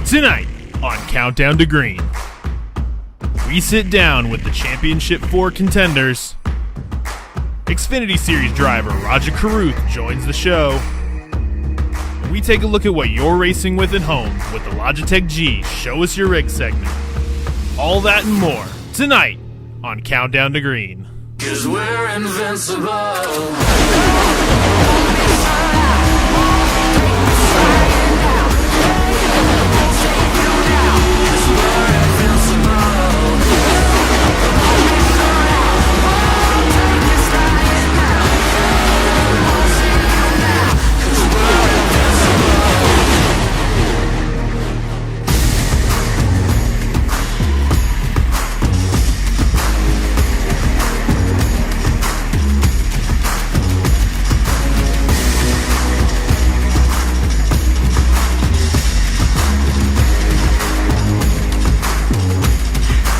Tonight on Countdown to Green, we sit down with the Championship 4 contenders. Xfinity Series driver Roger Kuth joins the show. And we take a look at what you're racing with at home with the Logitech G Show Us Your Rig segment. All that and more tonight on Countdown to Green. 'Cause we're invincible.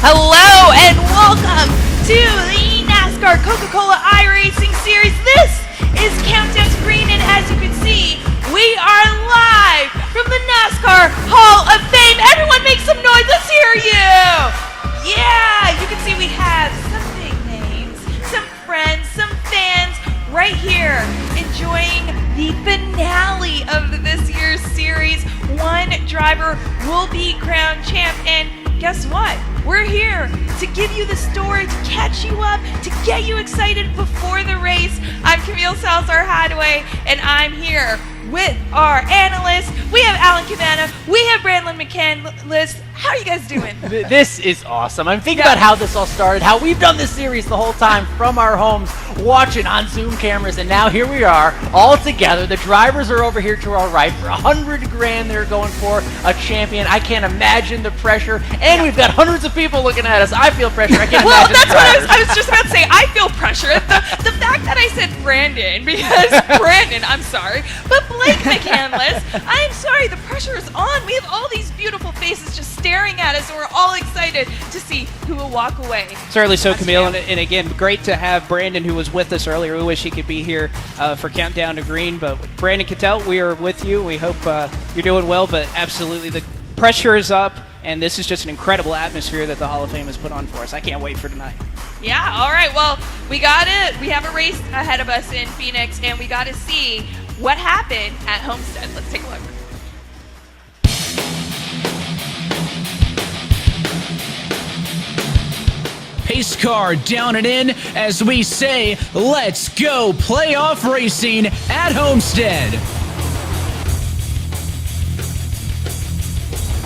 Hello and welcome to the NASCAR Coca-Cola iRacing Series. This is Countdown to Green, and as you can see, we are live from the NASCAR Hall of Fame. Everyone make some noise, let's hear you! Yeah, you can see we have some big names, some friends, some fans right here enjoying the finale of this year's series. One driver will be crowned champ, and guess what? We're here to give you the story, to catch you up, to get you excited before the race. I'm Camille Salazar-Hadaway, and I'm here with our analysts. We have Alan Cabana, we have Brandon McCandless. How are you guys doing? This is awesome. I'm thinking about how this all started, how we've done this series the whole time from our homes, watching on Zoom cameras, and now here we are, all together. The drivers are over here to our right for $100,000. They're going for a champion. I can't imagine the pressure, and we've got hundreds of people looking at us. I feel pressure. I can't well, imagine that's the what drivers. I was just about to say. I feel pressure. The fact that I said Brandon, because Brandon, I'm sorry, but Blake McCandless, I'm sorry, the pressure is on. We have all these beautiful faces just staring at us, and we're all excited to see who will walk away. Certainly so, Camille, and again, great to have Brandon, who was with us earlier. We wish he could be here for Countdown to Green, but Brandon Cattell, we are with you. We hope you're doing well, but absolutely the pressure is up, and this is just an incredible atmosphere that the Hall of Fame has put on for us. I can't wait for tonight. Yeah, all right, well, we have a race ahead of us in Phoenix, and we got to see what happened at Homestead. Let's take a look. Pace car down and in as we say, let's go playoff racing at Homestead.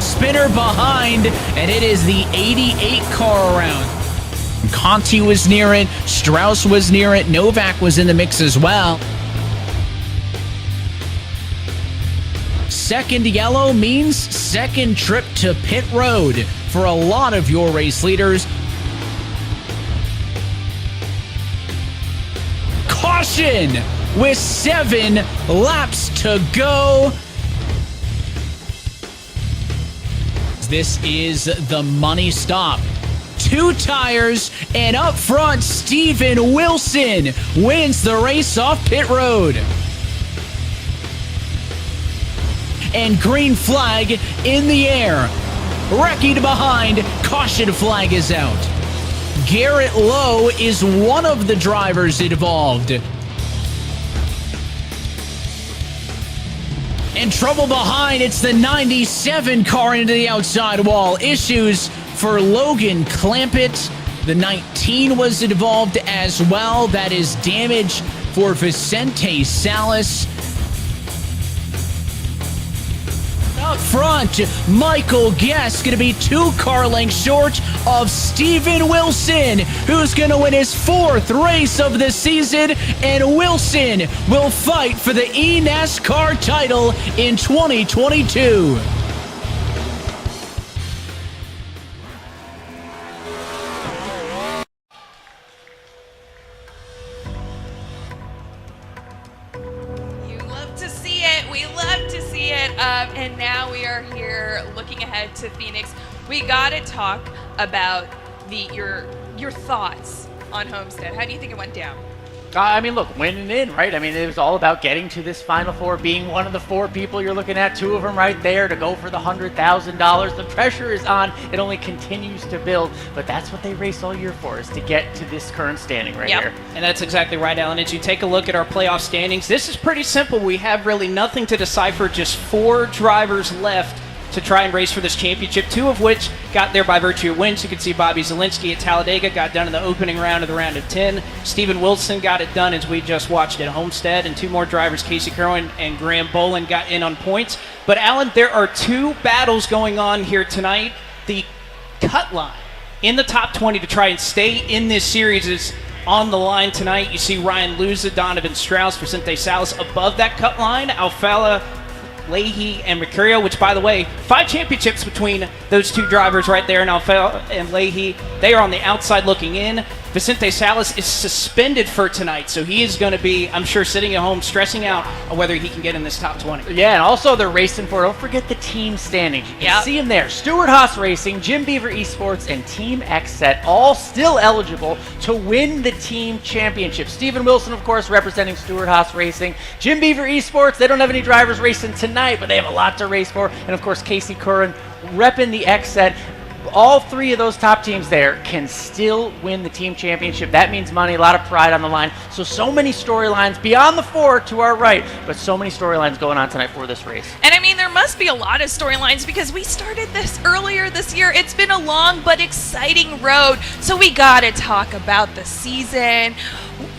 Spinner behind, and it is the 88 car around. Conti was near it, Strauss was near it, Novak was in the mix as well. Second yellow means second trip to pit road for a lot of your race leaders. Caution with 7 laps to go. This is the money stop. 2 tires, and up front, Steven Wilson wins the race off pit road. And green flag in the air. Wrecking behind, caution flag is out. Garrett Lowe is one of the drivers involved. And trouble behind, it's the 97 car into the outside wall. Issues for Logan Clampett. The 19 was involved as well. That is damage for Vicente Salas. Up front, Michael Guest going to be 2 car lengths short of Steven Wilson, who's going to win his 4th race of the season, and Wilson will fight for the eNASCAR title in 2022. And now we are here looking ahead to Phoenix. We got to talk about your thoughts on Homestead. How do you think it went down? I mean, look, winning in, right? I mean, it was all about getting to this Final Four, being one of the 4 people you're looking at, 2 of them right there to go for the $100,000. The pressure is on. It only continues to build, but that's what they race all year for, is to get to this current standing right here. And that's exactly right, Alan. As you take a look at our playoff standings, this is pretty simple. We have really nothing to decipher, just 4 drivers left to try and race for this championship, 2 of which got there by virtue of wins. You can see Bobby Zalinski at Talladega got done in the opening round of the round of 10. Stephen Wilson got it done, as we just watched at Homestead, and 2 more drivers, Casey Cerwin and Graham Bolan, got in on points. But Alan, there are 2 battles going on here tonight. The cut line in the top 20 to try and stay in this series is on the line tonight. You see Ryan Luza, Donovan Strauss, Vicente Salas above that cut line. Alfala, Leahy, and Mercurio, which, by the way, 5 championships between those 2 drivers right there, and Alfala and Leahy. They are on the outside looking in. Vicente Salas is suspended for tonight, so he is going to be, I'm sure, sitting at home stressing out on whether he can get in this top 20. Yeah, and also they're racing for, don't forget the team standings. You can see them there. Stuart Haas Racing, Jim Beaver Esports, and Team XSET all still eligible to win the team championship. Stephen Wilson, of course, representing Stuart Haas Racing. Jim Beaver Esports, they don't have any drivers racing tonight, but they have a lot to race for. And, of course, Casey Curran repping the XSET. All 3 of those top teams there can still win the team championship. That means money, a lot of pride on the line. So many storylines beyond the 4 to our right, but so many storylines going on tonight for this race. And I mean, there must be a lot of storylines because we started this earlier this year. It's been a long but exciting road, so we gotta talk about the season.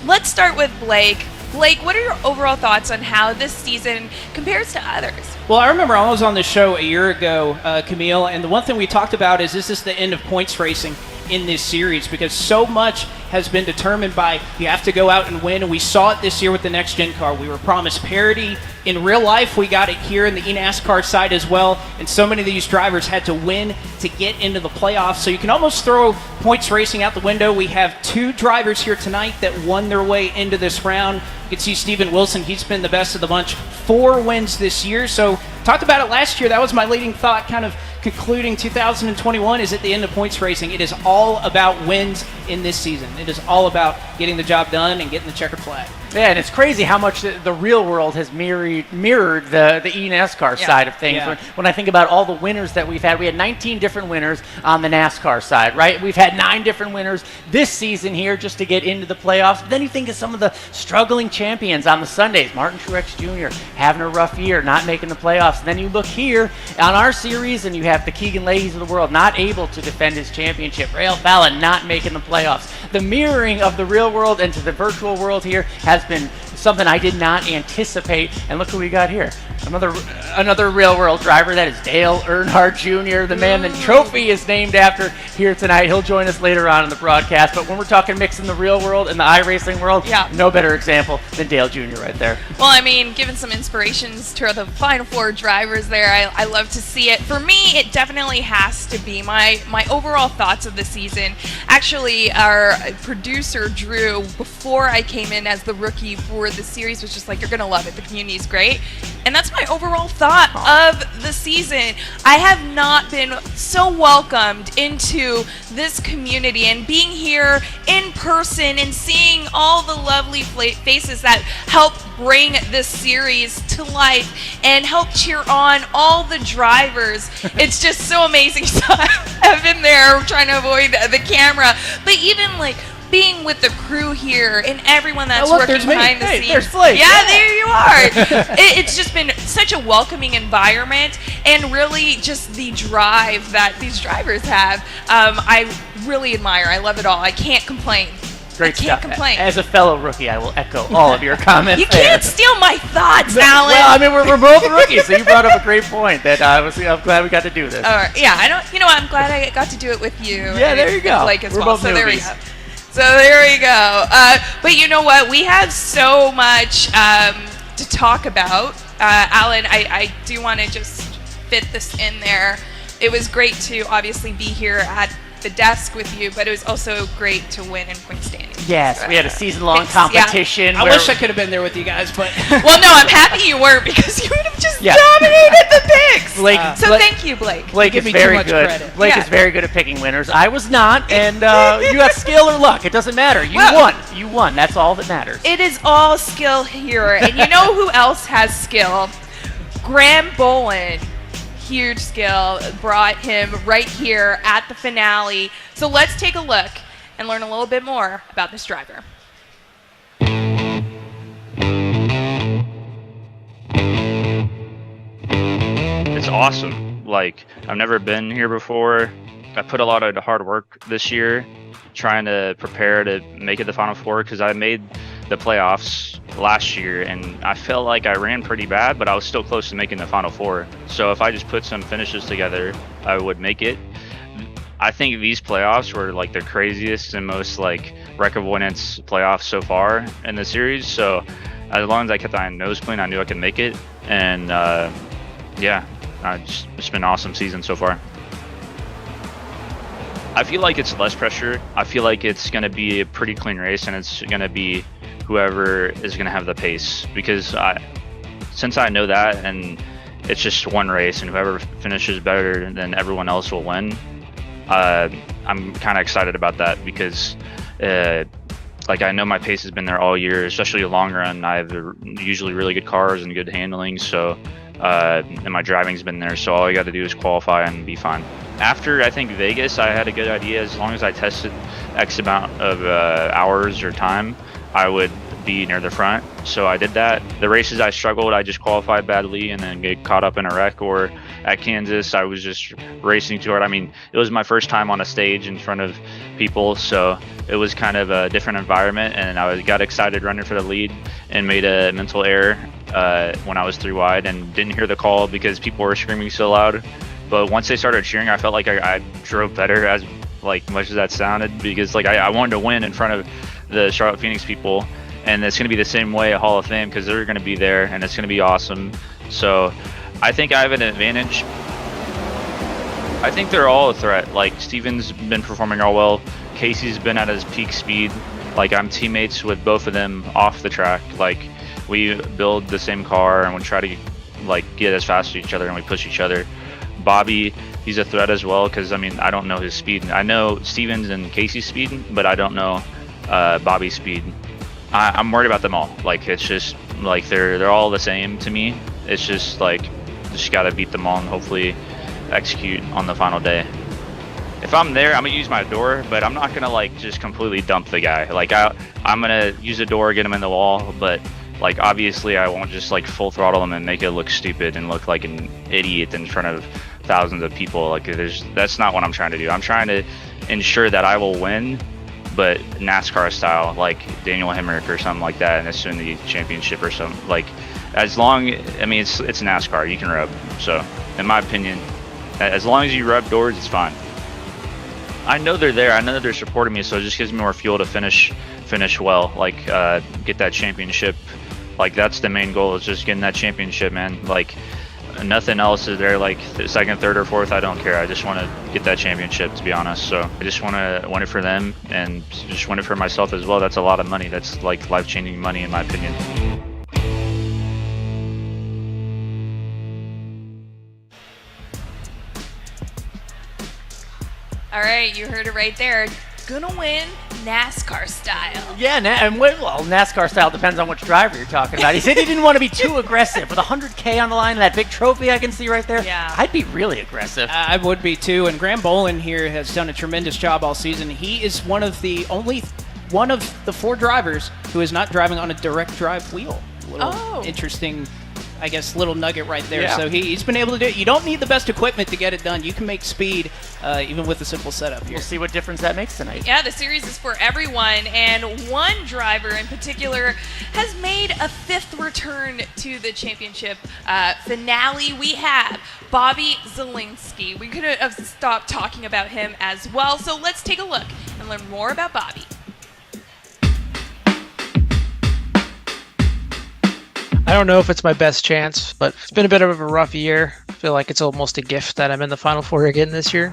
Let's start with Blake. Blake, what are your overall thoughts on how this season compares to others? Well, I remember I was on this show a year ago, Camille, and the one thing we talked about is this the end of points racing in this series, because so much has been determined by you have to go out and win, and we saw it this year with the next gen car. We were promised parity in real life. We got it here in the eNASCAR side as well, and so many of these drivers had to win to get into the playoffs, so you can almost throw points racing out the window. We have 2 drivers here tonight that won their way into this round. You can see Stephen Wilson, he's been the best of the bunch, 4 wins this year. So talked about it last year. That was my leading thought, kind of concluding 2021 is at the end of points racing. It is all about wins in this season. It is all about getting the job done and getting the checkered flag. Yeah, and it's crazy how much the real world has mirrored the eNASCAR side of things. Yeah. When I think about all the winners that we've had, we had 19 different winners on the NASCAR side, right? We've had 9 different winners this season here just to get into the playoffs. But then you think of some of the struggling champions on the Sundays. Martin Truex Jr. having a rough year, not making the playoffs. And then you look here on our series, and you have the Keegan Leahys of the world not able to defend his championship. Ray Alfala not making the playoffs. The mirroring of the real world into the virtual world here has been something I did not anticipate. And look who we got here. Another real world driver. That is Dale Earnhardt Jr., the man the trophy is named after here tonight. He'll join us later on in the broadcast. But when we're talking mixing the real world and the iRacing world, no better example than Dale Jr. right there. Well, I mean, giving some inspirations to the Final Four drivers there, I love to see it. For me, it definitely has to be my overall thoughts of the season. Actually, our producer, Drew, before I came in as the rookie for the series, was just like, you're going to love it. The community's great. And that's my overall thought of the season. I have not been so welcomed into this community, and being here in person and seeing all the lovely faces that help bring this series to life and help cheer on all the drivers. It's just so amazing. So I've been there trying to avoid the camera, but even like being with the crew here and everyone that's working behind the scenes. There's Blake. Yeah, there you are. It's just been such a welcoming environment, and really just the drive that these drivers have. I really admire. I love it all. I can't complain. Great I can't stuff. complain. As a fellow rookie, I will echo all of your comments. You can't steal my thoughts, Alan. Well, I mean, we're both rookies, so you brought up a great point. That I'm glad we got to do this. All right. Yeah, I don't. You know, I'm glad I got to do it with you. Yeah, there you go. Blake as We're well. both So newbies. there we go. So there we go. But you know what? We have so much to talk about. Alan, I do want to just fit this in there. It was great to obviously be here at the desk with you, but it was also great to win in point standings. Yes, we had a season-long Yes, competition. I wish I could have been there with you guys, but Well, no, I'm happy you weren't, because you would have just Yeah. dominated the picks. Blake, So Blake- thank you, Blake. Blake give is me too very much good. credit. Blake Yeah. is very good at picking winners. I was not, and you got skill or luck. It doesn't matter. You Well- won. You won. That's all that matters. It is all skill here. And you know who else has skill? Graham Bolan. Huge skill. Brought him right here at the finale. So let's take a look and learn a little bit more about this driver. It's awesome. Like, I've never been here before. I put a lot of hard work this year trying to prepare to make it the Final Four because I made the playoffs last year and I felt like I ran pretty bad, but I was still close to making the Final Four. So if I just put some finishes together, I would make it. I think these playoffs were like the craziest and most like record-avoidance playoffs so far in the series. So as long as I kept my nose clean, I knew I could make it. And yeah, it's been an awesome season so far. I feel like it's less pressure. I feel like it's going to be a pretty clean race, and it's going to be whoever is going to have the pace. Because since I know that, and it's just one race, and whoever finishes better than everyone else will win, I'm kind of excited about that because like I know my pace has been there all year, especially a long run. I have usually really good cars and good handling, so and my driving's been there, so all I got to do is qualify and be fine. After I think Vegas, I had a good idea. As long as I tested X amount of hours or time, I would be near the front. So I did that. The races I struggled, I just qualified badly and then get caught up in a wreck. Or at Kansas, I was just racing too hard. I mean, it was my first time on a stage in front of people, so it was kind of a different environment, and I got excited running for the lead and made a mental error when I was 3 wide and didn't hear the call because people were screaming so loud. But once they started cheering, I felt like I drove better, as like much as that sounded, because like I wanted to win in front of the Charlotte Phoenix people, and it's going to be the same way at Hall of Fame because they're going to be there and it's going to be awesome. So I think I have an advantage. I think they're all a threat. Like Steven's been performing all well. Casey's been at his peak speed. Like I'm teammates with both of them off the track. Like we build the same car and we try to like get as fast as each other and we push each other. Bobby, he's a threat as well because I mean I don't know his speed. I know Steven's and Casey's speed, but I don't know Bobby's speed. I'm worried about them all. Like it's just like they're all the same to me. It's just like just gotta beat them all and hopefully execute on the final day. If I'm there, I'm gonna use my door, but I'm not gonna like just completely dump the guy. Like I'm gonna use the door, get him in the wall, but like obviously I won't just like full throttle him and make it look stupid and look like an idiot in front of thousands of people. Like that's not what I'm trying to do. I'm trying to ensure that I will win, but NASCAR style, like Daniel Hemrick or something like that in the Xfinity Championship or something. Like as long, I mean it's NASCAR, you can rub. So in my opinion, as long as you rub doors, it's fine. I know they're there. I know that they're supporting me, so it just gives me more fuel to finish well. Like get that championship. Like that's the main goal, is just getting that championship, man. Like nothing else is there. Like second, third, or fourth, I don't care. I just want to get that championship, to be honest. So I just want to win it for them and just win it for myself as well. That's a lot of money. That's like life-changing money, in my opinion. All right, you heard it right there. Gonna win NASCAR style. Yeah, well, NASCAR style depends on which driver you're talking about. He said he didn't want to be too aggressive. With 100K on the line and that big trophy I can see right there, Yeah. I'd be really aggressive. I would be too. And Graham Bolan here has done a tremendous job all season. He is one of the 4 drivers who is not driving on a direct drive wheel. Interesting, I guess, little nugget right there. Yeah. So he's been able to do it. You don't need the best equipment to get it done. You can make speed even with a simple setup here. We'll see what difference that makes tonight. Yeah, the series is for everyone, and one driver in particular has made a 5th return to the championship finale. We have Bobby Zalinski. We could have stopped talking about him as well, so let's take a look and learn more about Bobby. I don't know if it's my best chance, but it's been a bit of a rough year. I feel like it's almost a gift that I'm in the Final Four again this year.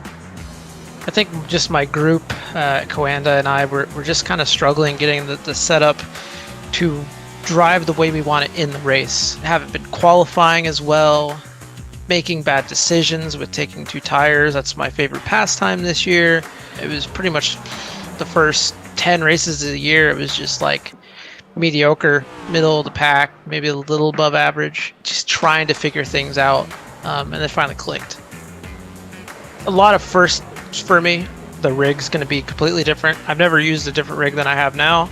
I think just my group, Coanda and I, we're just kind of struggling getting the setup to drive the way we want it in the race. I haven't been qualifying as well, making bad decisions with taking 2 tires. That's my favorite pastime this year. It was pretty much the first 10 races of the year. It was just like mediocre, middle of the pack, maybe a little above average, just trying to figure things out, and it finally clicked. A lot of firsts for me. The rig's going to be completely different. I've never used a different rig than I have now.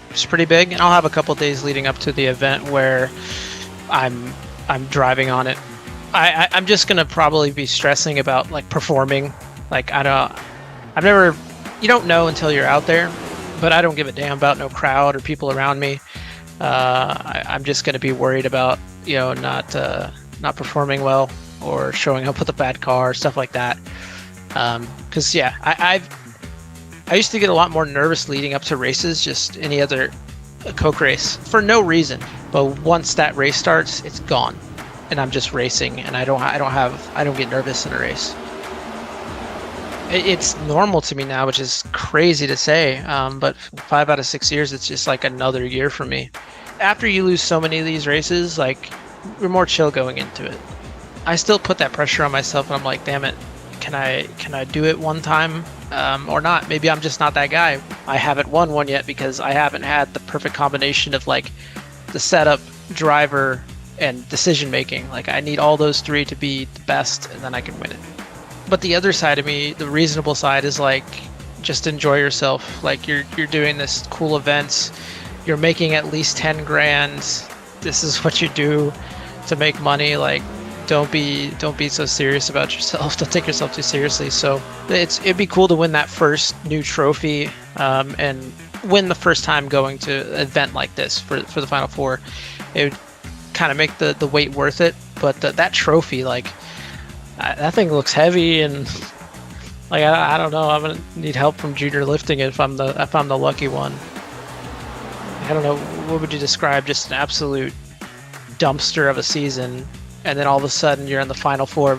It's pretty big, and I'll have a couple days leading up to the event where I'm driving on it. I'm just going to probably be stressing about like performing. Like you don't know until you're out there, but I don't give a damn about no crowd or people around me. I'm just going to be worried about not performing well or showing up with a bad car, stuff like that. Because I used to get a lot more nervous leading up to races, just any other Coke race, for no reason. But once that race starts, it's gone, and I'm just racing, and I don't get nervous in a race. It's normal to me now, which is crazy to say. But 5 out of 6 years, it's just like another year for me. After you lose so many of these races, like, you're more chill going into it. I still put that pressure on myself, and I'm like, damn it. Can I do it one time or not? Maybe I'm just not that guy. I haven't won one yet because I haven't had the perfect combination of like the setup, driver, and decision making. Like I need all those 3 to be the best, and then I can win it. But the other side of me, the reasonable side, is like just enjoy yourself. Like you're doing this cool events. You're making at least 10 grand. This is what you do to make money. Like don't be so serious about yourself. Don't take yourself too seriously. So it'd be cool to win that first new trophy and win the first time going to an event like this for the Final Four. It would kind of make the wait worth it. But that trophy, like that thing looks heavy, and like I don't know. I'm gonna need help from junior lifting it if I'm the lucky one. I don't know, what would you describe? Just an absolute dumpster of a season. And then all of a sudden you're in the Final Four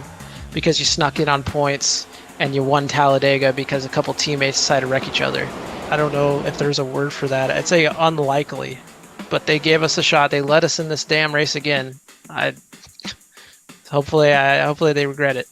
because you snuck in on points and you won Talladega because a couple teammates decided to wreck each other. I don't know if there's a word for that. I'd say unlikely, but they gave us a shot. They let us in this damn race again. Hopefully they regret it.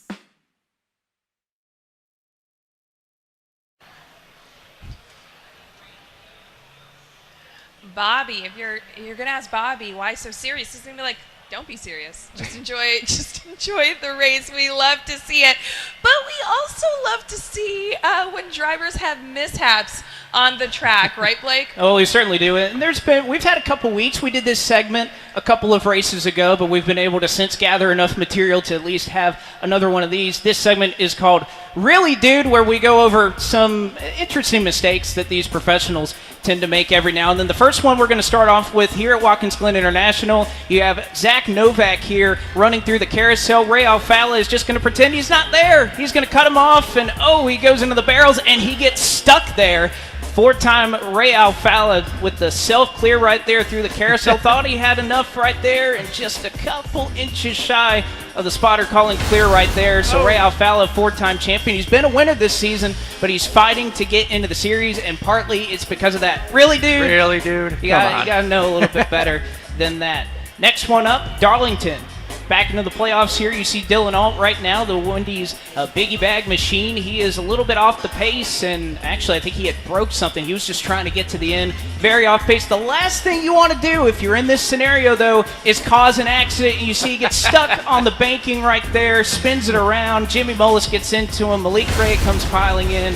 Bobby, if you're gonna ask Bobby why so serious, he's gonna be like, don't be serious. Just enjoy the race. We love to see it. But we also love to see when drivers have mishaps on the track, right, Blake? Oh, we certainly do. And we've had a couple weeks. We did this segment a couple of races ago, but we've been able to since gather enough material to at least have another one of these. This segment is called Really Dude, where we go over some interesting mistakes that these professionals tend to make every now and then. The first one we're going to start off with here at Watkins Glen International. You have Zach Novak here running through the carousel. Ray Alfala is just going to pretend he's not there. He's going to cut him off, and he goes into the barrels, and he gets stuck there. 4-time Ray Alfala with the self-clear right there through the carousel. Thought he had enough right there, and just a couple inches shy of the spotter calling clear right there. So Ray Alfala, 4-time champion. He's been a winner this season, but he's fighting to get into the series, and partly it's because of that. Really, dude? Really, dude? You got to know a little bit better than that. Next one up, Darlington. Back into the playoffs here. You see Dylan Alt right now, the Wendy's biggie bag machine. He is a little bit off the pace, and actually I think he had broke something. He was just trying to get to the end. Very off pace. The last thing you want to do if you're in this scenario, though, is cause an accident. And you see he gets stuck on the banking right there, spins it around. Jimmy Mullis gets into him. Malik Ray comes piling in.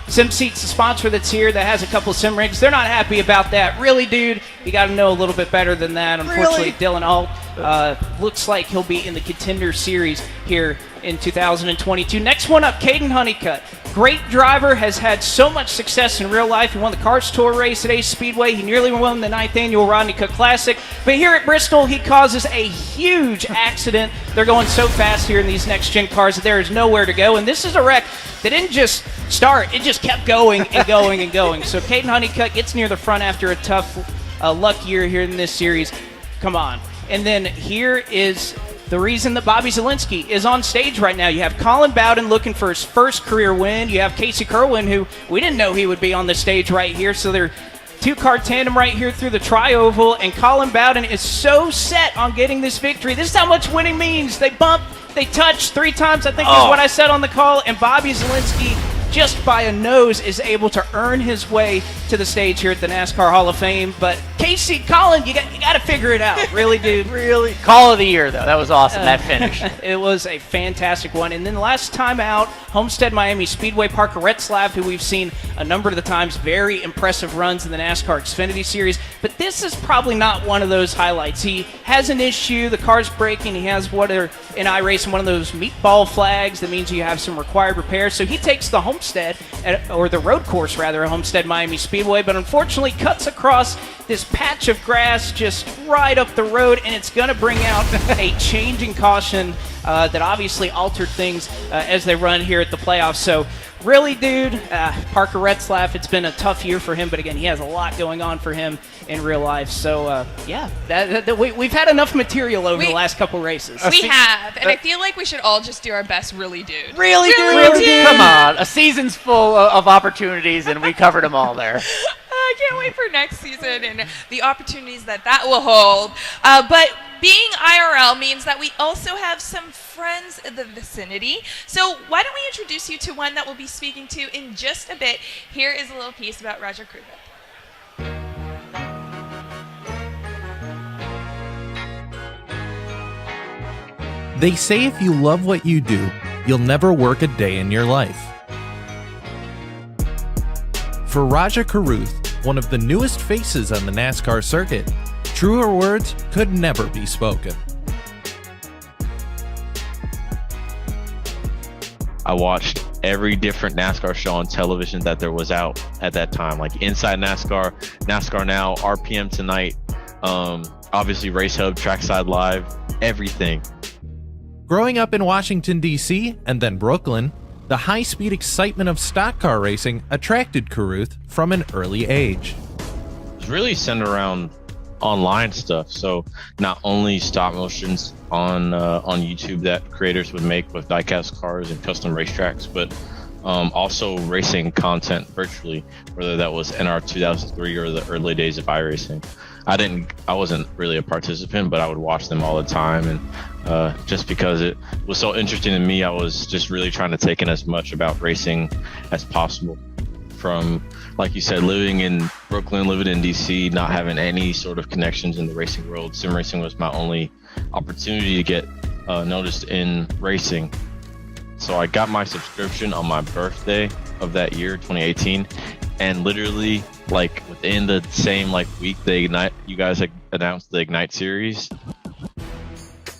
SimSeats, the sponsor that's here that has a couple of sim rigs, they're not happy about that. Really, dude, you got to know a little bit better than that. Unfortunately, Dylan Alt looks like he'll be in the Contender Series here in 2022. Next one up, Caden Honeycutt. Great driver, has had so much success in real life. He won the Cars Tour race at Ace Speedway. He nearly won the 9th annual Rodney Cook Classic. But here at Bristol, he causes a huge accident. They're going so fast here in these next-gen cars that there is nowhere to go. And this is a wreck that didn't just start. It just kept going and going and going. So Caden Honeycutt gets near the front after a tough luck year here in this series. Come on. And then here is the reason that Bobby Zalinski is on stage right now. You have Colin Bowden looking for his first career win. You have Casey Cerwin, who we didn't know he would be on the stage right here. So they're two-car tandem right here through the tri-oval, and Colin Bowden is so set on getting this victory. This is how much winning means. They bump, they touch 3 times, I think is what I said on the call, and Bobby Zalinski, just by a nose, is able to earn his way to the stage here at the NASCAR Hall of Fame. But Casey, Colin, you got to figure it out, really, dude. Really? Call of the year, though. That was awesome, that finish. It was a fantastic one. And then the last time out, Homestead Miami Speedway, Parker Retzlaff, who we've seen a number of the times, very impressive runs in the NASCAR Xfinity Series. But this is probably not one of those highlights. He has an issue. The car's breaking. He has what are in iRacing one of those meatball flags. That means you have some required repairs. So he takes the Homestead, or the road course rather, at Homestead Miami Speedway, but unfortunately cuts across this patch of grass just right up the road, and it's going to bring out a changing caution that obviously altered things as they run here at the playoffs. So really, dude, Parker Retzlaff, it's been a tough year for him, but again, he has a lot going on for him in real life. So yeah, we've had enough material over the last couple races. We have, and I feel like we should all just do our best, really, dude. Really, dude? Come on. A season's full of opportunities, and we covered them all there. I can't wait for next season and the opportunities that will hold. But being IRL means that we also have some friends in the vicinity. So why don't we introduce you to one that we'll be speaking to in just a bit. Here is a little piece about Roger Kuth. They say if you love what you do, you'll never work a day in your life. For Raja Kuth, one of the newest faces on the NASCAR circuit, truer words could never be spoken. I watched every different NASCAR show on television that there was out at that time, like Inside NASCAR, NASCAR Now, RPM Tonight, obviously Race Hub, Trackside Live, everything. Growing up in Washington, D.C., and then Brooklyn, the high-speed excitement of stock car racing attracted Kuth from an early age. It was really centered around online stuff, so not only stop motions on YouTube that creators would make with diecast cars and custom racetracks, but also racing content virtually, whether that was NR 2003 or the early days of iRacing. I wasn't really a participant, but I would watch them all the time, and just because it was so interesting to me, I was just really trying to take in as much about racing as possible. From, like you said, living in Brooklyn, living in DC, not having any sort of connections in the racing world, sim racing was my only opportunity to get noticed in racing. So I got my subscription on my birthday of that year, 2018, and literally like within the same week you guys announced the Ignite series.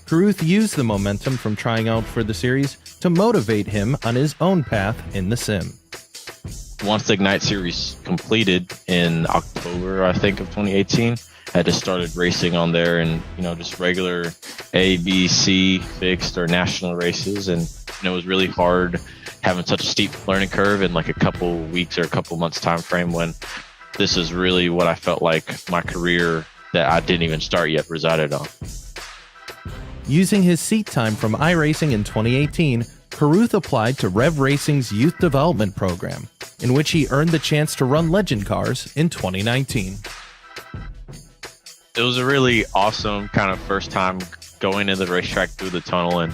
Kuth used the momentum from trying out for the series to motivate him on his own path in the sim. Once the Ignite series completed in October, I think, of 2018, I just started racing on there, and just regular A, B, C fixed or national races, and it was really hard having such a steep learning curve in like a couple weeks or a couple months time frame, when this is really what I felt like my career that I didn't even start yet resided on. Using his seat time from iRacing in 2018, Kuth applied to Rev Racing's youth development program, in which he earned the chance to run legend cars in 2019. It was a really awesome kind of first time going to the racetrack through the tunnel and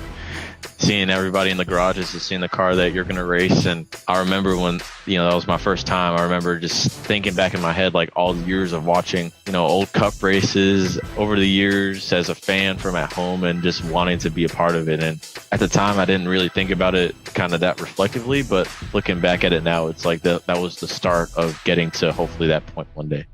seeing everybody in the garages and seeing the car that you're going to race. And I remember when, that was my first time, I remember just thinking back in my head, like all the years of watching, old cup races over the years as a fan from at home and just wanting to be a part of it. And at the time, I didn't really think about it kind of that reflectively, but looking back at it now, it's like that was the start of getting to hopefully that point one day.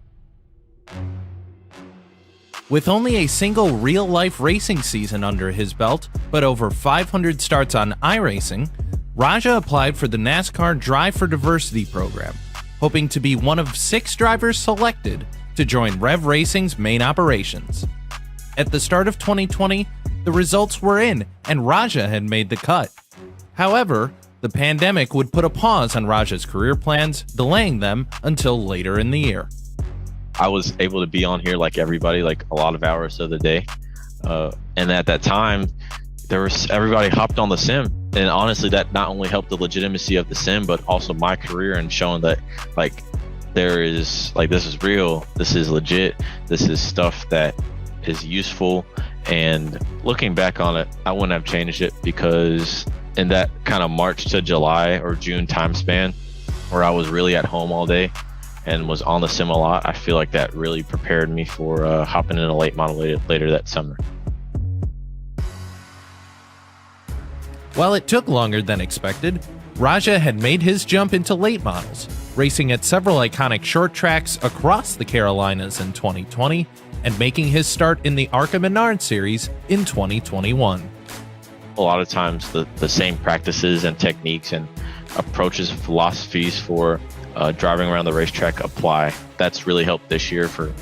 With only a single real-life racing season under his belt, but over 500 starts on iRacing, Raja applied for the NASCAR Drive for Diversity program, hoping to be one of 6 drivers selected to join Rev Racing's main operations. At the start of 2020, the results were in, and Raja had made the cut. However, the pandemic would put a pause on Raja's career plans, delaying them until later in the year. I was able to be on here like everybody, like a lot of hours of the day. And at that time, everybody hopped on the sim. And honestly, that not only helped the legitimacy of the sim, but also my career and showing that there is like, this is real, this is legit, this is stuff that is useful. And looking back on it, I wouldn't have changed it, because in that kind of March to July or June time span where I was really at home all day and was on the sim a lot, I feel like that really prepared me for hopping in a late model later that summer. While it took longer than expected, Raja had made his jump into late models, racing at several iconic short tracks across the Carolinas in 2020 and making his start in the ARCA Menard Series in 2021. A lot of times the same practices and techniques and approaches and philosophies for driving around the racetrack apply. That's really helped this year for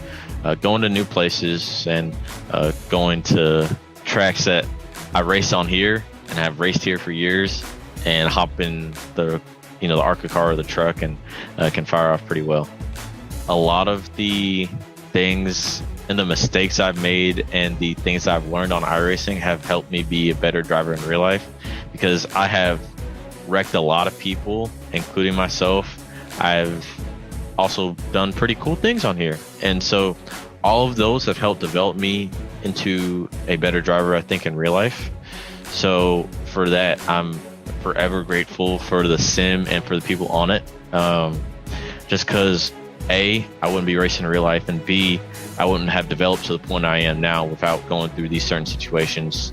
going to new places and going to tracks that I race on here and have raced here for years, and hop in the ARCA car or the truck and can fire off pretty well. A lot of the things and the mistakes I've made and the things I've learned on iRacing have helped me be a better driver in real life, because I have wrecked a lot of people, including myself. I've also done pretty cool things on here, and so all of those have helped develop me into a better driver, I think, in real life. So for that, I'm forever grateful for the sim and for the people on it, just because A, I wouldn't be racing in real life, and B, I wouldn't have developed to the point I am now without going through these certain situations.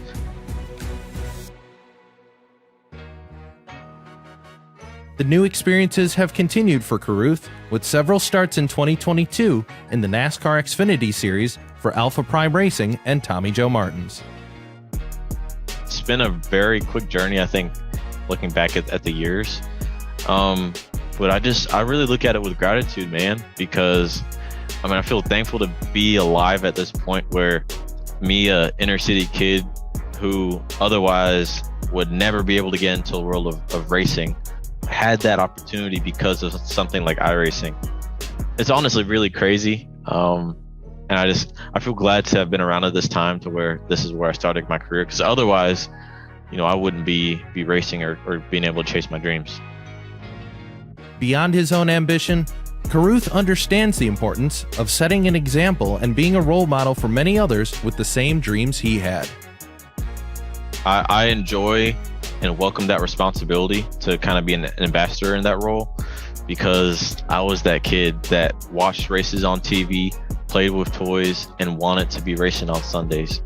The new experiences have continued for Kuth, with several starts in 2022 in the NASCAR Xfinity Series for Alpha Prime Racing and Tommy Joe Martins. It's been a very quick journey, I think, looking back at the years. But I really look at it with gratitude, man, because I feel thankful to be alive at this point where me, a inner city kid who otherwise would never be able to get into the world of racing, had that opportunity because of something like iRacing. It's honestly really crazy. And I feel glad to have been around at this time to where this is where I started my career, because otherwise, I wouldn't be racing or being able to chase my dreams. Beyond his own ambition, Kuth understands the importance of setting an example and being a role model for many others with the same dreams he had. I enjoy and welcome that responsibility to kind of be an ambassador in that role, because I was that kid that watched races on TV, played with toys, and wanted to be racing on Sundays.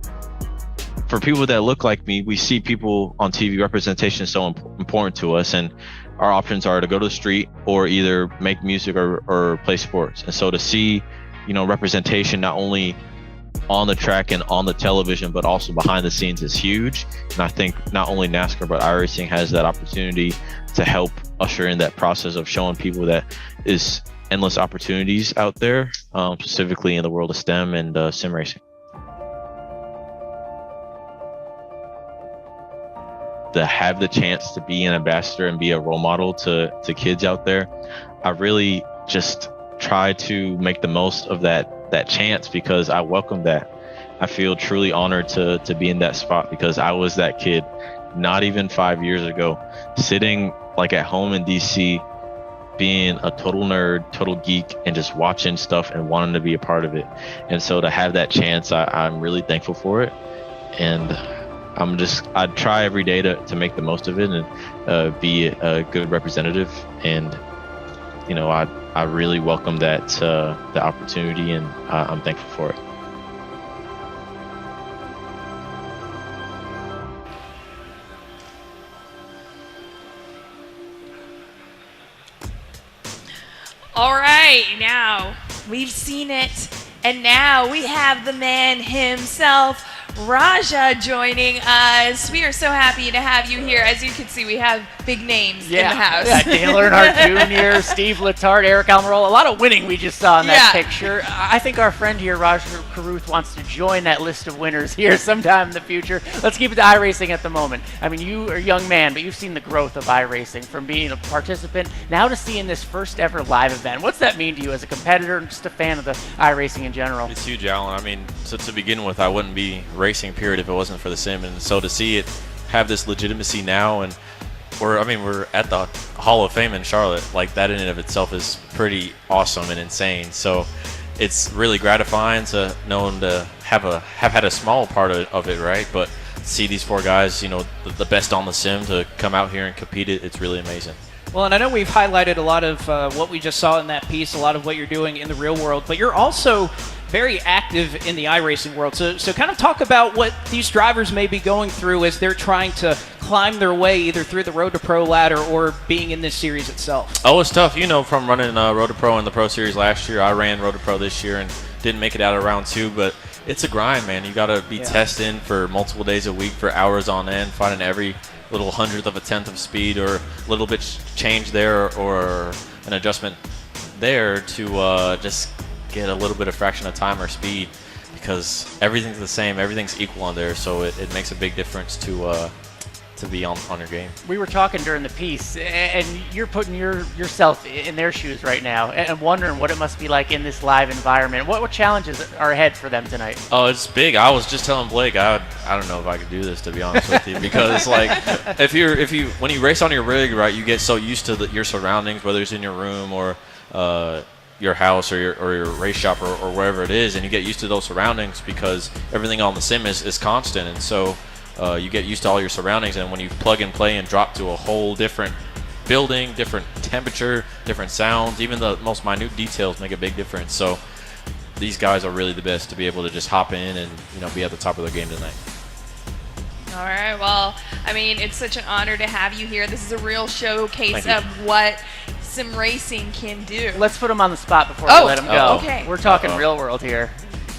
For people that look like me, we see people on TV. Representation is so important to us, and our options are to go to the street or either make music or play sports. And so to see, representation not only on the track and on the television, but also behind the scenes is huge. And I think not only NASCAR, but iRacing has that opportunity to help usher in that process of showing people that is endless opportunities out there, specifically in the world of STEM and sim racing. To have the chance to be an ambassador and be a role model to kids out there, I really just try to make the most of that chance, because I welcome that. I feel truly honored to be in that spot, because I was that kid not even 5 years ago, sitting like at home in DC, being a total nerd, total geek, and just watching stuff and wanting to be a part of it. And so to have that chance, I'm really thankful for it. And I try every day to make the most of it and be a good representative. And, I really welcome the opportunity, and I'm thankful for it. All right, now we've seen it, and now we have the man himself, Raja, joining us. We are so happy to have you here. As you can see, we have big names in the house. Yeah, Dale Earnhardt Jr., Steve Letarte, Eric Almirola. A lot of winning we just saw in that picture. I think our friend here, Raja Kuth, wants to join that list of winners here sometime in the future. Let's keep it to iRacing at the moment. You are a young man, but you've seen the growth of iRacing from being a participant now to seeing this first ever live event. What's that mean to you as a competitor and just a fan of the iRacing in general? It's huge, Alan. So to begin with, I wouldn't be racing, period, if it wasn't for the sim. And so to see it have this legitimacy now, and we're at the Hall of Fame in Charlotte. Like, that in and of itself is pretty awesome and insane. So it's really gratifying to know to have had a small part of it, right? But see these 4 guys, the best on the sim, to come out here and compete, it's really amazing. Well, and I know we've highlighted a lot of what we just saw in that piece, a lot of what you're doing in the real world, but you're also very active in the iRacing world. So kind of talk about what these drivers may be going through as they're trying to climb their way either through the Road to Pro ladder or being in this series itself. Oh, it's tough. From running Road to Pro in the Pro Series last year, I ran Road to Pro this year and didn't make it out of round 2, but it's a grind, man. You got to be testing for multiple days a week for hours on end, finding every little 100th of a tenth of speed or a little bit change there or an adjustment there to just get a little bit of fraction of time or speed, because everything's the same, everything's equal on there, so it makes a big difference to be on your game. We were talking during the piece, and you're putting yourself in their shoes right now and wondering what it must be like in this live environment. What challenges are ahead for them tonight? Oh, it's big. I was just telling Blake, I don't know if I could do this, to be honest with you, because like when you race on your rig, right, you get so used to your surroundings, whether it's in your room or your house or your race shop or wherever it is, and you get used to those surroundings because everything on the sim is constant, and so you get used to all your surroundings, and when you plug and play and drop to a whole different building, different temperature, different sounds, even the most minute details make a big difference. So these guys are really the best to be able to just hop in and be at the top of their game tonight. All right, well, I mean, it's such an honor to have you here. This is a real showcase of what sim racing can do. Let's put him on the spot before we let him go. Okay. We're talking real world here.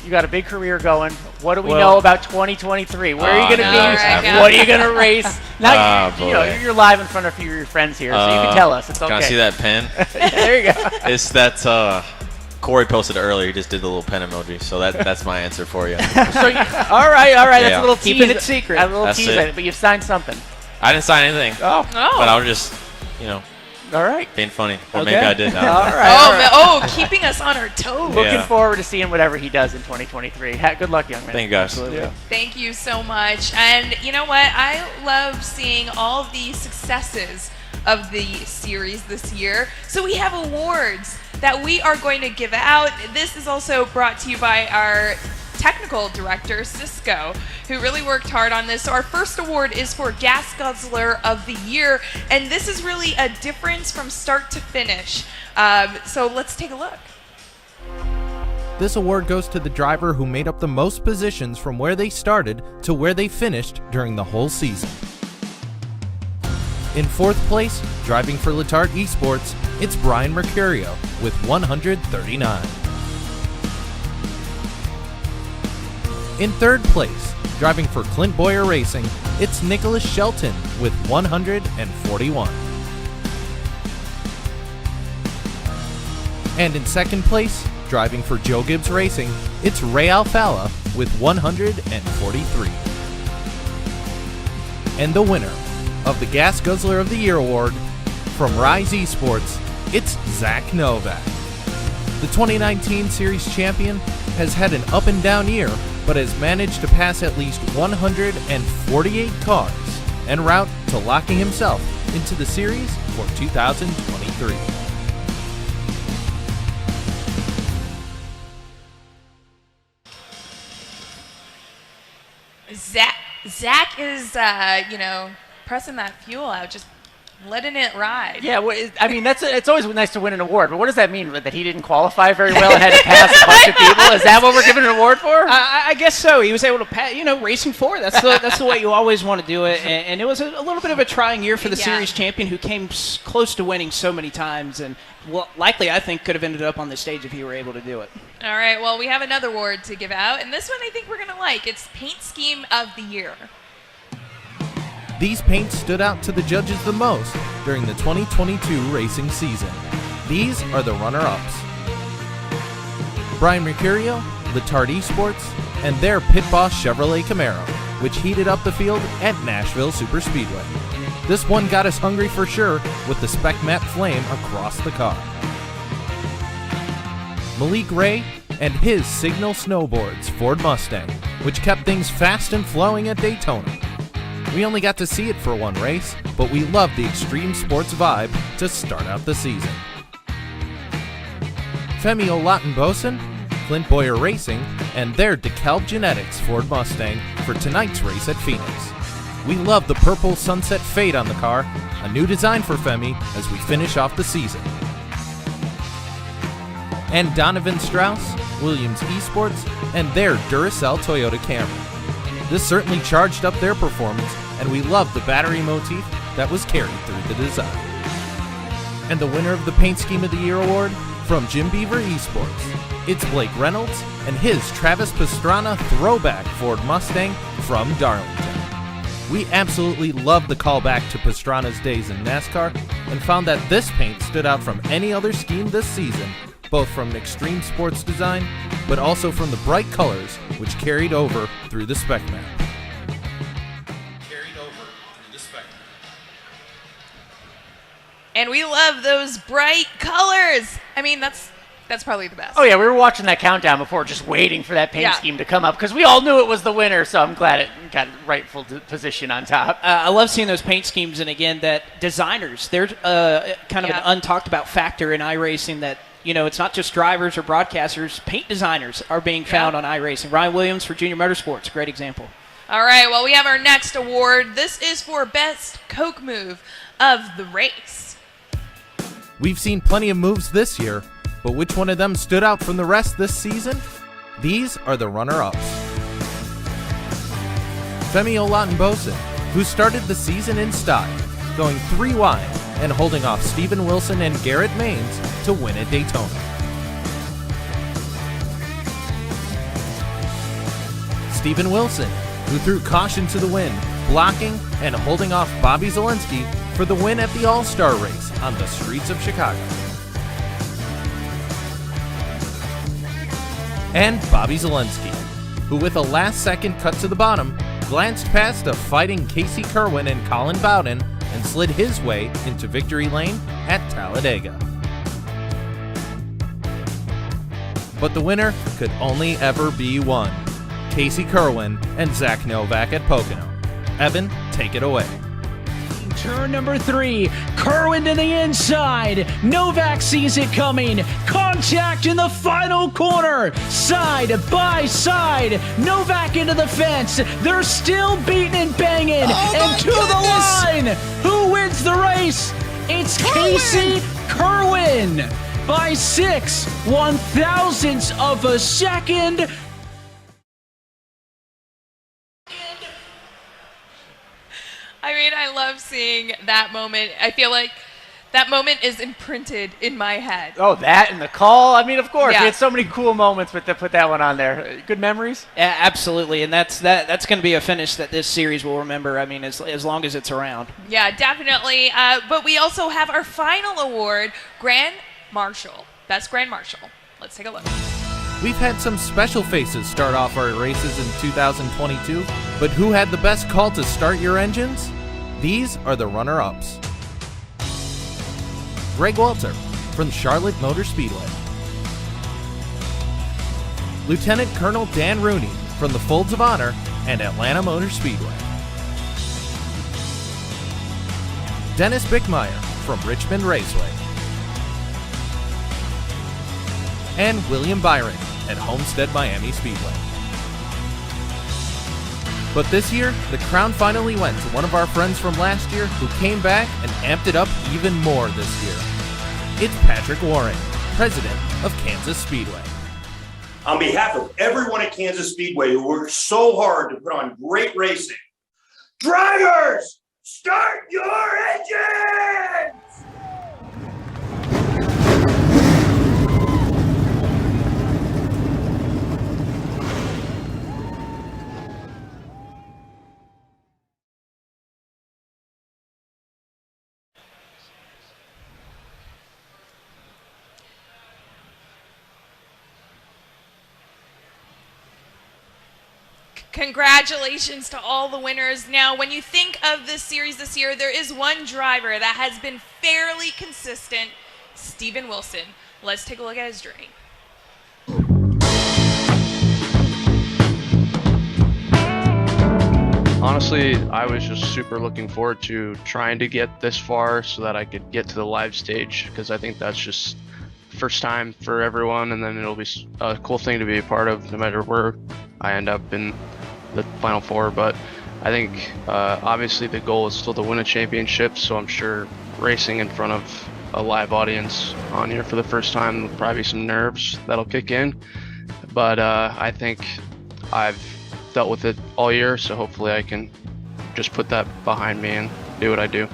You got a big career going. What do we know about 2023? Where are you going to be? Right, what are you going to race? Now, you're live in front of a few of your friends here, so you can tell us. It's okay. Can I see that pen? There you go. It's that Corey posted it earlier. He just did the little pen emoji, so that's my answer for you. All right. That's a little tease. Keeping it secret. A little tease, but you've signed something. I didn't sign anything. Oh. But I was just, all right. being funny. Or maybe I did. All right. Keeping us on our toes. Looking forward to seeing whatever he does in 2023. Good luck, young man. Thank you, guys. Absolutely. Yeah. Thank you so much. And you know what? I love seeing all of the successes of the series this year. So we have awards that we are going to give out. This is also brought to you by our technical director, Cisco, who really worked hard on this. So our first award is for Gas Guzzler of the Year, and this is really a difference from start to finish. So let's take a look. This award goes to the driver who made up the most positions from where they started to where they finished during the whole season. In 4th place, driving for Letard Esports, it's Brian Mercurio with 139. In 3rd place, driving for Clint Boyer Racing, it's Nicholas Shelton with 141. And in 2nd place, driving for Joe Gibbs Racing, it's Ray Alfala with 143. And the winner of the Gas Guzzler of the Year award from Rise Esports, it's Zach Novak. The 2019 series champion has had an up and down year, but has managed to pass at least 148 cars en route to locking himself into the series for 2023. Zach is, pressing that fuel out, just letting it ride. Yeah, it's always nice to win an award, but what does that mean? That he didn't qualify very well and had to pass a bunch of people? Is that what we're giving an award for? I guess so. He was able to pass, racing 4. That's the way you always want to do it. And it was a little bit of a trying year for the series champion, who came close to winning so many times, and likely I think could have ended up on the stage if he were able to do it. All right, well, we have another award to give out, and this one I think we're going to like. It's Paint Scheme of the Year. These paints stood out to the judges the most during the 2022 racing season. These are the runner-ups: Brian Mercurio, Letard Esports, and their pit boss Chevrolet Camaro, which heated up the field at Nashville Superspeedway. This one got us hungry for sure, with the spec matte flame across the car. Malik Ray and his Signal Snowboards Ford Mustang, which kept things fast and flowing at Daytona. We only got to see it for one race, but we love the extreme sports vibe to start out the season. Femi Olatunbosin, Clint Boyer Racing, and their DeKalb Genetics Ford Mustang for tonight's race at Phoenix. We love the purple sunset fade on the car, a new design for Femi as we finish off the season. And Donovan Strauss, Williams Esports, and their Duracell Toyota Camry. This certainly charged up their performance, and we love the battery motif that was carried through the design. And the winner of the Paint Scheme of the Year award, from Jim Beaver Esports, it's Blake Reynolds and his Travis Pastrana throwback Ford Mustang from Darlington. We absolutely loved the callback to Pastrana's days in NASCAR and found that this paint stood out from any other scheme this season, both from an extreme sports design, but also from the bright colors which carried over through the spec map. And we love those bright colors. I mean, that's probably the best. Oh, yeah, we were watching that countdown before, just waiting for that paint scheme to come up, because we all knew it was the winner, so I'm glad it got rightful position on top. I love seeing those paint schemes, and again, that designers, they're kind of an untalked about factor in iRacing that, you know, it's not just drivers or broadcasters. Paint designers are being found on iRacing. Ryan Williams for Junior Motorsports, great example. All right, well, we have our next award. This is for Best Coke Move of the Race. We've seen plenty of moves this year, but which one of them stood out from the rest this season? These are the runner-ups. Femi Olatunbosin, who started the season in style, going 3 wide and holding off Steven Wilson and Garrett Maines to win at Daytona. Steven Wilson, who threw caution to the wind, blocking and holding off Bobby Zalinski for the win at the All-Star race on the streets of Chicago. And Bobby Zalinski, who with a last-second cut to the bottom, glanced past a fighting Casey Cerwin and Colin Bowden and slid his way into victory lane at Talladega. But the winner could only ever be one: Casey Cerwin and Zach Novak at Pocono. Evan, take it away. Turn number 3, Cerwin to the inside. Novak sees it coming. Contact in the final corner. Side by side. Novak into the fence. They're still beating and banging. And to the line. Who wins the race? It's Casey Cerwin by 6/1000ths of a second. I mean, I love seeing that moment. I feel like that moment is imprinted in my head. Oh, that and the call. I mean, of course, Yeah. we had so many cool moments with to put that one on there. Good memories? Yeah, absolutely, and that's going to be a finish that this series will remember. I mean, as long as it's around. Yeah, definitely. But we also have our final award, Grand Marshal. Best Grand Marshal. Let's take a look. We've had some special faces start off our races in 2022, but who had the best call to start your engines? These are the runner-ups. Greg Walter from Charlotte Motor Speedway. Lieutenant Colonel Dan Rooney from the Folds of Honor and Atlanta Motor Speedway. Dennis Bickmeyer from Richmond Raceway. And William Byron at Homestead Miami Speedway. But this year, the crown finally went to one of our friends from last year who came back and amped it up even more this year. It's Patrick Warren, president of Kansas Speedway. On behalf of everyone at Kansas Speedway who worked so hard to put on great racing, drivers, start your engines! Congratulations to all the winners. Now, when you think of this series this year, there is one driver that has been fairly consistent, Steven Wilson. Let's take a look at his journey. Honestly, I was just super looking forward to trying to get this far so that I could get to the live stage, because I think that's just first time for everyone, and then it'll be a cool thing to be a part of no matter where I end up in the Final Four. But I think obviously the goal is still to win a championship, so I'm sure racing in front of a live audience on here for the first time, there'll probably be some nerves that'll kick in. But I think I've dealt with it all year, so hopefully I can just put that behind me and do what I do.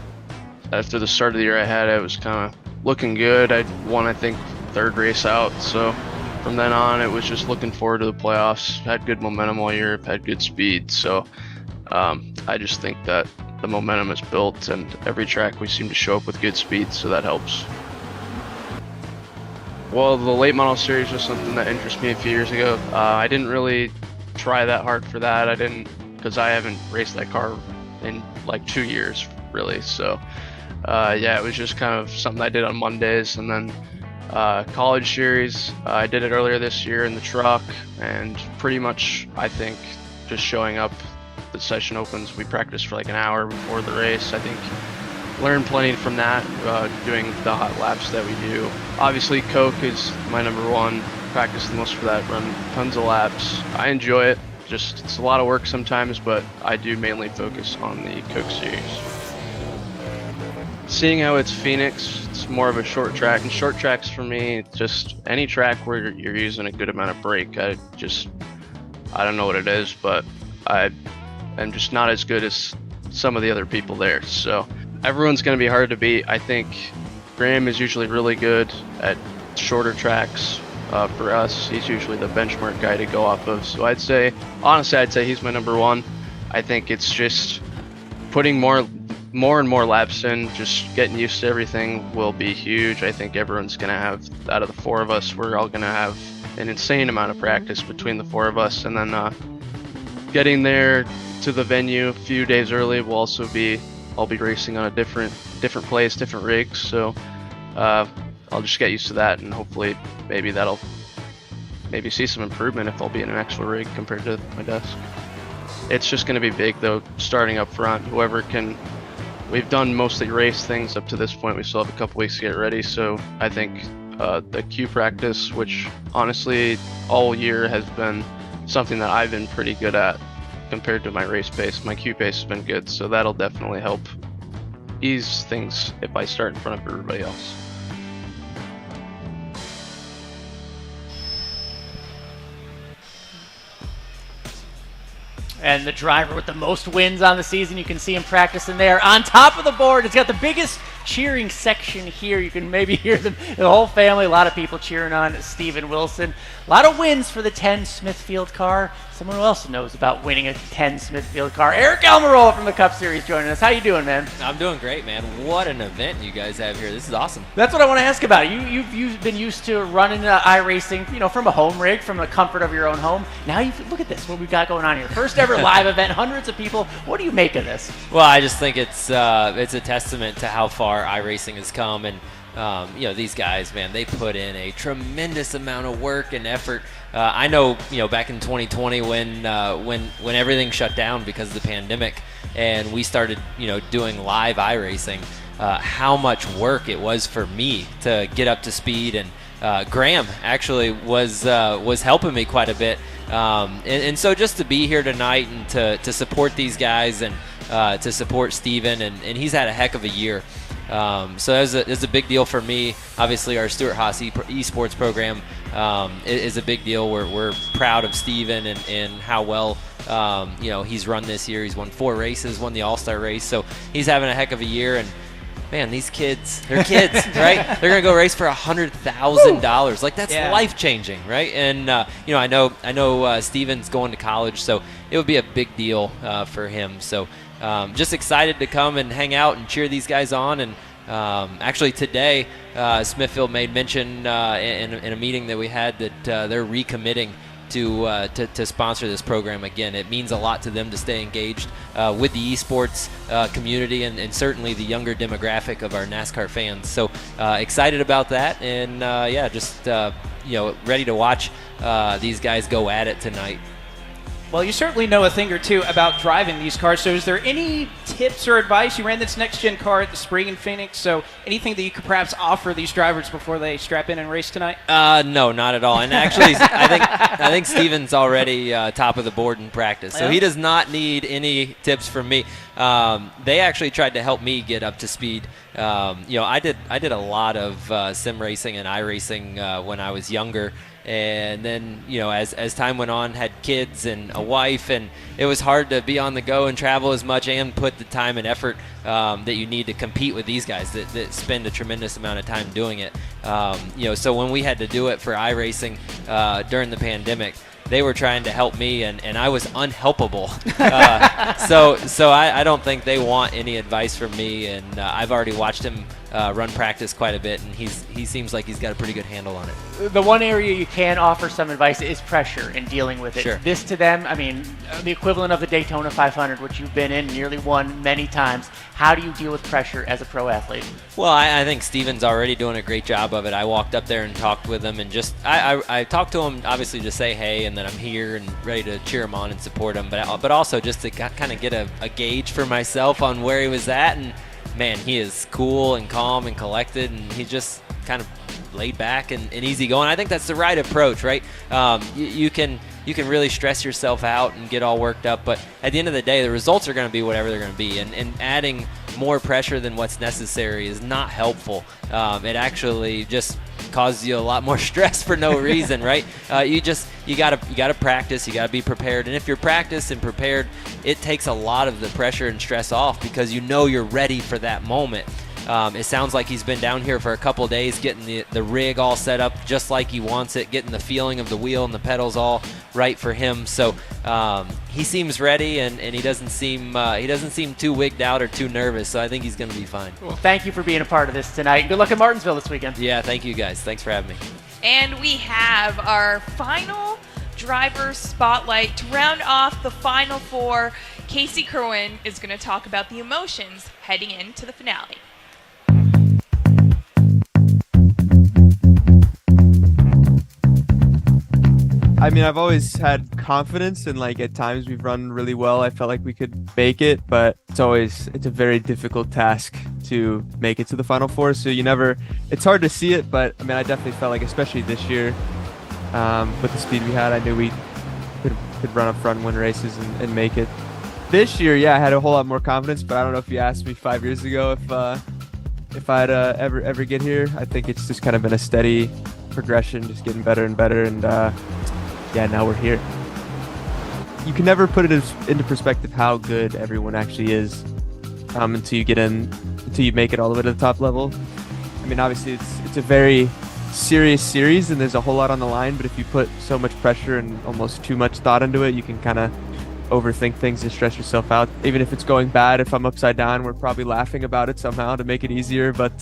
After the start of the year I had, it was kind of looking good. I won, I think, third race out, so from then on it was just looking forward to the playoffs. Had good momentum all year, had good speed, so I just think that the momentum is built, and every track we seem to show up with good speed, so that helps. Well, the late model series was something that interested me a few years ago. I didn't really try that hard for that. I didn't, because I haven't raced that car in like 2 years really. So yeah, it was just kind of something I did on Mondays. And then college series, I did it earlier this year in the truck, and pretty much I think just showing up, the session opens, we practice for like an hour before the race. I think learned plenty from that, doing the hot laps that we do. Obviously Coke is my number one. Practice the most for that, run tons of laps. I enjoy it, just it's a lot of work sometimes, but I do mainly focus on the Coke series. Seeing how it's Phoenix, it's more of a short track, and short tracks for me, just any track where you're using a good amount of brake. I don't know what it is, but I'm just not as good as some of the other people there. So everyone's going to be hard to beat. I think Graham is usually really good at shorter tracks. For us, he's usually the benchmark guy to go off of. So honestly, I'd say he's my number one. I think it's just putting more and more laps in, just getting used to everything will be huge. I think everyone's going to have, out of the four of us, we're all going to have an insane amount of practice between the four of us. And then getting there to the venue a few days early will also be, I'll be racing on a different place, different rigs. So I'll just get used to that, and hopefully that'll see some improvement if I'll be in an actual rig compared to my desk. It's just going to be big though, starting up front. Whoever can, we've done mostly race things up to this point. We still have a couple weeks to get ready, so I think the Q practice, which honestly all year has been something that I've been pretty good at compared to my race pace. My Q pace has been good, so that'll definitely help ease things if I start in front of everybody else. And the driver with the most wins on the season, you can see him practicing there on top of the board. It's got the biggest cheering section here. You can maybe hear them, the whole family, a lot of people cheering on Steven Wilson. A lot of wins for the 10 Smithfield car. Someone who else knows about winning a 10 Smithfield car. Eric Almirola from the Cup Series joining us. How you doing, man? I'm doing great, man. What an event you guys have here. This is awesome. That's what I want to ask about. You've been used to running iRacing, from a home rig, from the comfort of your own home. Now look at this, what we've got going on here. First ever live event, hundreds of people. What do you make of this? Well, I just think it's a testament to how far iRacing has come, and these guys, man, they put in a tremendous amount of work and effort. I know, back in 2020 when everything shut down because of the pandemic, and we started, doing live iRacing, how much work it was for me to get up to speed. And Graham actually was helping me quite a bit. And so just to be here tonight and to support these guys and to support Steven, and he's had a heck of a year. So it's a big deal for me. Obviously, our Stuart Haas esports program is a big deal. We're proud of Steven and how well he's run this year. He's won 4 races, won the All-Star race, so he's having a heck of a year. And man, these kids, they're kids, right? They're gonna go race for $100,000. Like, that's life-changing, right? And I know Steven's going to college, so it would be a big deal for him. So just excited to come and hang out and cheer these guys on. And actually today, Smithfield made mention in a meeting that we had that they're recommitting to sponsor this program again. It means a lot to them to stay engaged with the esports community and certainly the younger demographic of our NASCAR fans. So excited about that, and just ready to watch these guys go at it tonight. Well, you certainly know a thing or two about driving these cars. So is there any tips or advice? You ran this next-gen car at the Spring in Phoenix, so anything that you could perhaps offer these drivers before they strap in and race tonight? No, not at all. And actually, I think Steven's already top of the board in practice, so he does not need any tips from me. They actually tried to help me get up to speed. I did a lot of sim racing and iRacing when I was younger. And then, as time went on, had kids and a wife, and it was hard to be on the go and travel as much and put the time and effort that you need to compete with these guys that spend a tremendous amount of time doing it. So when we had to do it for iRacing during the pandemic, they were trying to help me, and I was unhelpable. So I don't think they want any advice from me, and I've already watched him run practice quite a bit, and he seems like he's got a pretty good handle on it. The one area you can offer some advice is pressure in dealing with it. Sure. This to them, I mean, the equivalent of the Daytona 500, which you've been in, nearly won many times. How do you deal with pressure as a pro athlete? Well, I think Steven's already doing a great job of it. I walked up there and talked with him, and just I talked to him obviously to say hey, and that I'm here and ready to cheer him on and support him, but also just to kind of get a gauge for myself on where he was at. And man, he is cool and calm and collected, and he just kind of laid back and easy going. I think that's the right approach, right? You can really stress yourself out and get all worked up, but at the end of the day, the results are going to be whatever they're going to be, and adding more pressure than what's necessary is not helpful. It actually just causes you a lot more stress for no reason, right? You gotta practice, you gotta be prepared, and if you're practiced and prepared, it takes a lot of the pressure and stress off because you're ready for that moment. It sounds like he's been down here for a couple days getting the rig all set up just like he wants it, getting the feeling of the wheel and the pedals all right for him. So he seems ready, and he doesn't seem too wigged out or too nervous. So I think he's going to be fine. Well, thank you for being a part of this tonight. Good luck in Martinsville this weekend. Yeah, thank you guys. Thanks for having me. And we have our final driver spotlight to round off the final four. Casey Cerwin is going to talk about the emotions heading into the finale. I mean, I've always had confidence, and like at times we've run really well. I felt like we could make it, but it's a very difficult task to make it to the Final Four. So it's hard to see it, but I mean, I definitely felt like, especially this year, with the speed we had, I knew we could run up front and win races and make it. This year, yeah, I had a whole lot more confidence, but I don't know if you asked me 5 years ago if I'd ever get here. I think it's just kind of been a steady progression, just getting better and better, and yeah, now we're here. You can never put it into perspective how good everyone actually is until you make it all the way to the top level. I mean, obviously it's a very serious series and there's a whole lot on the line, but if you put so much pressure and almost too much thought into it, you can kind of overthink things and stress yourself out. Even if it's going bad, if I'm upside down, we're probably laughing about it somehow to make it easier, but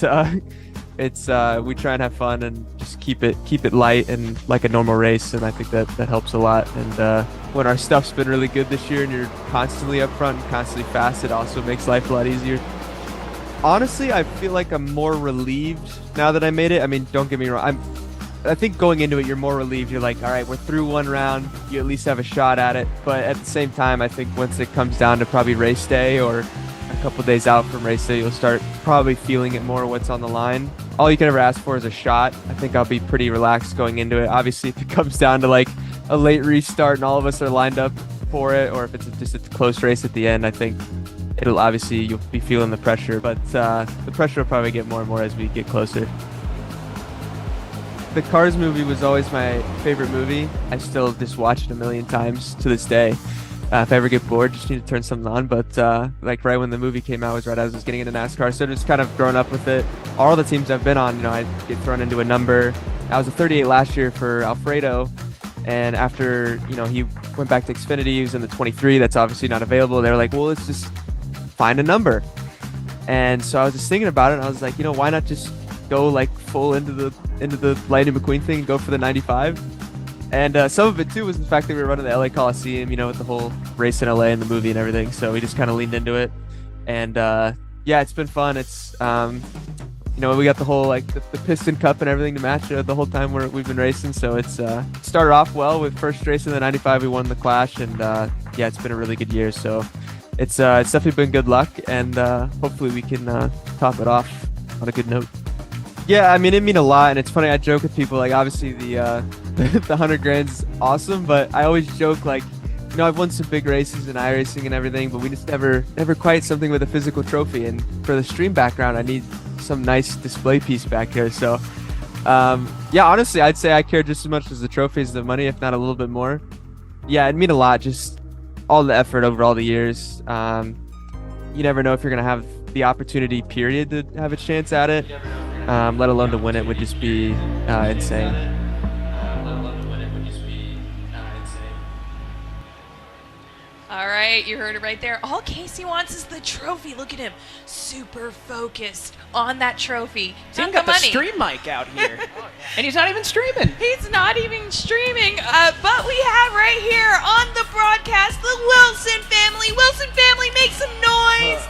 we try and have fun and just keep it light and like a normal race, and I think that helps a lot. And when our stuff's been really good this year and you're constantly up front and constantly fast, it also makes life a lot easier. Honestly, I feel like I'm more relieved now that I made it. I mean, don't get me wrong, I think going into it, you're more relieved. You're like, all right, we're through one round. You at least have a shot at it. But at the same time, I think once it comes down to probably race day or a couple days out from race day, you'll start probably feeling it more, what's on the line. All you can ever ask for is a shot. I think I'll be pretty relaxed going into it. Obviously, if it comes down to like a late restart and all of us are lined up for it, or if it's just a close race at the end, I think you'll be feeling the pressure. But the pressure will probably get more and more as we get closer. The Cars movie was always my favorite movie. I still just watch it a million times to this day. If I ever get bored, just need to turn something on. But like right when the movie came out was right as I was getting into NASCAR, so just kind of grown up with it. All the teams I've been on, I get thrown into a number. I was a 38 last year for Alfredo, and after he went back to Xfinity, he was in the 23. That's obviously not available. They were like, well, let's just find a number. And so I was just thinking about it, and I was like, why not just go like full into the Lightning McQueen thing and go for the 95. And some of it too was the fact that we were running the LA Coliseum, with the whole race in LA and the movie and everything. So we just kind of leaned into it. And yeah, it's been fun. It's we got the whole the Piston Cup and everything to match the whole time we've been racing. So it's started off well with first race in the 95. We won the Clash, and yeah, it's been a really good year. So it's definitely been good luck, and hopefully we can top it off on a good note. Yeah, I mean, it mean a lot, and it's funny. I joke with people obviously the 100 grand's awesome, but I always joke I've won some big races in iRacing and everything, but we just never quite something with a physical trophy. And for the stream background, I need some nice display piece back here. So, yeah, honestly, I'd say I care just as much as the trophy as the money, if not a little bit more. Yeah, it'd mean a lot, just all the effort over all the years. You never know if you're going to have the opportunity, period, to have a chance at it, let alone to win it would just be insane. All right, you heard it right there. All Casey wants is the trophy. Look at him, super focused on that trophy. Tim Not got the money. stream mic out here, and he's not even streaming. He's not even streaming, but we have right here on the broadcast the Wilson family. Wilson family, make some noise.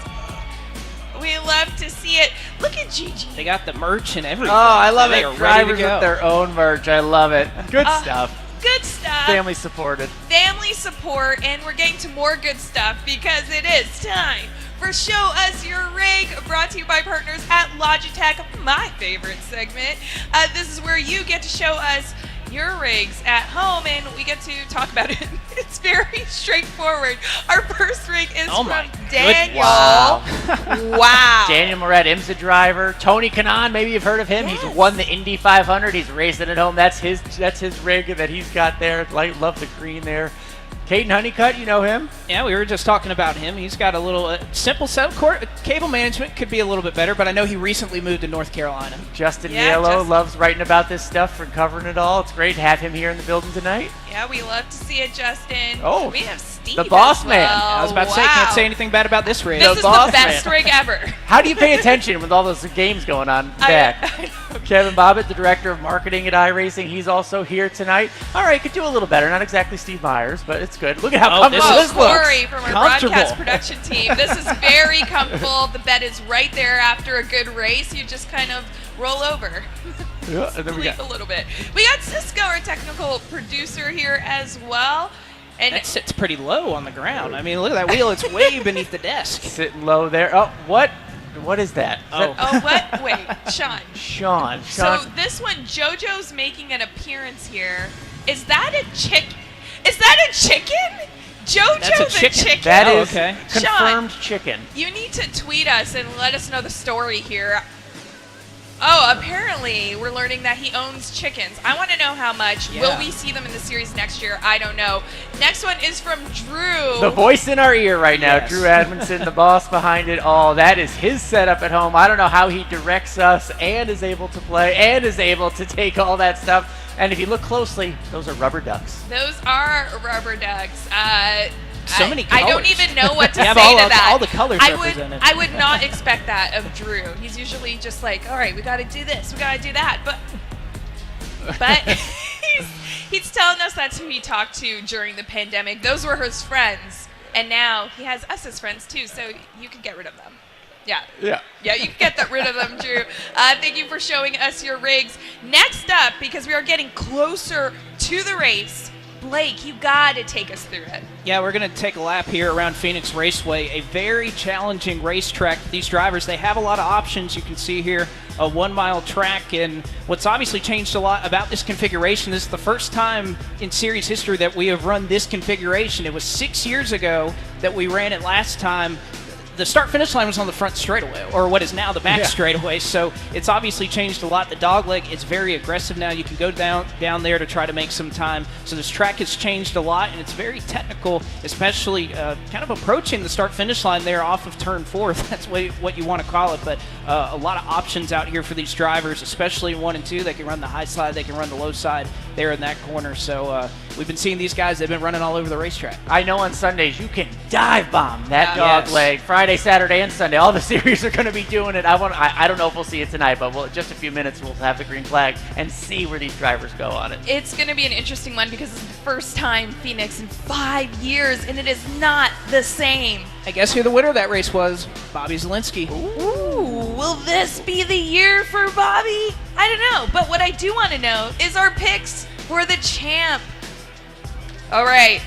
We love to see it. Look at Gigi. They got the merch and everything. Oh, I love They it. are ready to Drivers go. with their own merch. I love it. Good stuff. Good stuff. Family supported. Family support, and we're getting to more good stuff because it is time for Show Us Your Rig, brought to you by partners at Logitech, my favorite segment. This is where you get to show us your rigs at home, and we get to talk about it. It's very straightforward. Our first rig is from Daniel. Wow. Daniel Moret, IMSA driver. Tony Kanaan, maybe you've heard of him. Yes. He's won the Indy 500. He's racing at home. That's his rig that he's got there. Love the green there. Caden Honeycutt, you know him? Yeah, we were just talking about him. He's got a little simple setup. Cable management could be a little bit better, but I know he recently moved to North Carolina. Justin Yellow loves writing about this stuff and covering it all. It's great to have him here in the building tonight. Yeah, we love to see it, Justin. Oh, we have Steve, the boss as man. well. I was about to say, can't say anything bad about this rig. This is the best rig ever. How do you pay attention with all those games going on back? Kevin Bobbitt, the director of marketing at iRacing, he's also here tonight. All right, could do a little better. Not exactly Steve Myers, but it's good. Look at how comfortable this looks. Corey from our broadcast production team. This is very comfortable. The bed is right there after a good race. You just kind of roll over. Yeah, and then we Sleep got a little bit. We got Cisco, our technical producer, here as well. And that sits pretty low on the ground. I mean, look at that wheel. It's way beneath the desk. Sitting low there. Oh, what? What is that? Oh, what? Wait, Sean. So this one, JoJo's making an appearance here. Is that a chicken? Is that a chicken? JoJo That's a the chicken? That is okay. confirmed Sean, chicken. You need to tweet us and let us know the story here. Oh, apparently we're learning that he owns chickens. I want to know how much. Yeah. Will we see them in the series next year? I don't know. Next one is from Drew. The voice in our ear right now, Yes. Drew Admonson, the boss behind it all. That is his setup at home. I don't know how he directs us and is able to play and is able to take all that stuff. And if you look closely, those are rubber ducks. Those are rubber ducks. So many I don't colors. even know what to You say have to all that. all the colors I represented. I would not expect that of Drew. He's usually just like, all right, we got to do this, we got to do that. But he's telling us that's who he talked to during the pandemic. Those were his friends. And now he has us as friends too, so you can get rid of them. Yeah, you can get rid of them, Drew. Thank you for showing us your rigs. Next up, because we are getting closer to the race, Blake, you got to take us through it. Yeah, we're going to take a lap here around Phoenix Raceway, a very challenging racetrack. These drivers, they have a lot of options. You can see here a 1-mile track, and what's obviously changed a lot about this configuration, this is the first time in series history that we have run this configuration. It was 6 years ago that we ran it last time. The start-finish line was on the front straightaway, or what is now the back straightaway, so it's obviously changed a lot. The dogleg is very aggressive now. You can go down there to try to make some time. So this track has changed a lot, and it's very technical, especially kind of approaching the start-finish line there off of turn 4. That's what you want to call it, but a lot of options out here for these drivers, especially 1 and 2. They can run the high side, they can run the low side there in that corner. So we've been seeing these guys. They've been running all over the racetrack. I know on Sundays you can dive bomb that dog leg. Friday, Saturday, and Sunday. All the series are going to be doing it. I don't know if we'll see it tonight, but in just a few minutes we'll have the green flag and see where these drivers go on it. It's going to be an interesting one because it's the first time Phoenix in 5 years, and it is not the same. I guess who the winner of that race was? Bobby Zalinski. Ooh, Will this be the year for Bobby? I don't know, but what I do want to know is our picks for the champ. All right,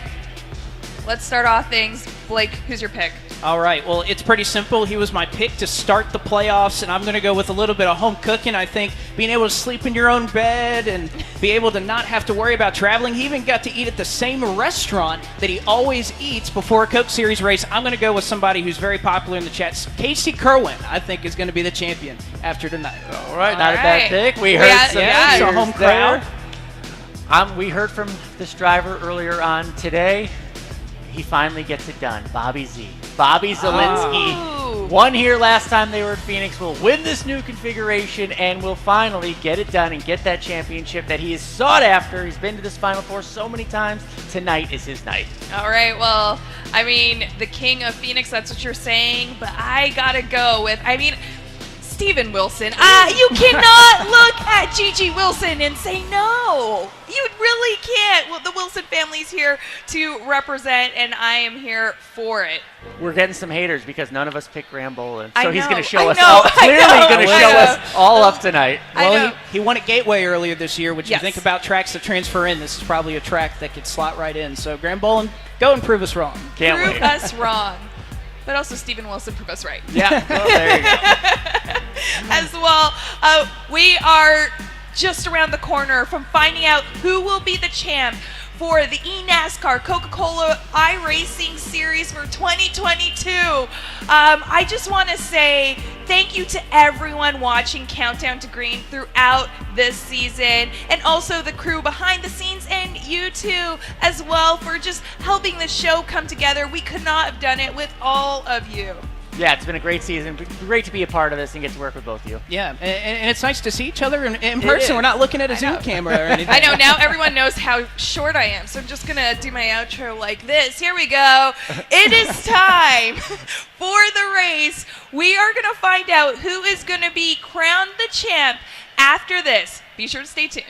let's start off things. Blake, who's your pick? All right, well, it's pretty simple. He was my pick to start the playoffs, and I'm going to go with a little bit of home cooking. I think being able to sleep in your own bed and be able to not have to worry about traveling. He even got to eat at the same restaurant that he always eats before a Coke Series race. I'm going to go with somebody who's very popular in the chats. Casey Cerwin, I think, is going to be the champion after tonight. All right, not a bad pick. We heard some home crowd. We heard from this driver earlier on today. He finally gets it done. Bobby Z. Bobby Zalinski won here last time they were at Phoenix. Will win this new configuration and will finally get it done and get that championship that he has sought after. He's been to this Final Four so many times. Tonight is his night. All right, well, I mean, the king of Phoenix, that's what you're saying, but I gotta go with, Steven Wilson. You cannot look at Gigi Wilson and say no. You really can't. Well, the Wilson family's here to represent, and I am here for it. We're getting some haters because none of us picked Graham Bolan. I So he's know, going to show I us know, all. I Clearly know, going to I show know. us all up tonight. Well, he won at Gateway earlier this year, which Yes. you think about tracks that transfer in. This is probably a track that could slot right in. So, Graham Bolan, go and prove us wrong. Prove us wrong. But also Steven Wilson prove us right. Yeah, well, there you go. As well, we are just around the corner from finding out who will be the champ for the eNASCAR Coca-Cola iRacing Series for 2022. I just want to say thank you to everyone watching Countdown to Green throughout this season, and also the crew behind the scenes, and you too as well for just helping the show come together. We could not have done it with all of you. Yeah, it's been a great season. Great to be a part of this and get to work with both of you. Yeah, and it's nice to see each other in person. We're not looking at a Zoom camera or anything. I know, now everyone knows how short I am, so I'm just going to do my outro like this. Here we go. It is time for the race. We are going to find out who is going to be crowned the champ after this. Be sure to stay tuned.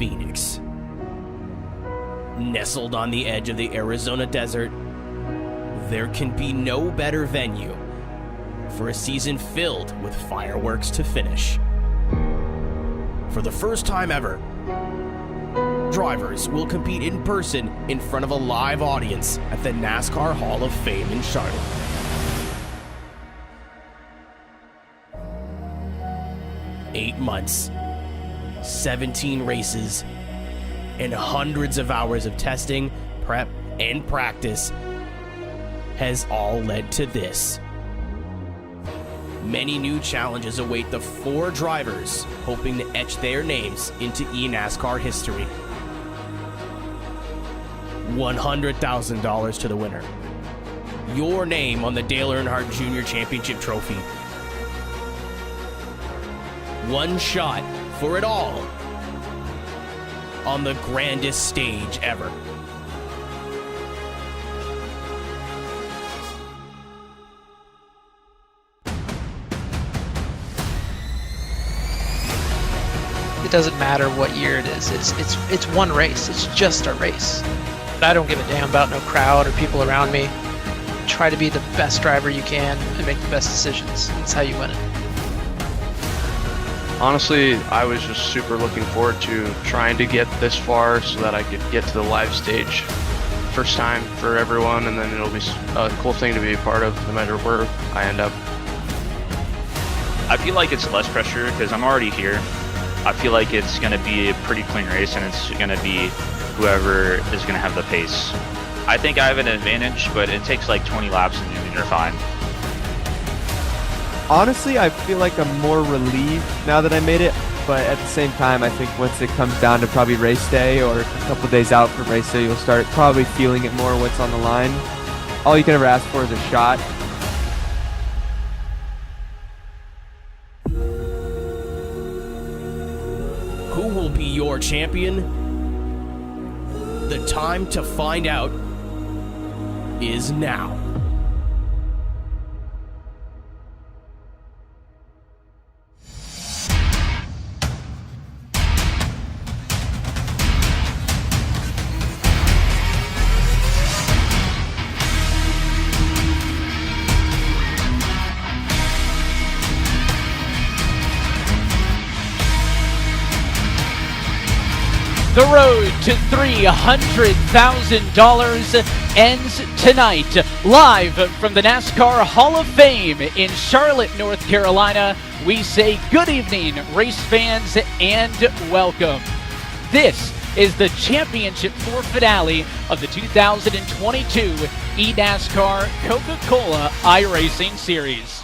Phoenix. Nestled on the edge of the Arizona desert, there can be no better venue for a season filled with fireworks to finish. For the first time ever, drivers will compete in person in front of a live audience at the NASCAR Hall of Fame in Charlotte. Eight months, 17 races, and hundreds of hours of testing, prep, and practice has all led to this. Many new challenges await the 4 drivers hoping to etch their names into eNASCAR history. $100,000 to the winner. Your name on the Dale Earnhardt Jr. Championship Trophy. One shot for it all on the grandest stage ever. It doesn't matter what year it is. It's one race. It's just a race. I don't give a damn about no crowd or people around me. Try to be the best driver you can and make the best decisions. That's how you win it. Honestly, I was just super looking forward to trying to get this far so that I could get to the live stage. First time for everyone, and then it'll be a cool thing to be a part of no matter where I end up. I feel like it's less pressure because I'm already here. I feel like it's going to be a pretty clean race, and it's going to be whoever is going to have the pace. I think I have an advantage, but it takes like 20 laps and you're fine. Honestly, I feel like I'm more relieved now that I made it, but at the same time, I think once it comes down to probably race day or a couple days out from race day, you'll start probably feeling it more what's on the line. All you can ever ask for is a shot. Who will be your champion? The time to find out is now. The road to $300,000 ends tonight. Live from the NASCAR Hall of Fame in Charlotte, North Carolina, we say good evening, race fans, and welcome. This is the Championship 4 finale of the 2022 eNASCAR Coca-Cola iRacing Series.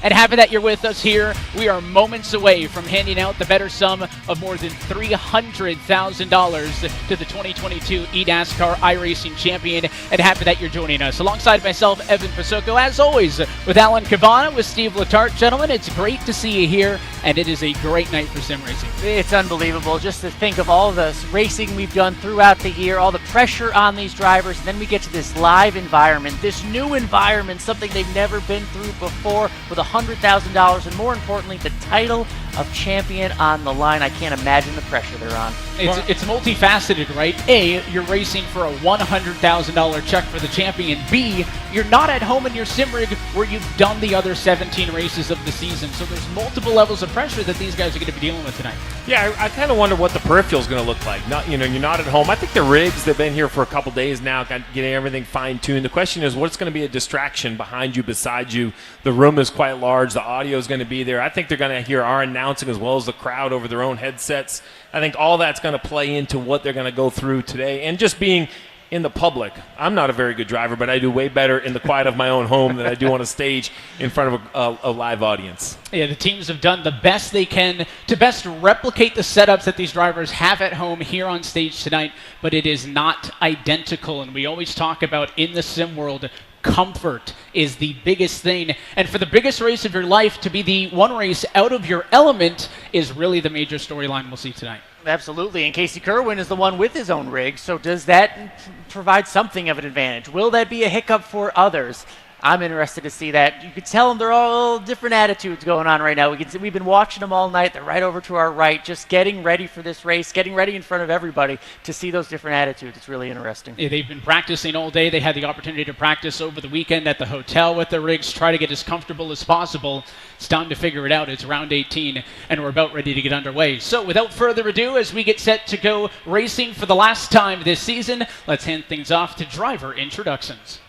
And happy that you're with us here. We are moments away from handing out the better sum of more than $300,000 to the 2022 eNASCAR iRacing champion. And happy that you're joining us. Alongside myself, Evan Pasoko, as always, with Alan Cavana, with Steve Letarte. Gentlemen, it's great to see you here, and it is a great night for sim racing. It's unbelievable just to think of all the racing we've done throughout the year, all the pressure on these drivers, and then we get to this live environment, this new environment, something they've never been through before, with $100,000, and more importantly, the title of champion on the line. I can't imagine the pressure they're on. It's multifaceted, right? A, you're racing for a $100,000 check for the champion. B, you're not at home in your sim rig where you've done the other 17 races of the season. So there's multiple levels of pressure that these guys are going to be dealing with tonight. Yeah, I kind of wonder what the peripheral is going to look like. You're not at home. I think the rigs, they've been here for a couple days now, getting everything fine-tuned. The question is, what's going to be a distraction behind you, beside you? The room is quite large. The audio is going to be there. I think they're going to hear our announcing as well as the crowd over their own headsets. I think all that's going to play into what they're going to go through today. And just being in the public. I'm not a very good driver, but I do way better in the quiet of my own home than I do on a stage in front of a live audience. Yeah, the teams have done the best they can to best replicate the setups that these drivers have at home here on stage tonight, but it is not identical. And we always talk about in the sim world, comfort is the biggest thing. And for the biggest race of your life to be the one race out of your element is really the major storyline we'll see tonight. Absolutely, and Casey Cerwin is the one with his own rig, so does that provide something of an advantage? Will that be a hiccup for others? I'm interested to see that. You can tell them they're all different attitudes going on right now. We've been watching them all night. They're right over to our right, just getting ready for this race, getting ready in front of everybody to see those different attitudes. It's really interesting. Yeah, they've been practicing all day. They had the opportunity to practice over the weekend at the hotel with the rigs, try to get as comfortable as possible. It's time to figure it out. It's round 18, and we're about ready to get underway. So without further ado, as we get set to go racing for the last time this season, let's hand things off to driver introductions.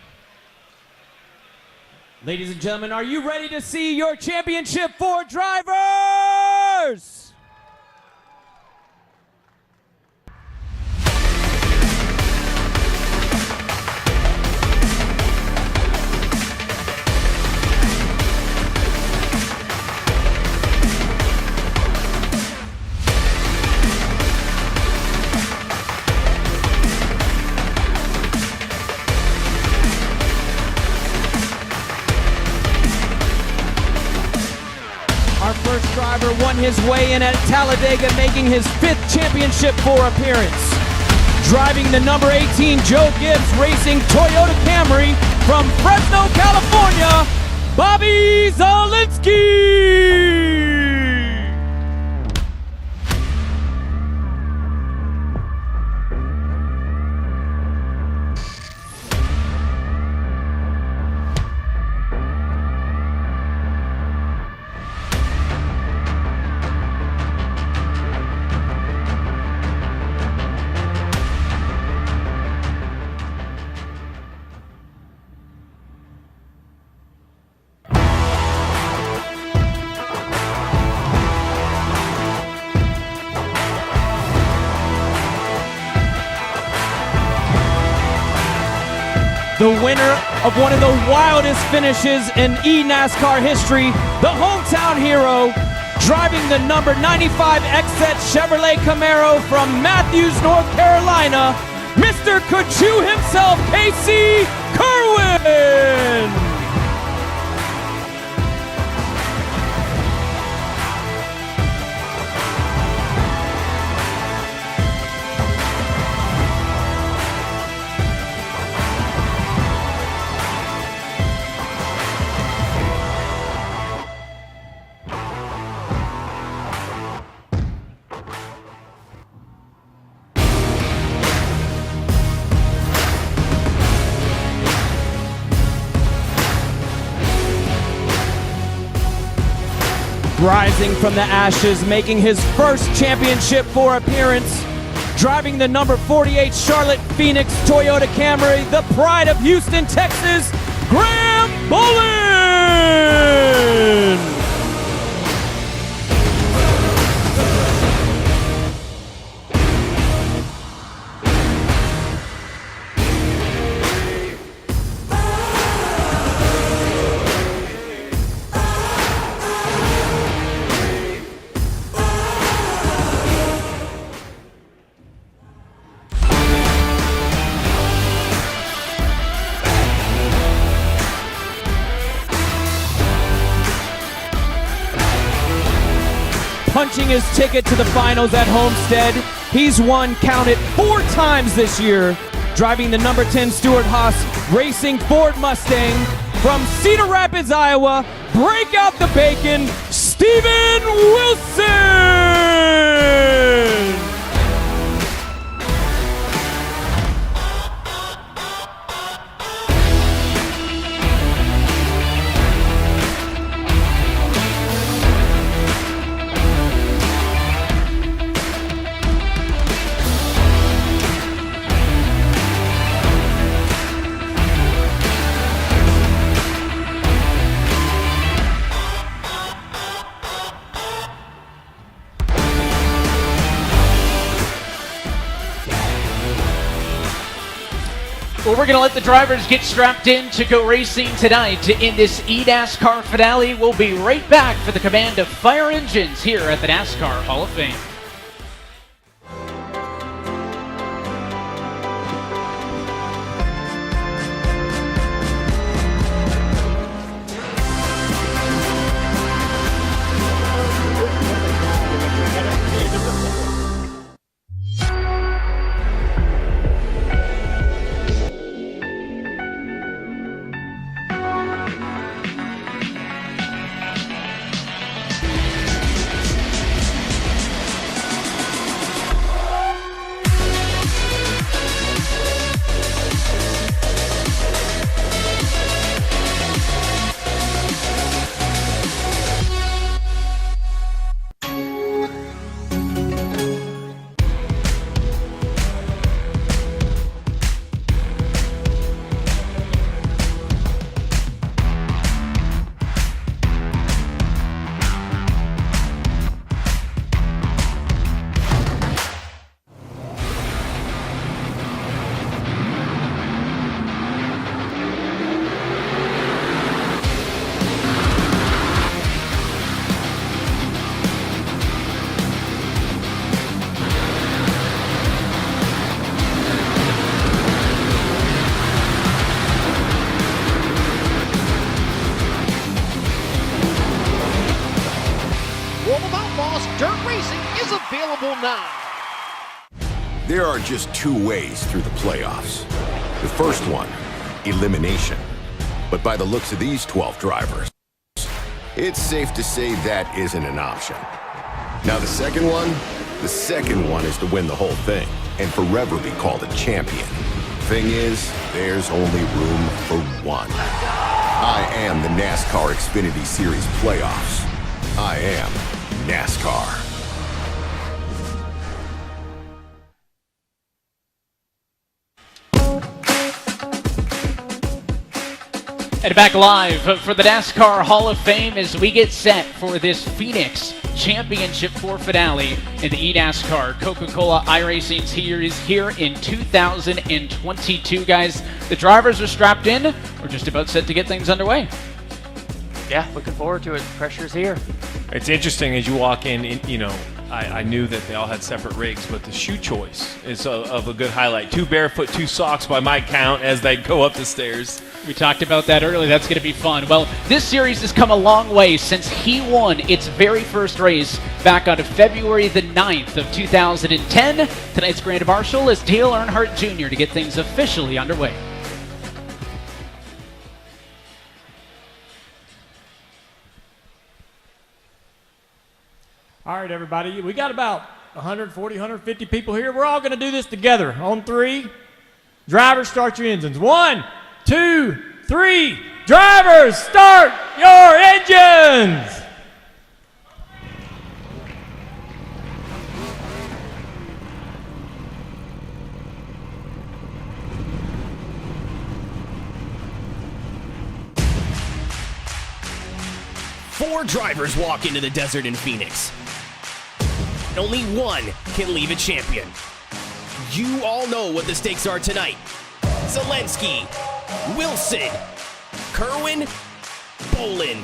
Ladies and gentlemen, are you ready to see your championship 4 drivers? First driver won his way in at Talladega, making his 5th championship 4 appearance. Driving the number 18 Joe Gibbs Racing Toyota Camry from Fresno, California, Bobby Zalinski. The winner of one of the wildest finishes in eNASCAR history, the hometown hero, driving the number 95 XZ Chevrolet Camaro from Matthews, North Carolina, Mr. Kuth himself, Casey Cerwin. Rising from the ashes, making his first championship 4 appearance, driving the number 48 Charlotte Phoenix Toyota Camry, the pride of Houston, Texas, Bolan. Punching his ticket to the finals at Homestead. He's won, count it, 4 times this year, driving the number 10 Stuart Haas Racing Ford Mustang from Cedar Rapids, Iowa. Break out the bacon, Steven Wilson! Well, we're going to let the drivers get strapped in to go racing tonight in this eNASCAR finale. We'll be right back for the command of fire engines here at the NASCAR Hall of Fame. available now. There are just two ways through the playoffs. The first one, elimination. But by the looks of these 12 drivers, it's safe to say that isn't an option. Now the second one is to win the whole thing and forever be called a champion. Thing is, there's only room for one. I am the NASCAR Xfinity Series playoffs. I am NASCAR. And back live for the NASCAR Hall of Fame as we get set for this Phoenix Championship 4 finale in the eNASCAR Coca-Cola iRacing Series here in 2022. Guys, the drivers are strapped in. We're just about set to get things underway. Yeah, looking forward to it. Pressure's here. It's interesting as you walk in, I knew that they all had separate rigs, but the shoe choice is of a good highlight. 2 barefoot, 2 socks by my count as they go up the stairs. We talked about that earlier. That's going to be fun. Well, this series has come a long way since he won its very first race back on February the 9th of 2010. Tonight's Grand Marshal is Dale Earnhardt Jr. to get things officially underway. All right, everybody. We got about 140, 150 people here. We're all going to do this together. On 3, drivers, start your engines. 1, 2, 3. Drivers, start your engines! Four drivers walk into the desert in Phoenix. Only one can leave a champion. You all know what the stakes are tonight. Zalinski, Wilson, Cerwin, Bolan.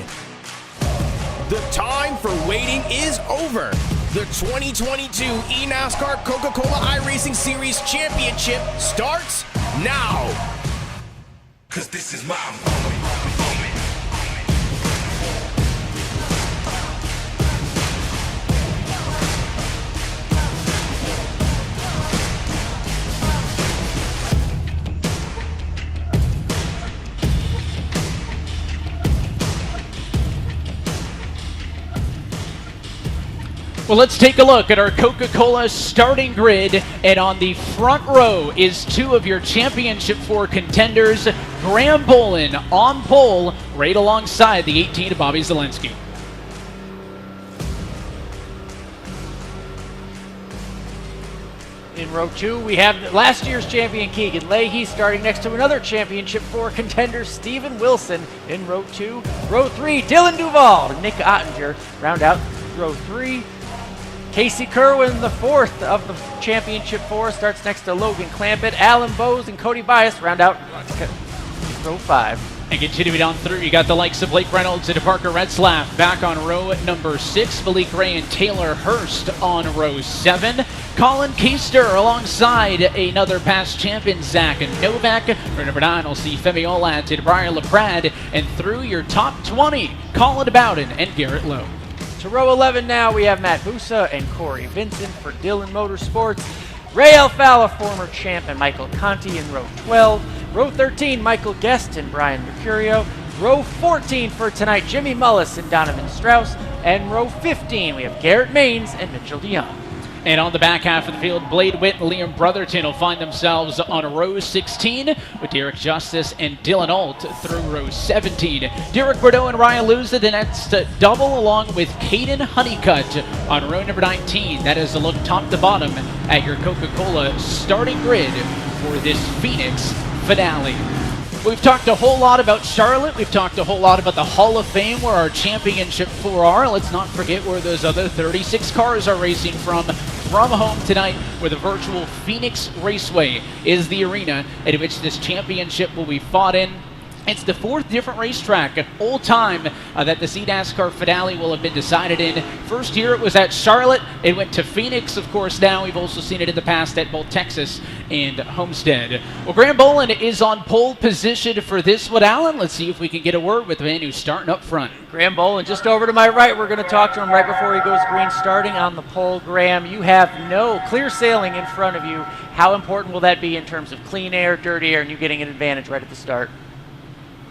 The time for waiting is over. The 2022 eNASCAR Coca-Cola iRacing Series Championship starts now. 'Cause this is my moment. Well, let's take a look at our Coca-Cola starting grid, and on the front row is 2 of your Championship 4 contenders. Graham Bolan on pole, right alongside the 18 of Bobby Zalinski. In row 2, we have last year's champion Keegan Leahy starting next to another Championship 4 contender, Steven Wilson, in row 2. Row 3, Dylan Duval, Nick Ottinger round out row 3. Casey Cerwin, the 4th of the Championship 4, starts next to Logan Clampett. Alan Bowes and Cody Bias round out row 5. And continuing on through, you got the likes of Blake Reynolds and Parker Retzlaff back on row number 6. Malik Ray and Taylor Hurst on row 7. Colin Keister alongside another past champion, Zach Novak. For number 9, we'll see Femi Olat and Brian LaPrade. And through your top 20, Colin Bowden and Garrett Lowe. To row 11 now, we have Matt Busa and Corey Vincent for Dillon Motorsports. Ray Alfala, former champ, and Michael Conti in row 12. Row 13, Michael Guest and Brian Mercurio. Row 14 for tonight, Jimmy Mullis and Donovan Strauss. And row 15, we have Garrett Maines and Mitchell DeYoung. And on the back half of the field, Blade Witt and Liam Brotherton will find themselves on row 16 with Derek Justice and Dylan Alt through row 17. Derek Bordeaux and Ryan Luz, the next double, along with Caden Honeycutt on row number 19. That is a look top to bottom at your Coca-Cola starting grid for this Phoenix finale. We've talked a whole lot about Charlotte. We've talked a whole lot about the Hall of Fame where our Championship 4 are. Let's not forget where those other 36 cars are racing from home tonight, where the virtual Phoenix Raceway is the arena at which this championship will be fought in. It's the 4th different racetrack all time that this eNASCAR finale will have been decided in. First year it was at Charlotte. It went to Phoenix, of course. Now we've also seen it in the past at both Texas and Homestead. Well, Graham Bolan is on pole position for this one, Alan. Let's see if we can get a word with the man who's starting up front. Graham Bolan just over to my right. We're going to talk to him right before he goes green, starting on the pole. Graham, you have no clear sailing in front of you. How important will that be in terms of clean air, dirty air, and you getting an advantage right at the start?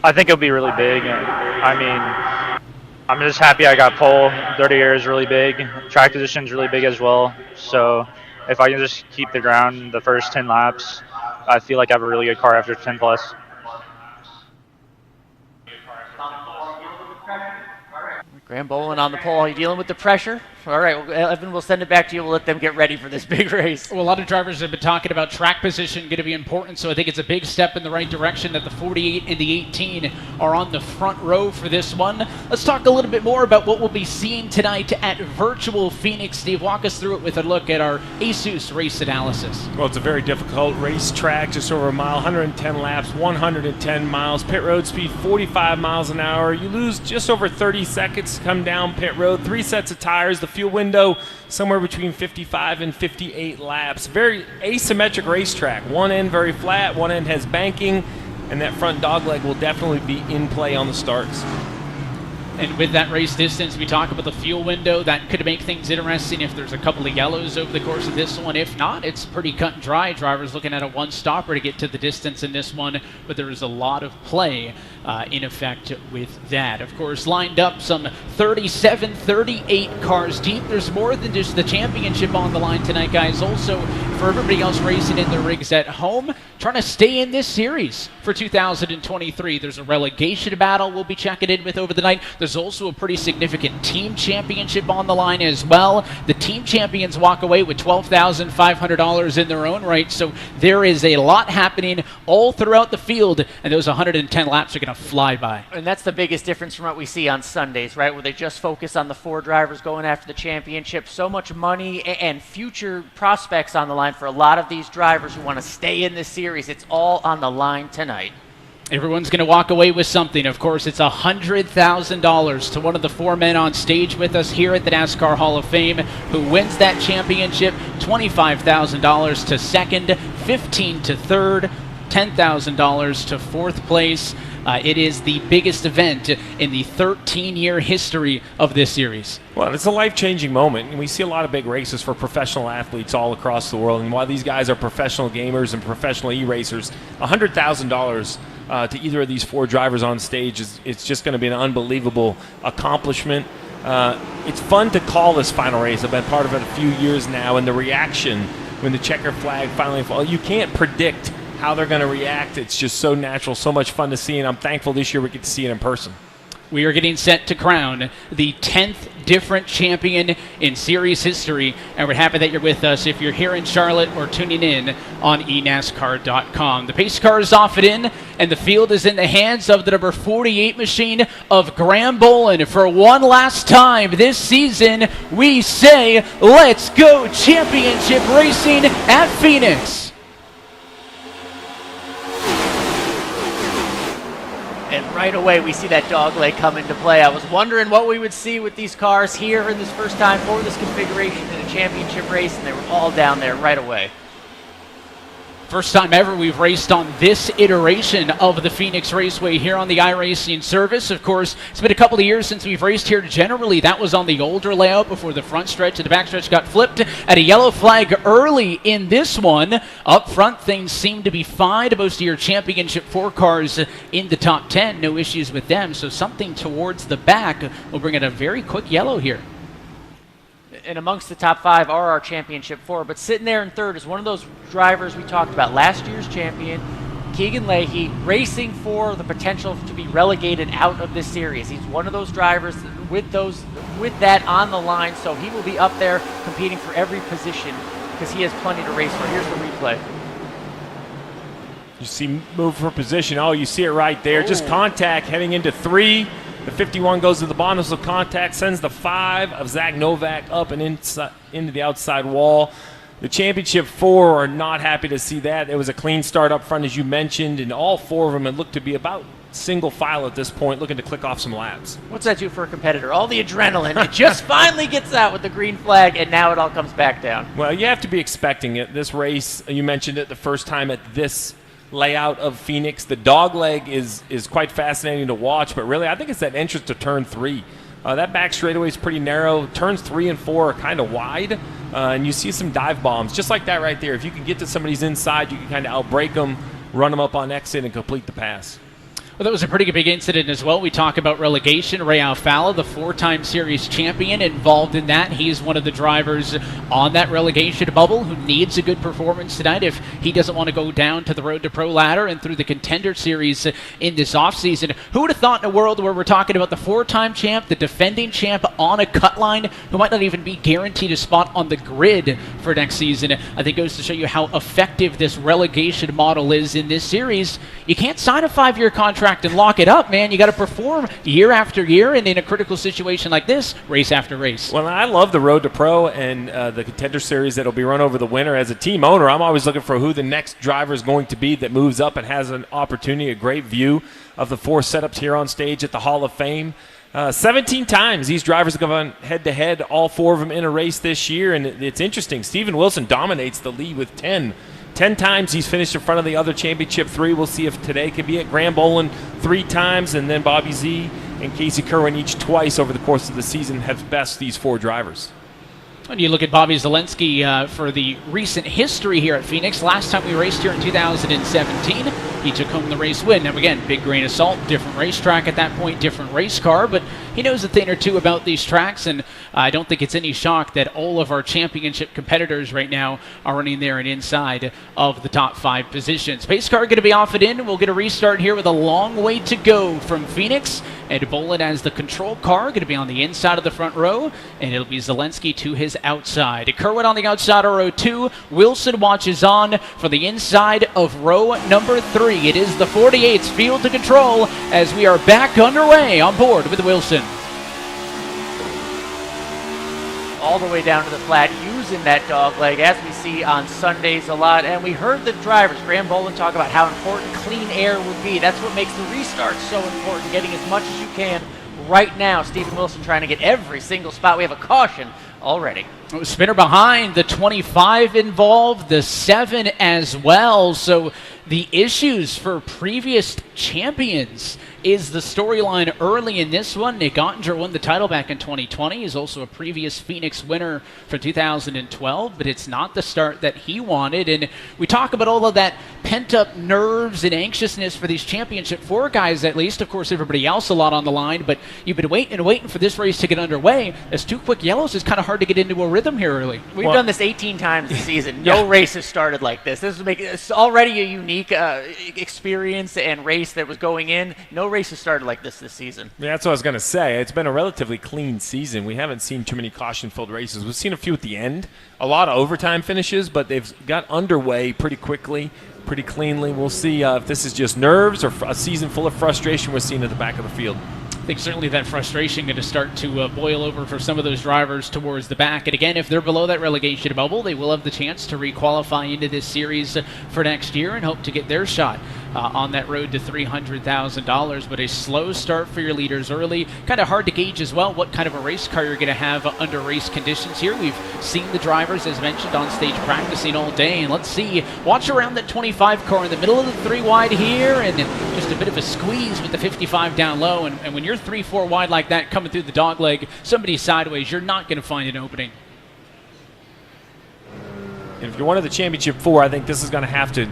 I think it'll be really big. I mean, I'm just happy I got pole. Dirty air is really big. Track position is really big as well. So if I can just keep the ground the first 10 laps, I feel like I have a really good car after 10 plus. Graham Bolan on the pole. Are you dealing with the pressure? All right, well, Evan, we'll send it back to you. We'll let them get ready for this big race. Well, a lot of drivers have been talking about track position going to be important, so I think it's a big step in the right direction that the 48 and the 18 are on the front row for this one. Let's talk a little bit more about what we'll be seeing tonight at Virtual Phoenix. Steve, walk us through it with a look at our ASUS race analysis. Well, it's a very difficult racetrack, just over a mile, 110 laps, 110 miles. Pit road speed 45 miles an hour. You lose just over 30 seconds to come down pit road. 3 sets of tires. The fuel window somewhere between 55 and 58 laps. Very asymmetric racetrack. One end very flat, one end has banking, and that front dogleg will definitely be in play on the starts. And with that race distance, we talk about the fuel window. That could make things interesting if there's a couple of yellows over the course of this one. If not, it's pretty cut and dry. Drivers looking at a one-stopper to get to the distance in this one, but there is a lot of play in effect with that. Of course, lined up some 37, 38 cars deep. There's more than just the championship on the line tonight, guys. Also, for everybody else racing in the rigs at home, trying to stay in this series for 2023. There's a relegation battle we'll be checking in with over the night. There's also a pretty significant team championship on the line as well. The team champions walk away with $12,500 in their own right, so there is a lot happening all throughout the field, and those 110 laps are going to fly by. And that's the biggest difference from what we see on Sundays, right, where they just focus on the 4 drivers going after the championship. So much money and future prospects on the line for a lot of these drivers who want to stay in this series. It's all on the line tonight. Everyone's going to walk away with something. Of course, it's $100,000 to one of the 4 men on stage with us here at the NASCAR Hall of Fame who wins that championship, $25,000 to second, $15,000 to third, $10,000 to fourth place. It is the biggest event in the 13-year history of this series. Well, it's a life-changing moment, and we see a lot of big races for professional athletes all across the world. And while these guys are professional gamers and professional e-racers, $100,000 to either of these 4 drivers on stage it's just going to be an unbelievable accomplishment. It's fun to call this final race. I've been part of it a few years now, and the reaction when the checker flag finally falls, you can't predict how they're going to react. It's just so natural, so much fun to see, and I'm thankful this year we get to see it in person. We are getting set to crown the 10th different champion in series history, and we're happy that you're with us if you're here in Charlotte or tuning in on eNASCAR.com. The pace car is off and in, and the field is in the hands of the number 48 machine of Graham Bolan. For one last time this season, we say, let's go championship racing at Phoenix. And right away, we see that dog leg come into play. I was wondering what we would see with these cars here in this first time for this configuration in a championship race, and they were all down there right away. First time ever we've raced on this iteration of the Phoenix Raceway here on the iRacing service. Of course, it's been a couple of years since we've raced here. Generally, that was on the older layout before the front stretch and the back stretch got flipped at a yellow flag early in this one. Up front, things seem to be fine. Most of your championship 4 cars in the top 10, no issues with them. So something towards the back will bring it a very quick yellow here. And amongst the top 5 are our championship 4, but sitting there in third is one of those drivers we talked about, last year's champion, Keegan Leahy, racing for the potential to be relegated out of this series. He's one of those drivers with that on the line, so he will be up there competing for every position because he has plenty to race for. Here's the replay. You see move for position. Oh, you see it right there. Just contact heading into 3. The 51 goes to the bottom, so contact sends the 5 of Zach Novak up and inside, into the outside wall. The Championship 4 are not happy to see that. It was a clean start up front, as you mentioned, and all 4 of them had looked to be about single file at this point, looking to click off some laps. What's that do for a competitor? All the adrenaline, it just finally gets out with the green flag, and now it all comes back down. Well, you have to be expecting it. This race, you mentioned it the first time at this layout of Phoenix. The dog leg is quite fascinating to watch, but really I think it's that entrance to turn 3. That back straightaway is pretty narrow. Turns 3 and 4 are kind of wide, and you see some dive bombs just like that right there. If you can get to somebody's inside, you can kind of outbrake them, run them up on exit, and complete the pass. Well, that was a pretty big incident as well. We talk about relegation. Ray Alfala, the 4-time series champion, involved in that. He's one of the drivers on that relegation bubble who needs a good performance tonight if he doesn't want to go down to the Road to Pro ladder and through the Contender Series in this offseason. Who would have thought in a world where we're talking about the 4-time champ, the defending champ on a cut line, who might not even be guaranteed a spot on the grid for next season? I think it goes to show you how effective this relegation model is in this series. You can't sign a 5-year contract and lock it up, man. You got to perform year after year, and in a critical situation like this, race after race. Well, I love the Road to Pro and the Contender Series that'll be run over the winter. As a team owner, I'm always looking for who the next driver is going to be that moves up and has an opportunity, a great view of the 4 setups here on stage at the Hall of Fame. 17 times these drivers have gone head-to-head, all 4 of them in a race this year, and it's interesting. Steven Wilson dominates the lead with 10 times he's finished in front of the other Championship 3. We'll see if today can be it. Graham Bolan 3 times, and then Bobby Z and Casey Cerwin each twice over the course of the season have best these 4 drivers. When you look at Bobby Zalinski for the recent history here at Phoenix, last time we raced here in 2017, he took home the race win. Now again, big grain of salt, different racetrack at that point, different race car, but he knows a thing or two about these tracks, and I don't think it's any shock that all of our championship competitors right now are running there and inside of the top 5 positions. Pace car going to be off and in. We'll get a restart here with a long way to go from Phoenix. And Bolan as the control car, going to be on the inside of the front row, and it'll be Zalinski to his outside. Cerwin on the outside of row 2. Wilson watches on for the inside of row number 3. It is the 48's field to control as we are back underway on board with Wilson. All the way down to the flat, using that dog leg, as we see on Sundays a lot. And we heard the drivers, Graham Bolan, talk about how important clean air would be. That's what makes the restart so important, getting as much as you can right now. Steven Wilson trying to get every single spot. We have a caution already. Spinner behind, the 25 involved, the 7 as well. So the issues for previous champions is the storyline early in this one. Nick Ottinger won the title back in 2020. He's also a previous Phoenix winner for 2012, but it's not the start that he wanted. And we talk about all of that pent-up nerves and anxiousness for these Championship 4 guys, at least. Of course, everybody else a lot on the line, but you've been waiting and waiting for this race to get underway. As 2 quick yellows, it's kind of hard to get into a rhythm here early. We've done this 18 times this season. No race has started like this. It's already a unique experience and race that was going in. No race has started like this season. Yeah, that's what I was going to say. It's been a relatively clean season. We haven't seen too many caution-filled races. We've seen a few at the end, a lot of overtime finishes, but they've got underway pretty quickly, pretty cleanly. We'll see if this is just nerves or a season full of frustration we're seeing at the back of the field. I think certainly that frustration going to start to boil over for some of those drivers towards the back. And again, if they're below that relegation bubble, they will have the chance to re-qualify into this series for next year and hope to get their shot on that road to $300,000. But a slow start for your leaders early. Kind of hard to gauge as well what kind of a race car you're going to have under race conditions here. We've seen the drivers, as mentioned, on stage practicing all day. And let's see, watch around that 25 car in the middle of the 3 wide here, and just a bit of a squeeze with the 55 down low. And when you're 3-4 wide like that coming through the dog leg, somebody sideways, you're not going to find an opening. And if you're one of the Championship 4, I think this is going to have to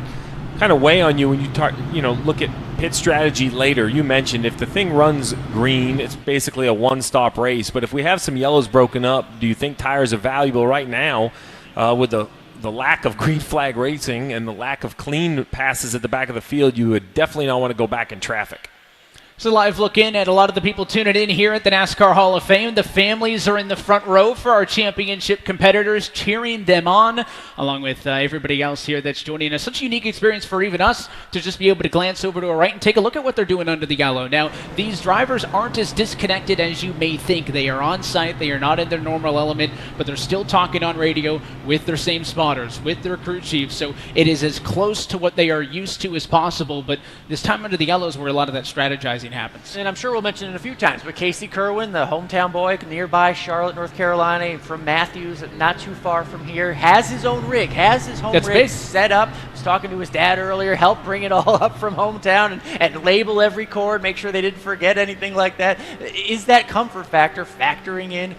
kind of weigh on you when you look at pit strategy later. You mentioned if the thing runs green, it's basically a one-stop race. But if we have some yellows broken up, do you think tires are valuable right now with the lack of green flag racing and the lack of clean passes at the back of the field? You would definitely not want to go back in traffic. So live look in at a lot of the people tuning in here at the NASCAR Hall of Fame. The families are in the front row for our championship competitors, cheering them on, along with everybody else here that's joining us. Such a unique experience for even us to just be able to glance over to our right and take a look at what they're doing under the yellow. Now, these drivers aren't as disconnected as you may think. They are on site. They are not in their normal element, but they're still talking on radio with their same spotters, with their crew chiefs. So it is as close to what they are used to as possible, but this time under the yellow is where a lot of that strategizing happens. And I'm sure we'll mention it a few times, but Casey Cerwin, the hometown boy nearby Charlotte, North Carolina, from Matthews, not too far from here, has his own rig, has his home rig set up. Was talking to his dad earlier, helped bring it all up from hometown and label every cord, make sure they didn't forget anything like that. Is that comfort factor factoring in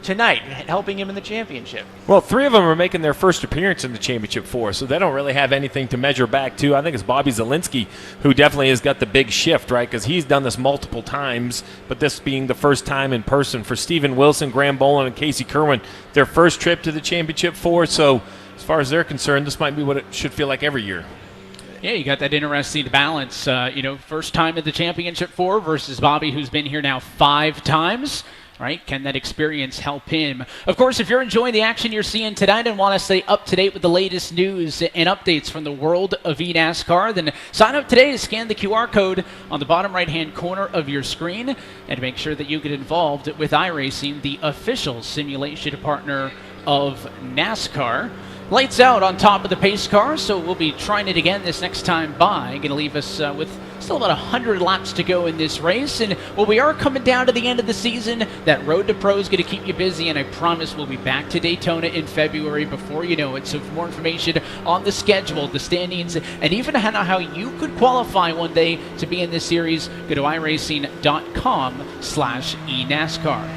tonight, helping him in the championship? Well, 3 of them are making their first appearance in the championship 4, so they don't really have anything to measure back to. I think it's Bobby Zalinski who definitely has got the big shift, right, because he's done this multiple times, but this being the first time in person for Steven Wilson, Graham Bolan, and Casey Cerwin, their first trip to the championship 4, so as far as they're concerned, this might be what it should feel like every year. Yeah, you got that interesting balance. First time at the championship 4 versus Bobby, who's been here now 5 times. Right? Can that experience help him? Of course, if you're enjoying the action you're seeing tonight and want to stay up to date with the latest news and updates from the world of eNASCAR, then sign up today to scan the QR code on the bottom right-hand corner of your screen and make sure that you get involved with iRacing, the official simulation partner of NASCAR. Lights out on top of the pace car, so we'll be trying it again this next time by. Going to leave us with still about 100 laps to go in this race. And while we are coming down to the end of the season, that Road to Pro is going to keep you busy, and I promise we'll be back to Daytona in February before you know it. So for more information on the schedule, the standings, and even how you could qualify one day to be in this series, go to iRacing.com/eNASCAR.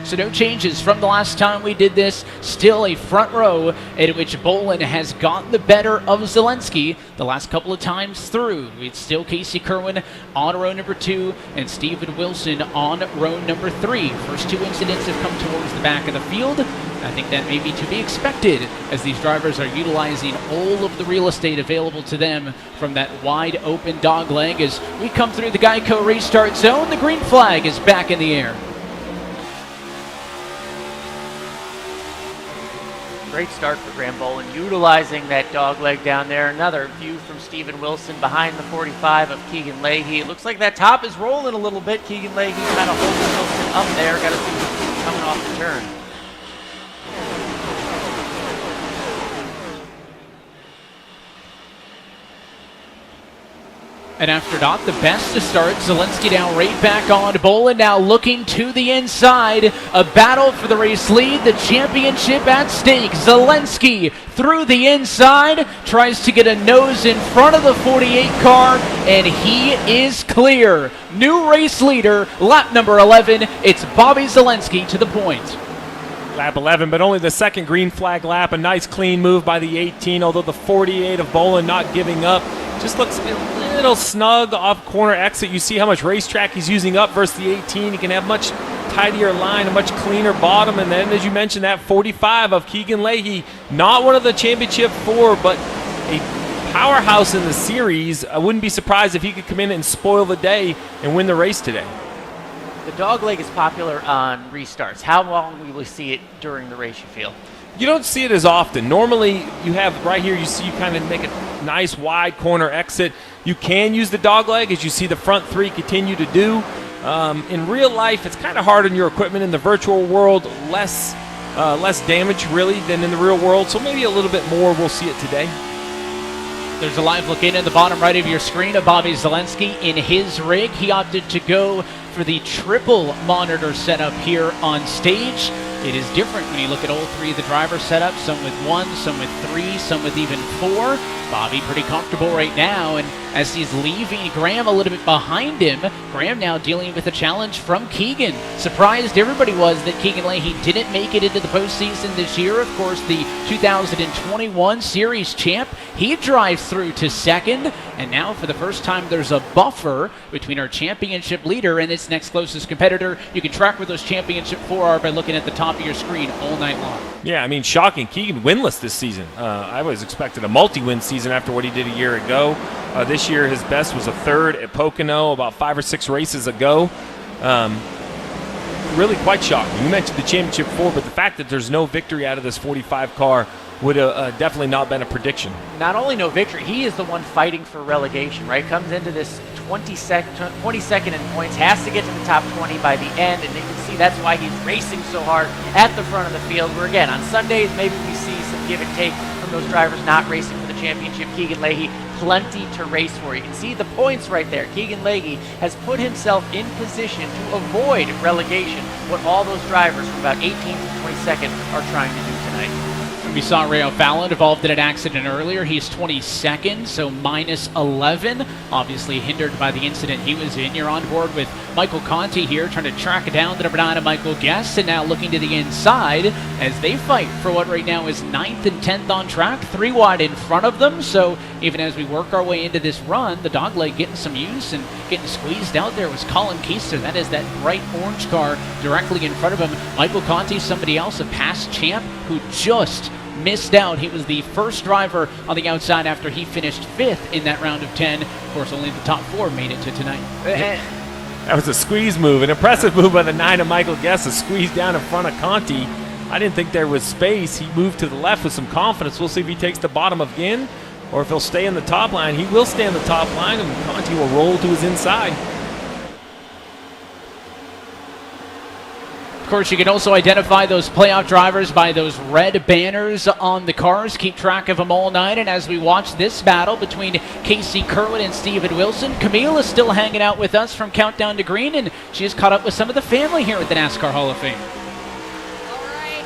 So no changes from the last time we did this. Still a front row in which Bolan has gotten the better of Zalinski the last couple of times through. It's still Casey Cerwin on row number 2 and Steven Wilson on row number 3. First 2 incidents have come towards the back of the field. I think that may be to be expected as these drivers are utilizing all of the real estate available to them from that wide open dog leg. As we come through the Geico restart zone, the green flag is back in the air. Great start for Graham Bolan, utilizing that dog leg down there. Another view from Steven Wilson behind the 45 of Keegan Leahy. It looks like that top is rolling a little bit. Keegan Leahy kind of holding Wilson up there. Got to see what's coming off the turn. And after not the best to start, Zalinski now right back on. Bolan now looking to the inside. A battle for the race lead. The championship at stake. Zalinski through the inside. Tries to get a nose in front of the 48 car. And he is clear. New race leader, lap number 11. It's Bobby Zalinski to the point. Lap 11, but only the second green flag lap. A nice clean move by the 18, although the 48 of Bolan not giving up. Just looks a little snug off corner exit. You see how much racetrack he's using up versus the 18. He can have much tidier line, a much cleaner bottom. And then, as you mentioned, that 45 of Keegan Leahy, not one of the championship 4, but a powerhouse in the series. I wouldn't be surprised if he could come in and spoil the day and win the race today. The dog leg is popular on restarts. How long will we see it during the race, you feel? You don't see it as often. Normally, you have right here, you see you kind of make a nice wide corner exit. You can use the dog leg, as you see the front 3 continue to do. In real life, it's kind of hard on your equipment. In the virtual world, less damage, really, than in the real world. So maybe a little bit more, we'll see it today. There's a live look in the bottom right of your screen of Bobby Zalinski in his rig. He opted to go for the triple monitor setup here on stage. It is different when you look at all 3 of the driver setups, some with 1, some with 3, some with even 4. Bobby pretty comfortable right now, and as he's leaving Graham a little bit behind him, Graham now dealing with a challenge from Keegan. Surprised everybody was that Keegan Leahy didn't make it into the postseason this year. Of course, the 2021 Series champ. He drives through to second, and now for the first time there's a buffer between our championship leader and its next closest competitor. You can track where those championship 4 are by looking at the top of your screen all night long. Yeah, I mean, shocking. Keegan winless this season. I was expecting a multi-win season after what he did a year ago. This year, his best was a third at Pocono about 5 or 6 races ago. Really quite shocking. You mentioned the championship 4, but the fact that there's no victory out of this 45 car would have definitely not been a prediction. Not only no victory, he is the one fighting for relegation, right? Comes into this 22nd in points, has to get to the top 20 by the end, and you can see that's why he's racing so hard at the front of the field, where again, on Sundays, maybe we see some give and take from those drivers not racing for the championship. Keegan Leahy, plenty to race for. You can see the points right there. Keegan Leahy has put himself in position to avoid relegation, what all those drivers from about 18th to 22nd are trying to do tonight. We saw Rayo Fallon involved in an accident earlier. He's 22nd, so minus 11. Obviously hindered by the incident he was in. You're on board with Michael Conti here, trying to track down the number 9 of Michael Guest, and now looking to the inside as they fight for what right now is 9th and 10th on track, 3 wide in front of them. So even as we work our way into this run, the dogleg getting some use and getting squeezed out there was Colin Keister. That is that bright orange car directly in front of him. Michael Conti, somebody else, a past champ who just missed out. He was the first driver on the outside after he finished 5th in that round of 10. Of course, only the top 4 made it to tonight. That was a squeeze move, an impressive move by the 9 of Michael Guest, a squeeze down in front of Conti. I didn't think there was space. He moved to the left with some confidence. We'll see if he takes the bottom again or if he'll stay in the top line. He will stay in the top line, and Conti will roll to his inside. Of course, you can also identify those playoff drivers by those red banners on the cars. Keep track of them all night. And as we watch this battle between Casey Kerwin and Steven Wilson, Camille is still hanging out with us from Countdown to Green, and she has caught up with some of the family here at the NASCAR Hall of Fame. All right,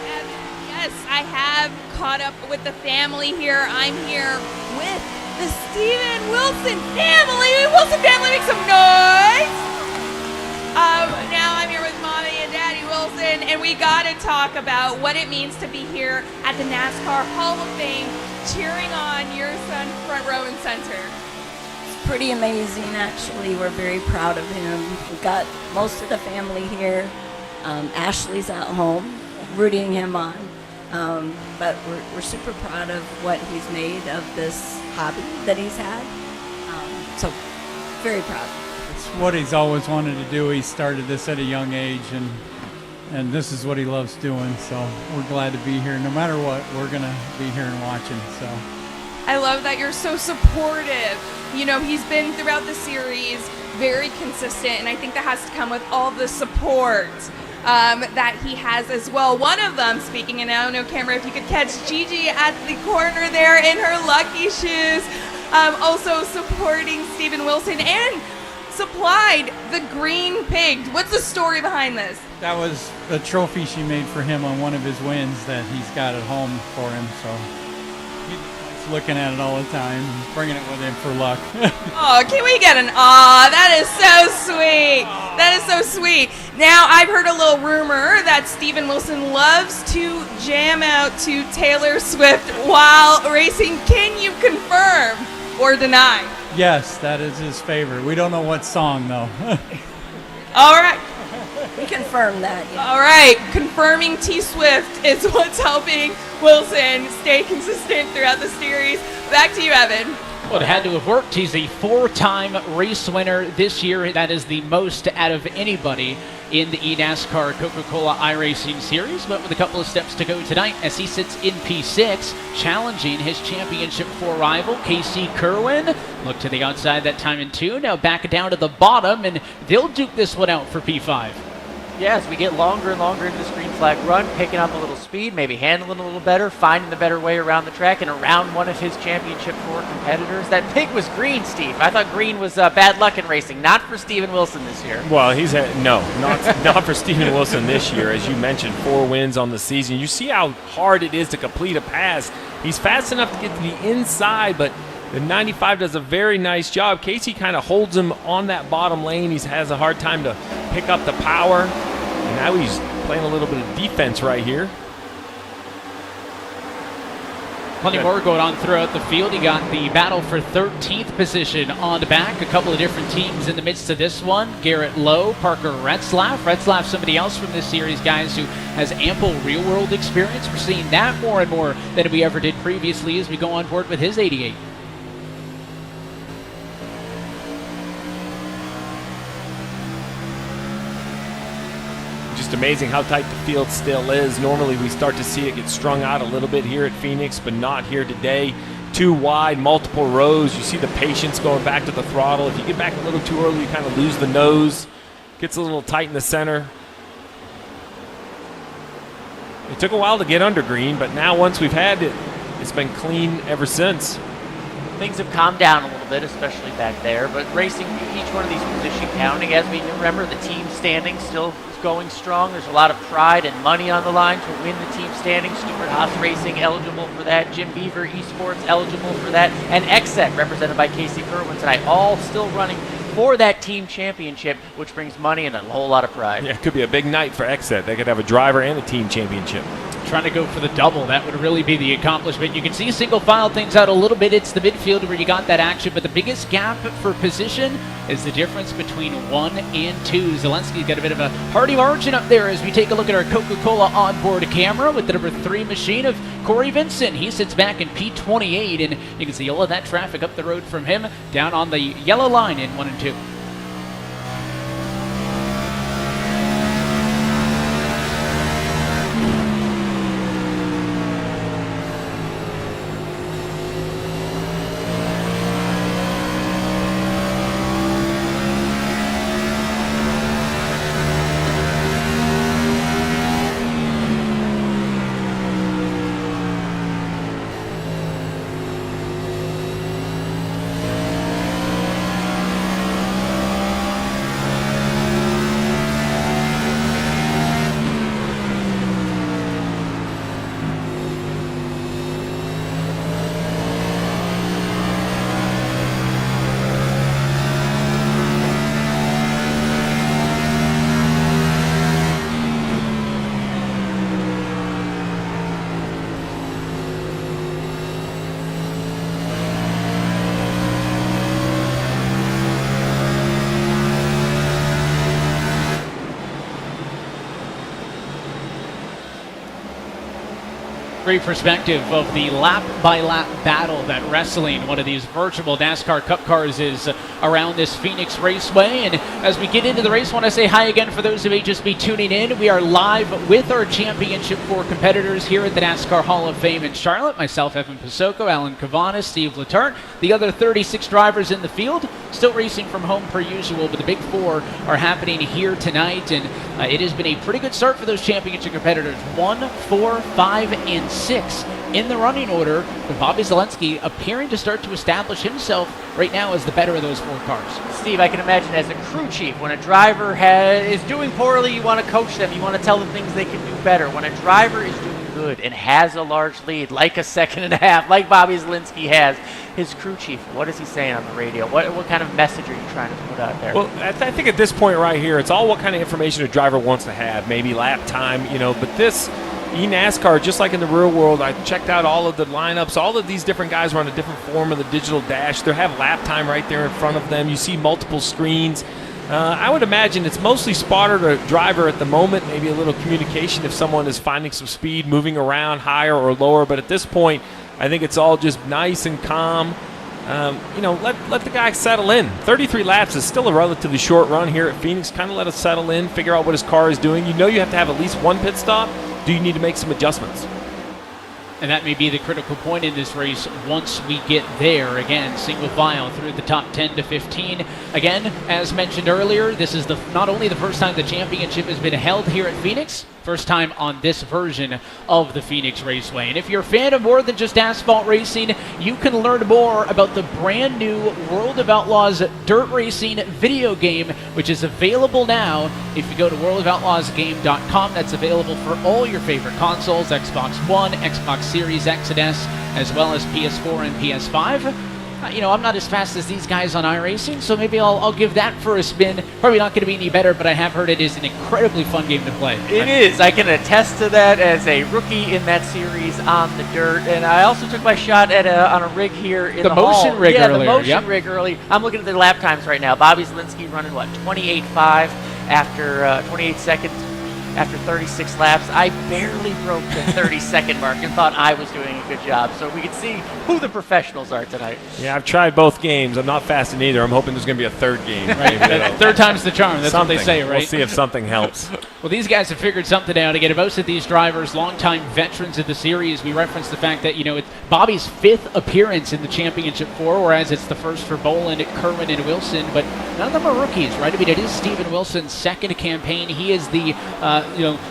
yes, I have caught up with the family here. I'm here with the Steven Wilson family. Wilson family, make some noise. Now I'm here with Mommy and Daddy Wilson, and we got to talk about what it means to be here at the NASCAR Hall of Fame, cheering on your son front row and center. It's pretty amazing, actually. We're very proud of him. We've got most of the family here. Ashley's at home, rooting him on. But we're super proud of what he's made of this hobby that he's had. So, very proud. It's what he's always wanted to do. He started this at a young age, and this is what he loves doing. So we're glad to be here. No matter what, we're going to be here and watching. So I love that you're so supportive. You know, he's been throughout the series very consistent, and I think that has to come with all the support that he has as well. One of them, speaking, and now no camera, if you could catch Gigi at the corner there in her lucky shoes, also supporting Steven Wilson and supplied the green pig. What's the story behind this? that was a trophy she made for him on one of his wins that he's got at home for him. So he's looking at it all the time, bringing it with him for luck. Oh, can we get an aw? That is so sweet. That is so sweet. Now, I've heard a little rumor that Steven Wilson loves to jam out to Taylor Swift while racing. Can you confirm or deny? Yes, that is his favorite. We don't know what song, though. All right. We confirm that. Yeah. All right. Confirming T-Swift is what's helping Wilson stay consistent throughout the series. Back to you, Evan. Well, it had to have worked. He's a four-time race winner this year. That is the most out of anybody in the eNASCAR Coca-Cola iRacing Series, but with a couple of steps to go tonight as he sits in P6, challenging his Championship 4 rival, Casey Kerwin. Look to the outside that time in 2. Now back down to the bottom, and they'll duke this one out for P5. Yeah, as we get longer and longer into this green flag run, picking up a little speed, maybe handling a little better, finding the better way around the track and around one of his Championship 4 competitors. That pig was green, Steve. I thought green was bad luck in racing. Not for Steven Wilson this year. Well, he's not for Steven Wilson this year. As you mentioned, 4 wins on the season. You see how hard it is to complete a pass. He's fast enough to get to the inside, but the 95 does a very nice job. Casey kind of holds him on that bottom lane. He has a hard time to pick up the power. And now he's playing a little bit of defense right here. Plenty more going on throughout the field. You got the battle for 13th position on the back. A couple of different teams in the midst of this one. Garrett Lowe, Parker Retzlaff. Retzlaff, somebody else from this series, guys, who has ample real-world experience. We're seeing that more and more than we ever did previously as we go on board with his 88. just amazing how tight the field still is. Normally we start to see it get strung out a little bit here at Phoenix, but not here today. Too wide, multiple rows. You see the patience going back to the throttle. If you get back a little too early, you kind of lose the nose. Gets a little tight in the center. It took a while to get under green, but now once we've had it, it's been clean ever since. Things have calmed down a little bit, especially back there, but racing each one of these position counting. As we remember, the team standing still is going strong. There's a lot of pride and money on the line to win the team standing. Stuart Haas Racing eligible for that. Jim Beaver Esports eligible for that. And XSET, represented by Casey Cerwin tonight, all still running for that team championship, which brings money and a whole lot of pride. Yeah, it could be a big night for XSET. They could have a driver and a team championship. Trying to go for the double, that would really be the accomplishment. You can see single file things out a little bit. It's the midfield where you got that action, but the biggest gap for position is the difference between 1 and 2. Zalinski's got a bit of a hearty margin up there as we take a look at our Coca-Cola onboard camera with the number 3 machine of Corey Vincent. He sits back in P28, and you can see all of that traffic up the road from him down on the yellow line in 1 and 2. Great perspective of the lap-by-lap battle that wrestling, one of these virtual NASCAR Cup cars, is around this Phoenix Raceway. And as we get into the race, I want to say hi again for those who may just be tuning in. We are live with our Championship 4 competitors here at the NASCAR Hall of Fame in Charlotte. Myself, Evan Pasocco, Alan Cavanis, Steve Letarte, the other 36 drivers in the field, still racing from home per usual, but the big 4 are happening here tonight. And it has been a pretty good start for those championship competitors. 1, 4, 5, and 6 in the running order, with Bobby Zalinski appearing to start to establish himself right now as the better of those 4 cars. Steve, I can imagine as a crew chief, when a driver is doing poorly, you want to coach them, you want to tell them things they can do better. When a driver is doing good and has a large lead, like a second and a half, like Bobby Zalinski has, his crew chief, what is he saying on the radio? What kind of message are you trying to put out there? Well, I think at this point right here, it's all what kind of information a driver wants to have, maybe lap time, but this eNASCAR, just like in the real world, I checked out all of the lineups. All of these different guys are on a different form of the digital dash. They have lap time right there in front of them. You see multiple screens. I would imagine it's mostly spotter to driver at the moment, maybe a little communication if someone is finding some speed, moving around higher or lower. But at this point, I think it's all just nice and calm. Let the guy settle in. 33 laps is still a relatively short run here at Phoenix. Kind of let us settle in, figure out what his car is doing. You have to have at least one pit stop. Do you need to make some adjustments? And that may be the critical point in this race once we get there. Again, single file through the top 10 to 15. Again, as mentioned earlier, this is not only the first time the championship has been held here at Phoenix, first time on this version of the Phoenix Raceway. And if you're a fan of more than just asphalt racing, you can learn more about the brand new World of Outlaws dirt racing video game, which is available now. If you go to worldofoutlaws.game.com, that's available for all your favorite consoles, Xbox One, Xbox Series X and S, as well as PS4 and PS5. I'm not as fast as these guys on iRacing, so maybe I'll give that for a spin. Probably not going to be any better, but I have heard it is an incredibly fun game to play. It is. I can attest to that as a rookie in that series on the dirt. And I also took my shot at on a rig here in the motion hall. rig yeah, earlier. The motion rig early. I'm looking at the lap times right now. Bobby Zalinski running, 28.5 after 28 seconds. after 36 laps. I barely broke the 30-second mark and thought I was doing a good job. So we can see who the professionals are tonight. Yeah, I've tried both games. I'm not fast in either. I'm hoping there's going to be a third game. Right. Third time's the charm. That's something. what they say, right? We'll see if something helps. Well, these guys have figured something out. Again, most of these drivers, longtime veterans of the series. We referenced the fact that, it's Bobby's 5th appearance in the Championship 4, whereas it's the first for Bolan, Cerwin, and Wilson. But none of them are rookies, right? I mean, it is Steven Wilson's second campaign. He is the,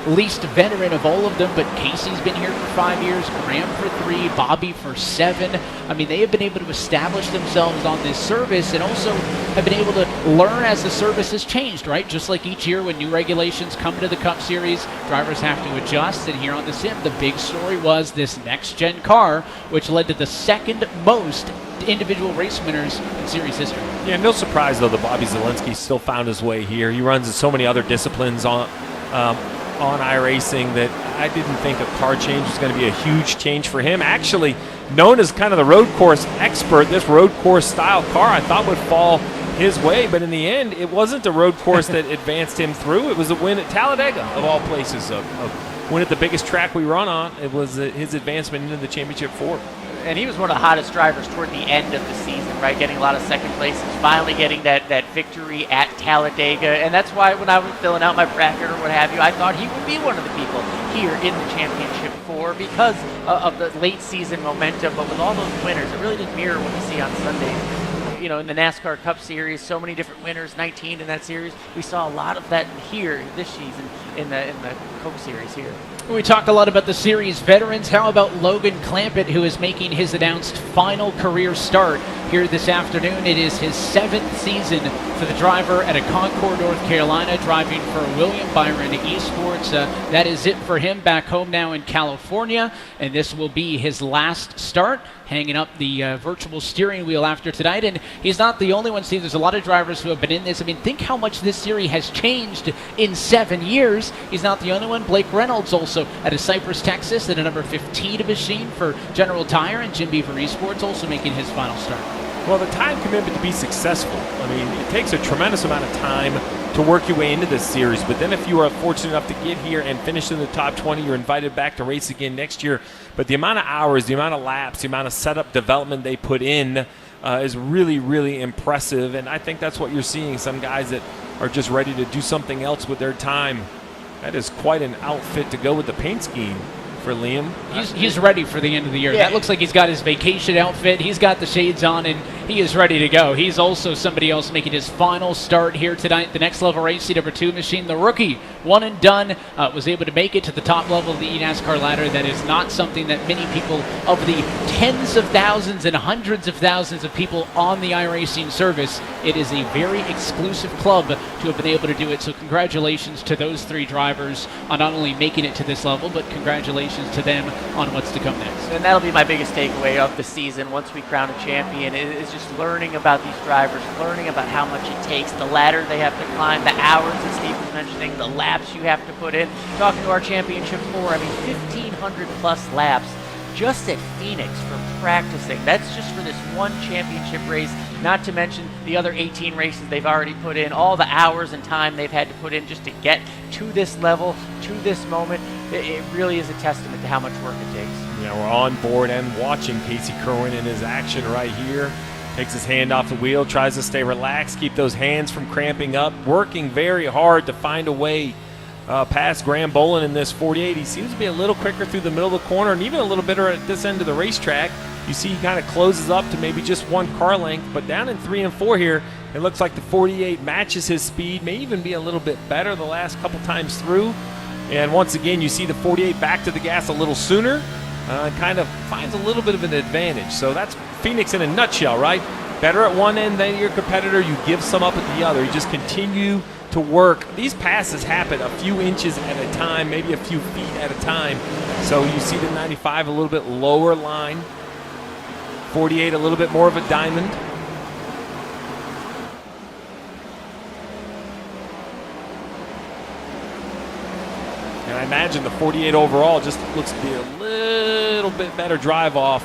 least veteran of all of them, but Casey's been here for 5 years, Graham for 3, Bobby for 7. I mean, they have been able to establish themselves on this service and also have been able to learn as the service has changed, right? Just like each year when new regulations come to the Cup Series, drivers have to adjust. And here on the sim, the big story was this next-gen car, which led to the second most individual race winners in series history. Yeah, no surprise, though, that Bobby Zalinski still found his way here. He runs in so many other disciplines on iRacing that I didn't think a car change was going to be a huge change for him. Actually, known as kind of the road course expert, this road course style car I thought would fall his way, but in the end, it wasn't a road course that advanced him through. It was a win at Talladega, of all places. A win at the biggest track we run on. It was his advancement into the Championship 4. And he was one of the hottest drivers toward the end of the season, right? Getting a lot of second places, finally getting that victory at Talladega. And that's why when I was filling out my bracket or what have you, I thought he would be one of the people here in the Championship 4 because of the late season momentum. But with all those winners, it really didn't mirror what we see on Sundays. In the NASCAR Cup Series, so many different winners, 19 in that series. We saw a lot of that here this season in the Coke Series here. We talked a lot about the series veterans. How about Logan Clampett, who is making his announced final career start here this afternoon? It is his 7th season for the driver at Concord, North Carolina, driving for William Byron Esports. That is it for him back home now in California, and this will be his last start, hanging up the virtual steering wheel after tonight. And he's not the only one, Steve. There's a lot of drivers who have been in this. I mean, think how much this series has changed in 7 years. He's not the only one. Blake Reynolds also at a Cypress, Texas, at a number 15 machine for General Tire, and Jim Beaver Esports also making his final start. Well, the time commitment to be successful, I mean, it takes a tremendous amount of time to work your way into this series. But then if you are fortunate enough to get here and finish in the top 20, you're invited back to race again next year. But the amount of hours, the amount of laps, the amount of setup development they put in is really, really impressive. And I think that's what you're seeing, some guys that are just ready to do something else with their time. That is quite an outfit to go with the paint scheme for Liam. He's ready for the end of the year. Yeah. That looks like he's got his vacation outfit. He's got the shades on, and he is ready to go. He's also somebody else making his final start here tonight. The next level race, number 2 machine, the rookie, one and done, was able to make it to the top level of the eNASCAR ladder. That is not something that many people of the tens of thousands and hundreds of thousands of people on the iRacing service. It is a very exclusive club to have been able to do it. So congratulations to those 3 drivers on not only making it to this level, but congratulations to them on what's to come next. And that'll be my biggest takeaway of the season once we crown a champion is just learning about these drivers, learning about how much it takes, the ladder they have to climb, the hours that Steve was mentioning, the laps you have to put in. Talking to our Championship 4, I mean, 1,500 plus laps just at Phoenix for practicing. That's just for this one championship race, not to mention the other 18 races they've already put in, all the hours and time they've had to put in just to get to this level, to this moment. It really is a testament to how much work it takes. Yeah, we're on board and watching Casey Cerwin in his action right here. Takes his hand off the wheel, tries to stay relaxed, keep those hands from cramping up, working very hard to find a way past Graham Bolan in this 48. He seems to be a little quicker through the middle of the corner and even a little better at this end of the racetrack. You see he kind of closes up to maybe just 1 car length, but down in 3 and 4 here, it looks like the 48 matches his speed, may even be a little bit better the last couple times through. And once again, you see the 48 back to the gas a little sooner, kind of finds a little bit of an advantage. So that's Phoenix in a nutshell, right? Better at one end than your competitor, you give some up at the other. You just continue to work. These passes happen a few inches at a time, maybe a few feet at a time. So you see the 95 a little bit lower line, 48 a little bit more of a diamond. And I imagine the 48 overall just looks to be a little bit better drive off.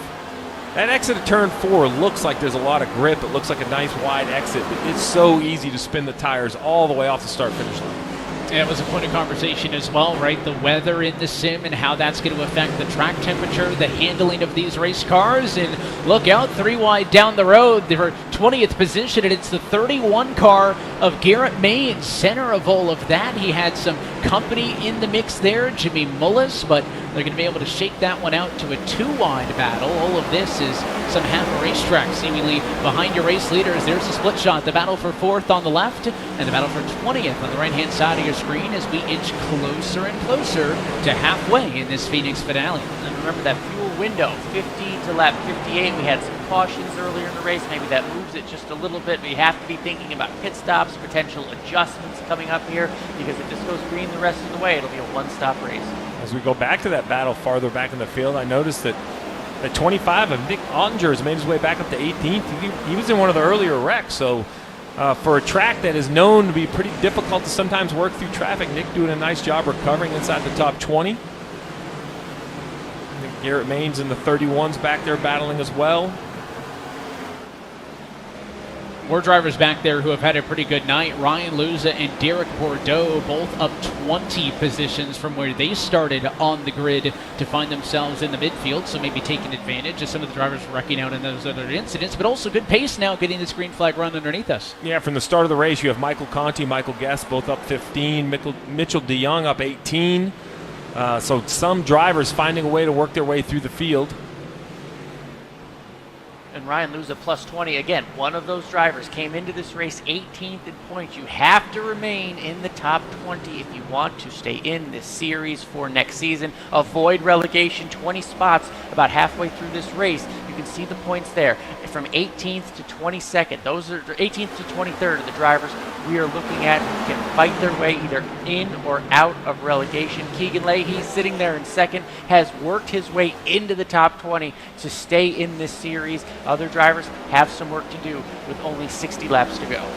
That exit of turn 4 looks like there's a lot of grip. It looks like a nice wide exit, but it's so easy to spin the tires all the way off the start-finish line. Yeah, it was a point of conversation as well, right? The weather in the sim and how that's going to affect the track temperature, the handling of these race cars. And look out, 3 wide down the road, their 20th position, and it's the 31 car of Garrett May in center of all of that. He had some company in the mix there, Jimmy Mullis, but they're going to be able to shake that one out to a 2 wide battle. All of this is some half a racetrack seemingly behind your race leaders. There's the split shot, the battle for 4th on the left, and the battle for 20th on the right-hand side of your screen as we inch closer and closer to halfway in this Phoenix finale. And remember that fuel window, 50 to lap 58. We had some cautions earlier in the race. Maybe that moves it just a little bit. We have to be thinking about pit stops, potential adjustments coming up here, because if this goes green the rest of the way, it'll be a one-stop race. As we go back to that battle farther back in the field, I noticed that at 25 of Nick Ottinger has made his way back up to 18th. He was in one of the earlier wrecks, so for a track that is known to be pretty difficult to sometimes work through traffic, Nick doing a nice job recovering inside the top 20. I think Garrett Main's in the 31s back there battling as well. More drivers back there who have had a pretty good night. Ryan Luza and Derek Bordeaux both up 20 positions from where they started on the grid to find themselves in the midfield, so maybe taking advantage of some of the drivers wrecking out in those other incidents, but also good pace now getting this green flag run underneath us. Yeah, from the start of the race, you have Michael Conti, Michael Guest both up 15, Mitchell DeYoung up 18. So some drivers finding a way to work their way through the field. And Ryan Luza plus 20. Again, one of those drivers came into this race 18th in points. You have to remain in the top 20 if you want to stay in this series for next season. Avoid relegation, 20 spots about halfway through this race. You can see the points there. From 18th to 22nd, those are 18th to 23rd are the drivers we are looking at who can fight their way either in or out of relegation. Keegan Leahy, sitting there in second, has worked his way into the top 20 to stay in this series. Other drivers have some work to do with only 60 laps to go.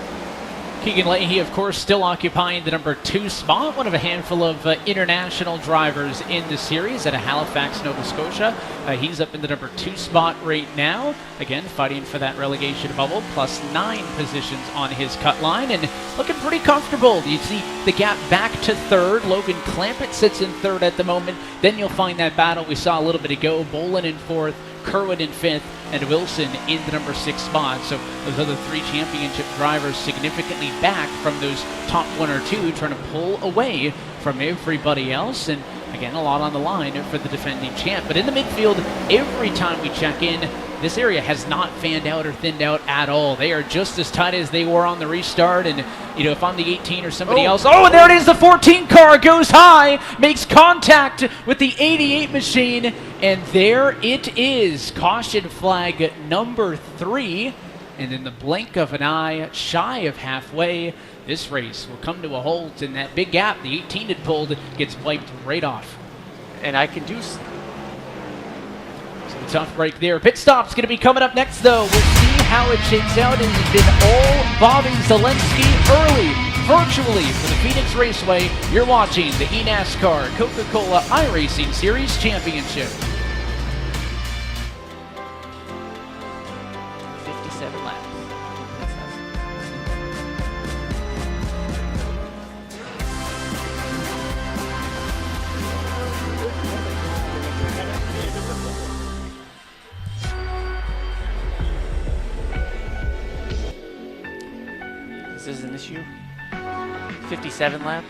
Keegan Leahy, of course, still occupying the number 2 spot, one of a handful of international drivers in the series out of Halifax, Nova Scotia. He's up in the number 2 spot right now. Again, fighting for that relegation bubble, plus 9 positions on his cut line, and looking pretty comfortable. You see the gap back to 3rd. Logan Clampett sits in 3rd at the moment. Then you'll find that battle we saw a little bit ago. Bolan in 4th, Cerwin in 5th, and Wilson in the number 6 spot. So those other 3 championship drivers significantly back from those top 1 or 2, trying to pull away from everybody else. And again, a lot on the line for the defending champ. But in the midfield, every time we check in, this area has not fanned out or thinned out at all. They are just as tight as they were on the restart. And, you know, if I'm the 18 or somebody else... Oh, and there it is! The 14 car goes high, makes contact with the 88 machine, and there it is. Caution flag number 3. And in the blink of an eye, shy of halfway, this race will come to a halt, and that big gap the 18 had pulled gets wiped right off. And I can do... Tough break there. Pit stop's going to be coming up next, though. We'll see how it shakes out. It has been all Bobby Zalinski early, virtually, for the Phoenix Raceway. You're watching the eNASCAR Coca-Cola iRacing Series Championship. 57 laps. This is an issue. 57 lap.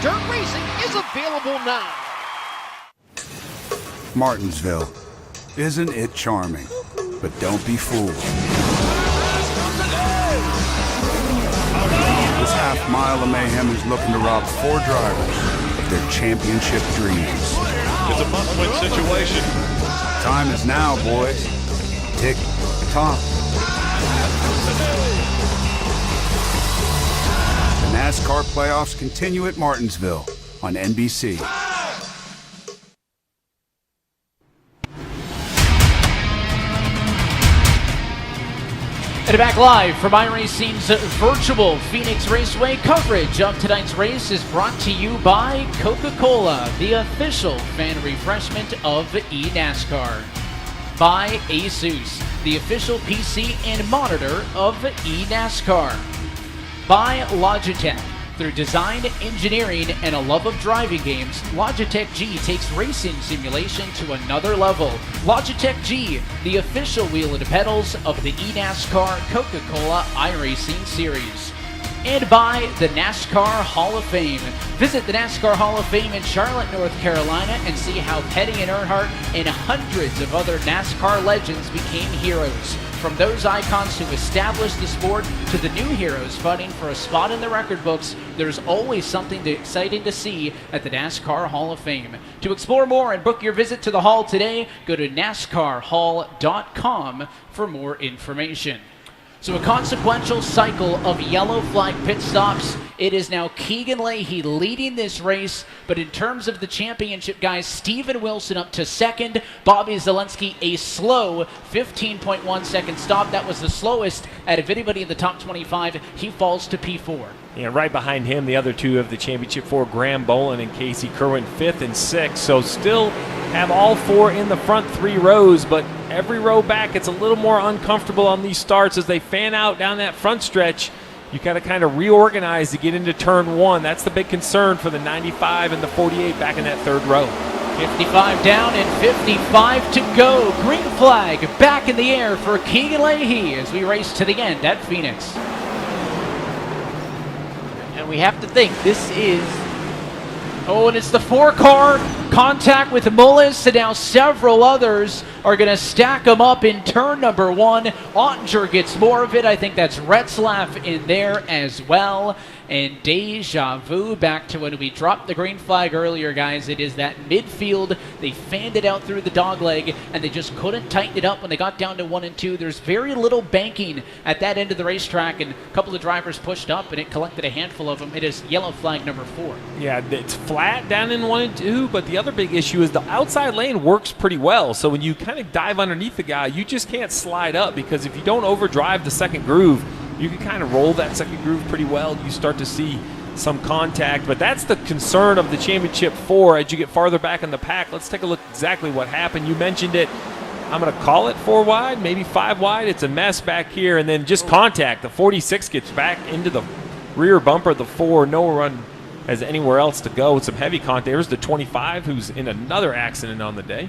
Dirt racing is available now. Martinsville. Isn't it charming? But don't be fooled. This half mile of mayhem is looking to rob 4 drivers of their championship dreams. It's a must-win situation. Time is now, boys. Tick tock. The NASCAR playoffs continue at Martinsville on NBC. And back live from iRacing's virtual Phoenix Raceway. Coverage of tonight's race is brought to you by Coca-Cola, the official fan refreshment of eNASCAR. By Asus, the official PC and monitor of eNASCAR. By Logitech. Through design, engineering, and a love of driving games, Logitech G takes racing simulation to another level. Logitech G, the official wheel and pedals of the eNASCAR Coca-Cola iRacing Series. And by the NASCAR Hall of Fame. Visit the NASCAR Hall of Fame in Charlotte, North Carolina, and see how Petty and Earnhardt and hundreds of other NASCAR legends became heroes. From those icons who established the sport to the new heroes fighting for a spot in the record books, there's always something exciting to see at the NASCAR Hall of Fame. To explore more and book your visit to the Hall today, go to NASCARHall.com for more information. So a consequential cycle of yellow flag pit stops. It is now Keegan Leahy leading this race, but in terms of the championship, guys, Steven Wilson up to second, Bobby Zalinski a slow 15.1 second stop. That was the slowest out of anybody in the top 25. He falls to P4. Yeah, right behind him, the other two of the championship 4, Graham Bolan and Casey Cerwin, 5th and 6th. So still have all 4 in the front 3 rows, but every row back, it's a little more uncomfortable on these starts as they fan out down that front stretch. You got to kind of reorganize to get into turn 1. That's the big concern for the 95 and the 48 back in that 3rd row. 55 down and 55 to go. Green flag back in the air for Keegan Leahy as we race to the end at Phoenix. And we have to think this is... Oh, and it's the 4-car contact with Mullis, and now several others are going to stack them up in turn number 1. Ottinger gets more of it. I think that's Retzlaff in there as well. And deja vu back to when we dropped the green flag earlier, guys. It is that midfield. They fanned it out through the dogleg, and they just couldn't tighten it up when they got down to 1 and 2. There's very little banking at that end of the racetrack, and a couple of drivers pushed up, and it collected a handful of them. It is yellow flag number 4. Yeah, it's flat down in 1 and 2, but the other big issue is the outside lane works pretty well. So when you kind of dive underneath the guy, you just can't slide up, because if you don't overdrive the second groove, you can kind of roll that second groove pretty well. You start to see some contact, but that's the concern of the championship 4 as you get farther back in the pack. Let's take a look exactly what happened. You mentioned it. I'm going to call it 4 wide, maybe 5 wide. It's a mess back here, and then just contact. The 46 gets back into the rear bumper. The 4, no run has anywhere else to go with some heavy contact. There's the 25 who's in another accident on the day.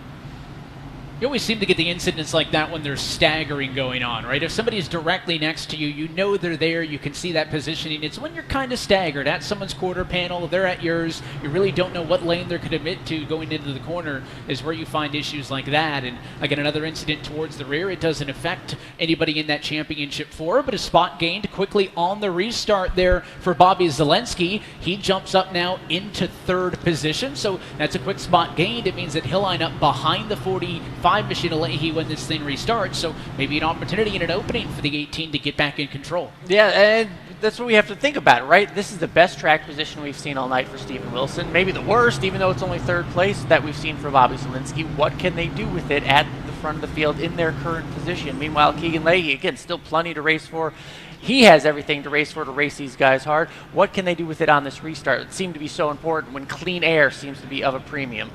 You always seem to get the incidents like that when there's staggering going on, right? If somebody's directly next to you, you know they're there, you can see that positioning. It's when you're kind of staggered at someone's quarter panel, they're at yours, you really don't know what lane they're going to admit to going into the corner is where you find issues like that. And again, another incident towards the rear. It doesn't affect anybody in that championship 4, but a spot gained quickly on the restart there for Bobby Zalinski. He jumps up now into 3rd position, so that's a quick spot gained. It means that he'll line up behind the 45 Machine Leahy when this thing restarts, so maybe an opportunity and an opening for the 18 to get back in control. Yeah, and that's what we have to think about, right? This is the best track position we've seen all night for Steven Wilson. Maybe the worst, even though it's only 3rd place, that we've seen for Bobby Zalinski. What can they do with it at the front of the field in their current position? Meanwhile, Keegan Leahy, again, still plenty to race for. He has everything to race for, to race these guys hard. What can they do with it on this restart? It seemed to be so important when clean air seems to be of a premium.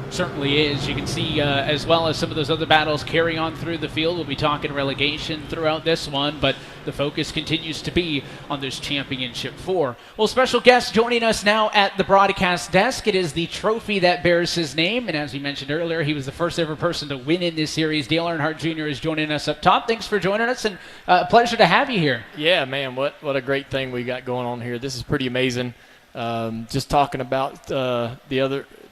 Certainly is. You can see as well as some of those other battles carry on through the field. We'll be talking relegation throughout this one, but the focus continues to be on this championship 4. Well, special guest joining us now at the broadcast desk. It is the trophy that bears his name, and as we mentioned earlier, he was the first ever person to win in this series. Dale Earnhardt Jr. is joining us up top. Thanks for joining us, and a pleasure to have you here. Yeah, man, what a great thing we got going on here. This is pretty amazing. Just talking about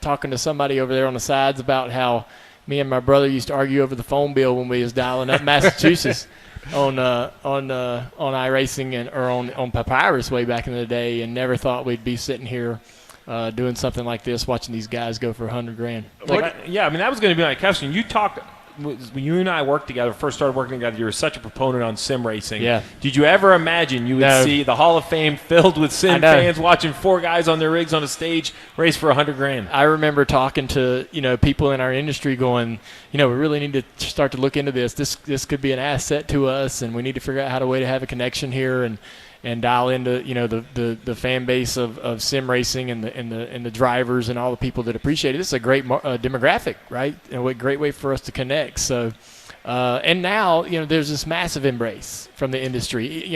talking to somebody over there on the sides about how me and my brother used to argue over the phone bill when we was dialing up Massachusetts on iRacing or on Papyrus way back in the day, and never thought we'd be sitting here doing something like this, watching these guys go for $100,000. Yeah, I mean, that was going to be my question. You talked when you and I worked together, first started working together, you were such a proponent on sim racing. Yeah. Did you ever imagine you would see the Hall of Fame filled with sim fans watching 4 guys on their rigs on a stage race for $100,000? I remember talking to people in our industry, going, we really need to start to look into this. This could be an asset to us, and we need to figure out how to have a connection here and dial into the fan base of sim racing and the drivers and all the people that appreciate it. This is a great demographic, right? And a great way for us to connect. So, and now there's this massive embrace from the industry.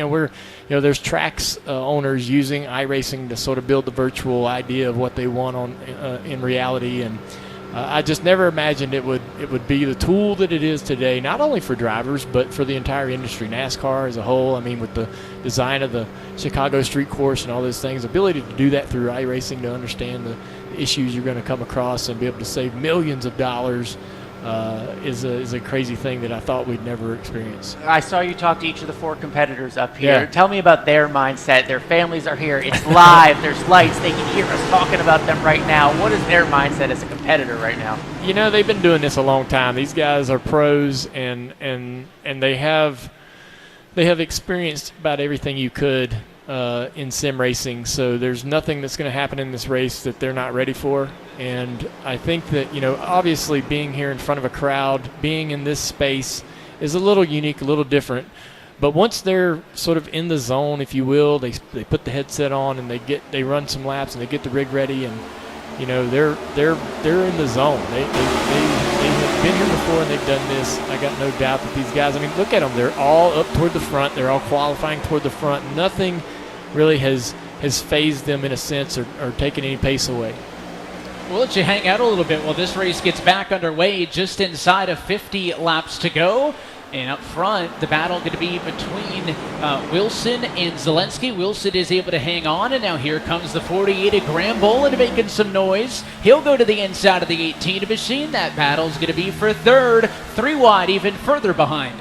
There's tracks owners using iRacing to sort of build the virtual idea of what they want in reality, and I just never imagined it would be the tool that it is today, not only for drivers, but for the entire industry, NASCAR as a whole. I mean, with the design of the Chicago street course and all those things, ability to do that through iRacing, to understand the issues you're going to come across and be able to save millions of dollars is a crazy thing that I thought we'd never experience. I saw you talk to each of the 4 competitors up here. Yeah. Tell me about their mindset. Their families are here. It's live. There's lights. They can hear us talking about them right now. What is their mindset as a competitor right now? They've been doing this a long time. These guys are pros, and they have experienced about everything you could in sim racing. So there's nothing that's going to happen in this race that they're not ready for. And I think that, obviously being here in front of a crowd, being in this space is a little unique, a little different. But once they're sort of in the zone, if you will, they put the headset on and they run some laps and they get the rig ready, and they're in the zone. They have been here before and they've done this. I got no doubt that these guys, look at them. They're all up toward the front. They're all qualifying toward the front. Nothing really has phased them in a sense or taken any pace away. We'll let you hang out a little bit while this race gets back underway, just inside of 50 laps to go. And up front, the battle going to be between Wilson and Zalinski. Wilson is able to hang on, and now here comes the 48 of Graham Bolan making some noise. He'll go to the inside of the 18 machine. That battle's going to be for third, 3 wide, even further behind.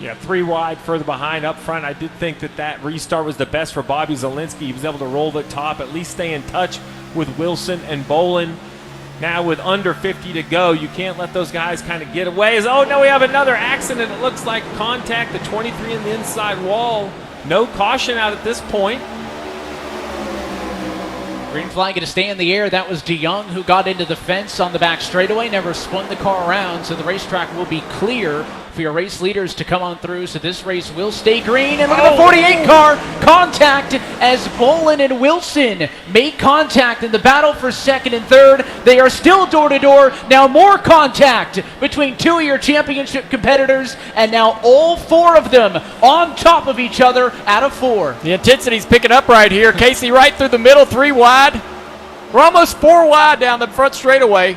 Yeah, 3 wide, further behind. Up front, I did think that restart was the best for Bobby Zalinski. He was able to roll the top, at least stay in touch with Wilson and Bolan. Now with under 50 to go, you can't let those guys kind of get away. Oh, no, we have another accident. It looks like contact, the 23 in the inside wall. No caution out at this point. Green flag going to stay in the air. That was DeYoung who got into the fence on the back straightaway, never spun the car around, so the racetrack will be clear for your race leaders to come on through. So this race will stay green. And look at the 48 car contact as Bolan and Wilson make contact in the battle for second and third. They are still door to door. Now more contact between 2 of your championship competitors, and now all 4 of them on top of each other out of 4. The intensity's picking up right here. Casey right through the middle, 3 wide. We're almost 4 wide down the front straightaway.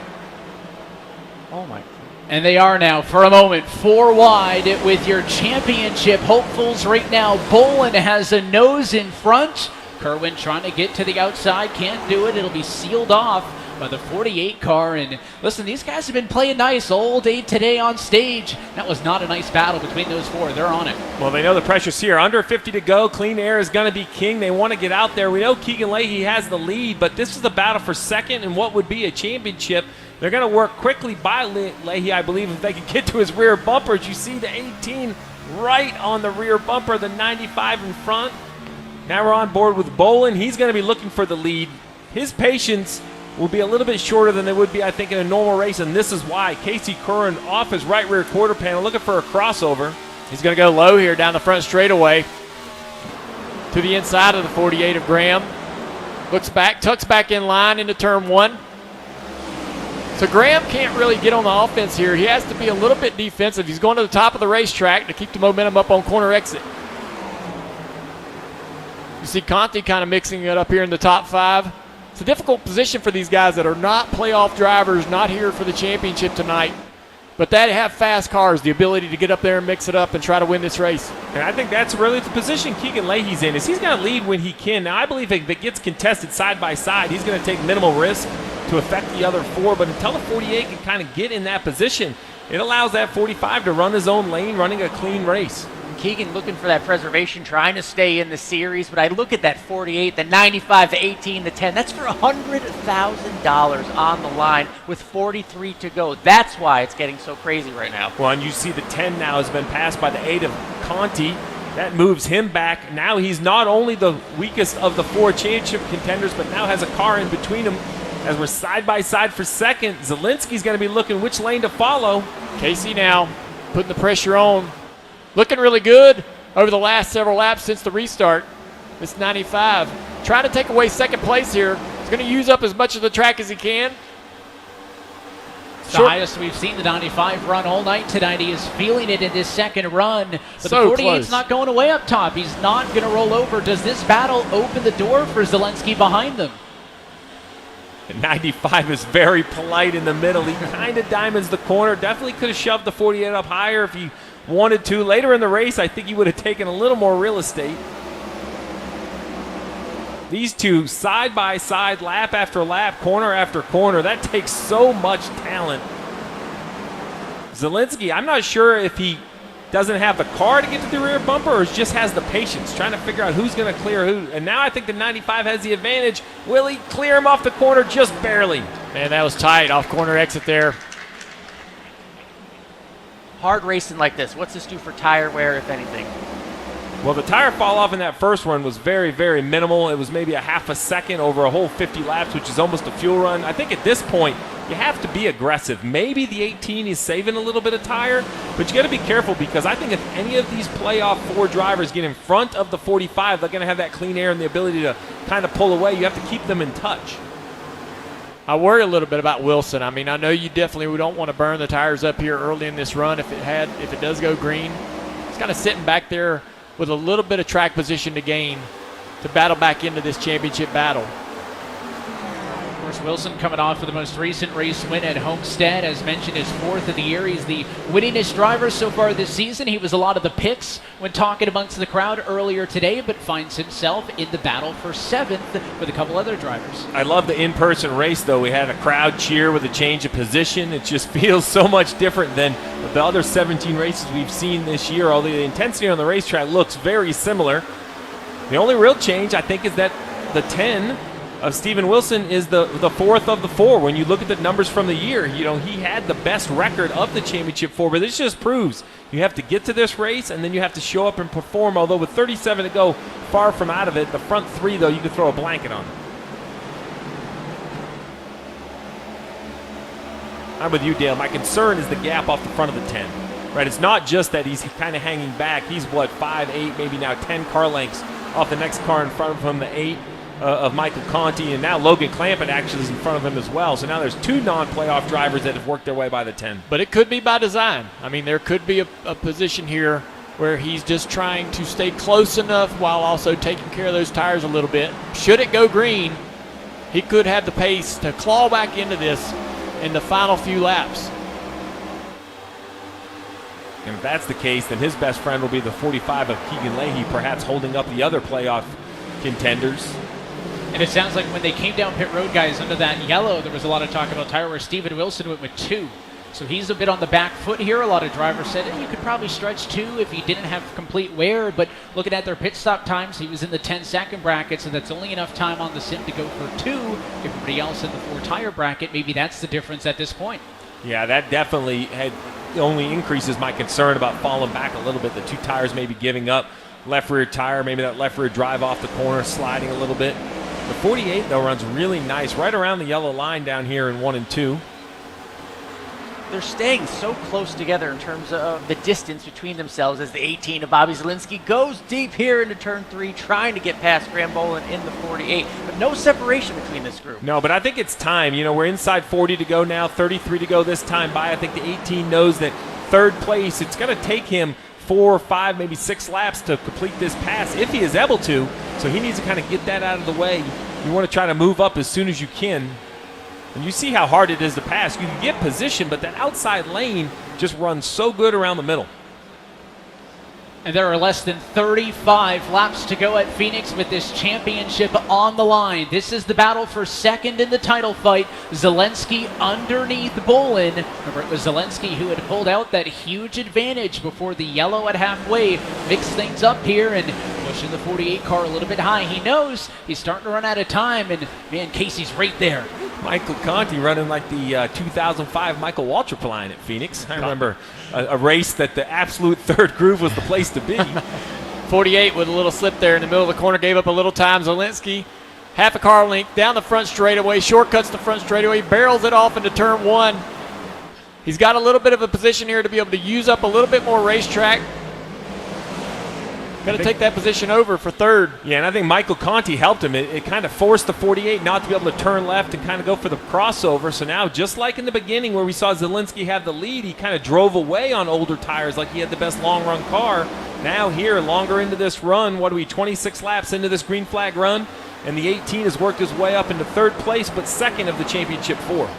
Oh my. And they are now, for a moment, 4 wide with your championship hopefuls right now. Bolan has a nose in front. Cerwin trying to get to the outside, can't do it. It'll be sealed off by the 48 car. And listen, these guys have been playing nice all day today on stage. That was not a nice battle between those 4. They're on it. Well, they know the pressure's here. Under 50 to go. Clean air is going to be king. They want to get out there. We know Keegan Leahy has the lead, but this is the battle for second and what would be a championship. They're going to work quickly by Leahy, I believe, if they can get to his rear bumpers. You see the 18 right on the rear bumper, the 95 in front. Now we're on board with Bolan. He's going to be looking for the lead. His patience will be a little bit shorter than it would be, I think, in a normal race, and this is why. Casey Curran off his right rear quarter panel looking for a crossover. He's going to go low here down the front straightaway to the inside of the 48 of Graham. Looks back, tucks back in line into turn 1. So Graham can't really get on the offense here. He has to be a little bit defensive. He's going to the top of the racetrack to keep the momentum up on corner exit. You see Conti kind of mixing it up here in the top 5. It's a difficult position for these guys that are not playoff drivers, not here for the championship tonight. But they have fast cars, the ability to get up there and mix it up and try to win this race. And I think that's really the position Keegan Leahy's in, is he's going to lead when he can. Now, I believe if it gets contested side by side, he's going to take minimal risk to affect the other 4. But until the 48 can kind of get in that position, it allows that 45 to run his own lane, running a clean race. Keegan looking for that preservation, trying to stay in the series, but I look at that 48, the 95, the 18, the 10. That's for $100,000 on the line with 43 to go. That's why it's getting so crazy right now. Well, and you see the 10 now has been passed by the 8 of Conti. That moves him back. Now he's not only the weakest of the 4 championship contenders, but now has a car in between them. As we're side by side for second, Zalinski's going to be looking which lane to follow. Casey now putting the pressure on. Looking really good over the last several laps since the restart. This 95. Trying to take away second place here. He's going to use up as much of the track as he can. It's the highest we've seen the 95 run all night tonight. He is feeling it in this second run. But So the 48's not going away up top. He's not going to roll over. Does this battle open the door for Zalinski behind them? 95 is very polite in the middle. He kind of diamonds the corner. Definitely could have shoved the 48 up higher if he wanted to. Later in the race, I think he would have taken a little more real estate. These two side by side, lap after lap, corner after corner. That takes so much talent. Zalinski, I'm not sure if he doesn't have the car to get to the rear bumper or just has the patience, trying to figure out who's going to clear who. And now I think the 95 has the advantage. Will he clear him off the corner just barely? Man, that was tight. Off corner exit there. Hard racing like this. What's this do for tire wear, if anything? Well, the tire fall off in that first run was very, very minimal. It was maybe a half a second over a whole 50 laps, which is almost a fuel run. I think at this point, you have to be aggressive. Maybe the 18 is saving a little bit of tire, but you got to be careful because I think if any of these playoff 4 drivers get in front of the 45, they're going to have that clean air and the ability to kind of pull away. You have to keep them in touch. I worry a little bit about Wilson. I mean, I know you definitely don't want to burn the tires up here early in this run if it does go green. He's kind of sitting back there with a little bit of track position to gain to battle back into this championship battle. Of course, Wilson coming off of the most recent race win at Homestead. As mentioned, his 4th of the year. He's the winningest driver so far this season. He was a lot of the picks when talking amongst the crowd earlier today, but finds himself in the battle for 7th with a couple other drivers. I love the in-person race, though. We had a crowd cheer with a change of position. It just feels so much different than the other 17 races we've seen this year, although the intensity on the racetrack looks very similar. The only real change, I think, is that the 10 of Steven Wilson is the 4th of the 4. When you look at the numbers from the year, you know, he had the best record of the championship 4, but this just proves you have to get to this race and then you have to show up and perform, although with 37 to go, far from out of it. The front 3, though, you could throw a blanket on. I'm with you, Dale. My concern is the gap off the front of the 10. Right? It's not just that he's kind of hanging back. He's, 5, 8, maybe now 10 car lengths off the next car in front of him, the 8 of Michael Conti, and now Logan Clampett actually is in front of him as well. So now there's 2 non-playoff drivers that have worked their way by the 10. But it could be by design. I mean, there could be a position here where he's just trying to stay close enough while also taking care of those tires a little bit. Should it go green, he could have the pace to claw back into this in the final few laps. And if that's the case, then his best friend will be the 45 of Keegan Leahy, perhaps holding up the other playoff contenders. And it sounds like when they came down pit road, guys, under that yellow, there was a lot of talk about tire where Steven Wilson went with 2. So he's a bit on the back foot here. A lot of drivers said you could probably stretch 2 if he didn't have complete wear. But looking at their pit stop times, he was in the 10-second bracket, so that's only enough time on the sim to go for 2. Everybody else in the 4-tire bracket, maybe that's the difference at this point. Yeah, that definitely only increases my concern about falling back a little bit. The 2 tires maybe giving up. Left rear tire, maybe that left rear drive off the corner, sliding a little bit. The 48, though, runs really nice right around the yellow line down here in 1 and 2. They're staying so close together in terms of the distance between themselves as the 18 of Bobby Zalinski goes deep here into turn 3, trying to get past Graham Bolan in the 48. But no separation between this group. No, but I think it's time. You know, we're inside 40 to go now, 33 to go this time by. I think the 18 knows that 3rd place, it's going to take him 4 or 5, maybe 6 laps to complete this pass if he is able to. So he needs to kind of get that out of the way. You want to try to move up as soon as you can. And you see how hard it is to pass. You can get position, but that outside lane just runs so good around the middle. And there are less than 35 laps to go at Phoenix with this championship on the line. This is the battle for second in the title fight. Zalinski underneath Bolan. Remember, it was Zalinski who had pulled out that huge advantage before the yellow at halfway. Mixed things up here and pushing the 48 car a little bit high. He knows he's starting to run out of time, and man, Casey's right there. Michael Conti running like the 2005 Michael Waltrip line at Phoenix. I remember a race that the absolute third groove was the place to be. 48 with a little slip there in the middle of the corner, gave up a little time. Zalinski, half a car length down the front straightaway, shortcuts the front straightaway, barrels it off into turn one. He's got a little bit of a position here to be able to use up a little bit more racetrack. Going to take that position over for third. Yeah, and I think Michael Conti helped him. It kind of forced the 48 not to be able to turn left and kind of go for the crossover. So now, just like in the beginning where we saw Zalinski have the lead, he kind of drove away on older tires like he had the best long-run car. Now here, longer into this run, 26 laps into this green flag run, and the 18 has worked his way up into third place, but second of the championship 4.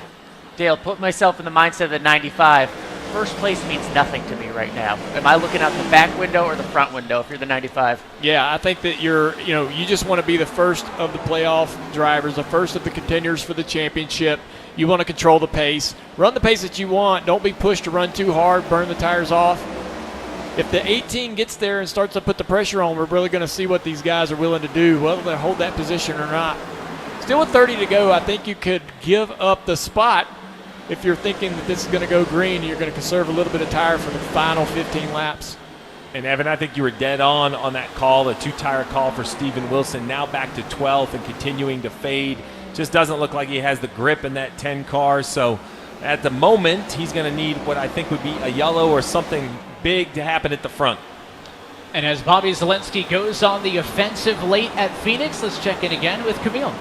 Dale, put myself in the mindset of the 95. First place means nothing to me right now. Am I looking out the back window or the front window if you're the 95? Yeah, I think that you just want to be the first of the playoff drivers, the first of the contenders for the championship. You want to control the pace. Run the pace that you want. Don't be pushed to run too hard, burn the tires off. If the 18 gets there and starts to put the pressure on, we're really going to see what these guys are willing to do, whether they hold that position or not. Still with 30 to go, I think you could give up the spot. If you're thinking that this is going to go green, you're going to conserve a little bit of tire for the final 15 laps. And Evan, I think you were dead on that call, the 2-tire call for Steven Wilson. Now back to 12th and continuing to fade. Just doesn't look like he has the grip in that 10 car. So at the moment, he's going to need what I think would be a yellow or something big to happen at the front. And as Bobby Zalinski goes on the offensive late at Phoenix, let's check in again with Camille.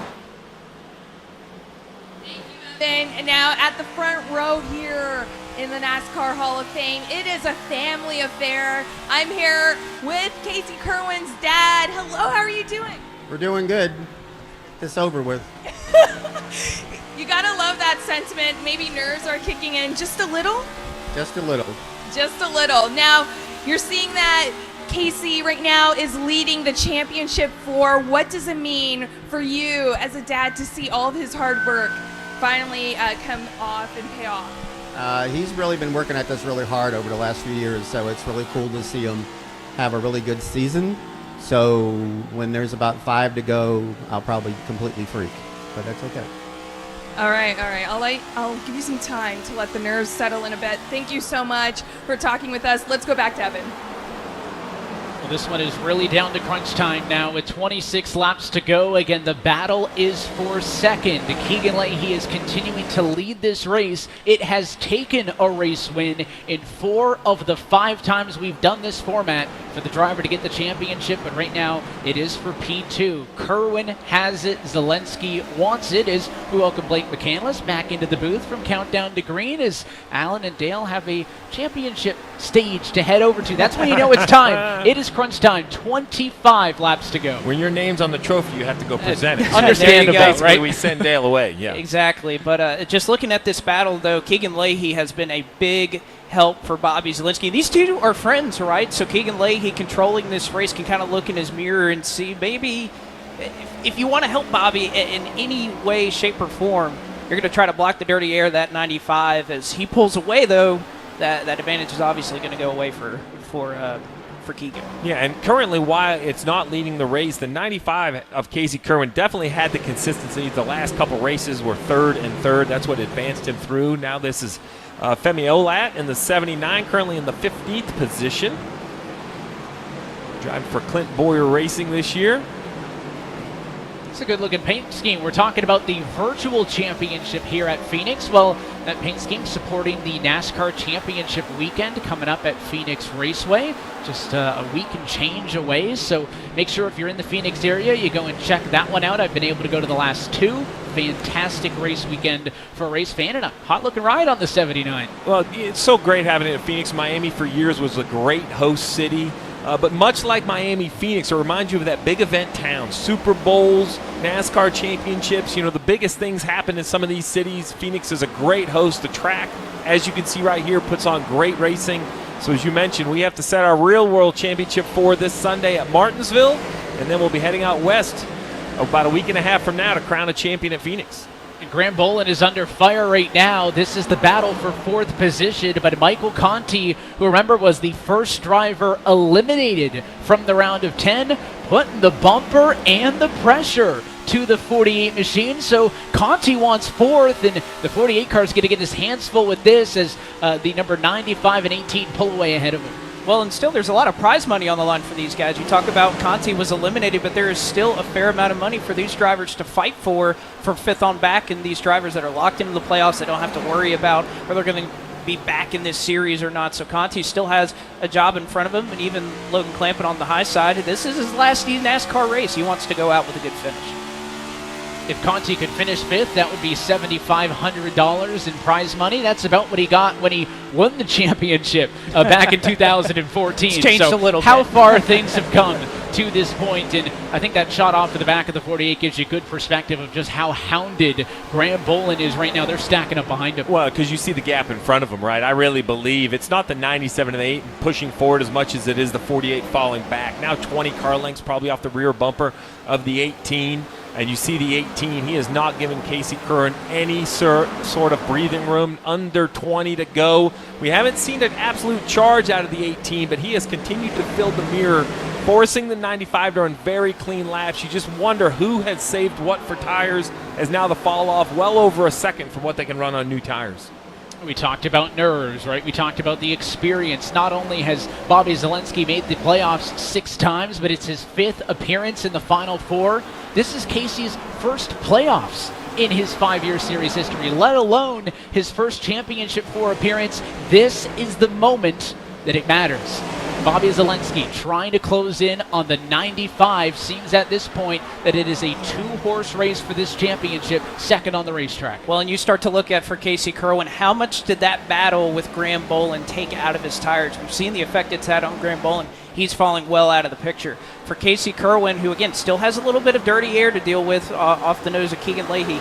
And now at the front row here in the NASCAR Hall of Fame, it is a family affair. I'm here with Casey Cerwin's dad. Hello, how are you doing? We're doing good. It's over with. You gotta love that sentiment. Maybe nerves are kicking in just a little? Just a little. Just a little. Now, you're seeing that Casey right now is leading the championship 4. What does it mean for you as a dad to see all of his hard work finally come off and pay off? He's really been working at this really hard over the last few years, so it's really cool to see him have a really good season. So when there's about 5 to go, I'll probably completely freak, but that's okay. All right. I'll give you some time to let the nerves settle in a bit. Thank you so much for talking with us. Let's go back to Evan. Well, this one is really down to crunch time now with 26 laps to go. Again, the battle is for second. Keegan Leahy is continuing to lead this race. It has taken a race win in 4 of the 5 times we've done this format for the driver to get the championship, but right now it is for P2. Cerwin has it. Zalinski wants it. As we welcome Blake McCandless back into the booth from Countdown to Green as Alan and Dale have a championship stage to head over to. That's when you know it's time. It is crunch time. 25 laps to go. When your name's on the trophy, you have to go present it. Understandable, Basically, right? we send Dale away. Yeah. Exactly. But just looking at this battle, though, Keegan Leahy has been a big help for Bobby Zalinski. These two are friends, right? So Keegan Leahy controlling this race can kind of look in his mirror and see maybe if you want to help Bobby in any way, shape, or form, you're going to try to block the dirty air of that 95. As he pulls away, though, that advantage is obviously going to go away for Keegan. Yeah, and currently, while it's not leading the race, the 95 of Casey Cerwin definitely had the consistency. The last couple races were third and third. That's what advanced him through. Now this is Femi Olat in the 79, currently in the 15th position. Driving for Clint Boyer Racing this year. It's a good-looking paint scheme. We're talking about the virtual championship here at Phoenix. Well, that paint scheme supporting the NASCAR Championship weekend coming up at Phoenix Raceway. Just a week and change away, so make sure if you're in the Phoenix area, you go and check that one out. I've been able to go to the last 2. Fantastic race weekend for a race fan and a hot-looking ride on the 79. Well, it's so great having it at Phoenix. Miami for years was a great host city. But much like Miami, Phoenix, it reminds you of that big event town. Super Bowls, NASCAR championships. You know, the biggest things happen in some of these cities. Phoenix is a great host. The track, as you can see right here, puts on great racing. So as you mentioned, we have to set our real world championship for this Sunday at Martinsville, and then we'll be heading out west about a week and a half from now to crown a champion at Phoenix. Graham Bolan is under fire right now. This is the battle for 4th position, but Michael Conti, who remember was the first driver eliminated from the round of 10, putting the bumper and the pressure to the 48 machine. So Conti wants 4th, and the 48 car is going to get his hands full with this as the number 95 and 18 pull away ahead of him. Well, and still there's a lot of prize money on the line for these guys. You talk about Conti was eliminated, but there is still a fair amount of money for these drivers to fight for 5th on back, and these drivers that are locked into the playoffs that don't have to worry about whether they're going to be back in this series or not. So Conti still has a job in front of him, and even Logan Clampett on the high side. This is his last NASCAR race. He wants to go out with a good finish. If Conti could finish 5th, that would be $7,500 in prize money. That's about what he got when he won the championship back in 2014. It's changed a little bit. How far things have come to this point, and I think that shot off to the back of the 48 gives you a good perspective of just how hounded Graham Bolan is right now. They're stacking up behind him. Well, because you see the gap in front of him, right? I really believe it's not the 97 and 8 pushing forward as much as it is the 48 falling back. Now 20 car lengths probably off the rear bumper of the 18. And you see the 18, he has not given Casey Curran any sort of breathing room. Under 20 to go. We haven't seen an absolute charge out of the 18, but he has continued to fill the mirror, forcing the 95 to run very clean laps. You just wonder who has saved what for tires, as now the fall off well over a second from what they can run on new tires. We talked about nerves, right? We talked about the experience. Not only has Bobby Zalinski made the playoffs 6 times, but it's his 5th appearance in the Final Four. This is Casey's first playoffs in his 5-year series history, let alone his first championship 4 appearance. This is the moment that it matters. Bobby Zalinski trying to close in on the 95. Seems at this point that it is a 2-horse race for this championship, second on the racetrack. Well, and you start to look at for Casey Kerwin, how much did that battle with Graham Bolan take out of his tires? We've seen the effect it's had on Graham Bolan. He's falling well out of the picture. For Casey Kerwin, who again still has a little bit of dirty air to deal with off the nose of Keegan Leahy,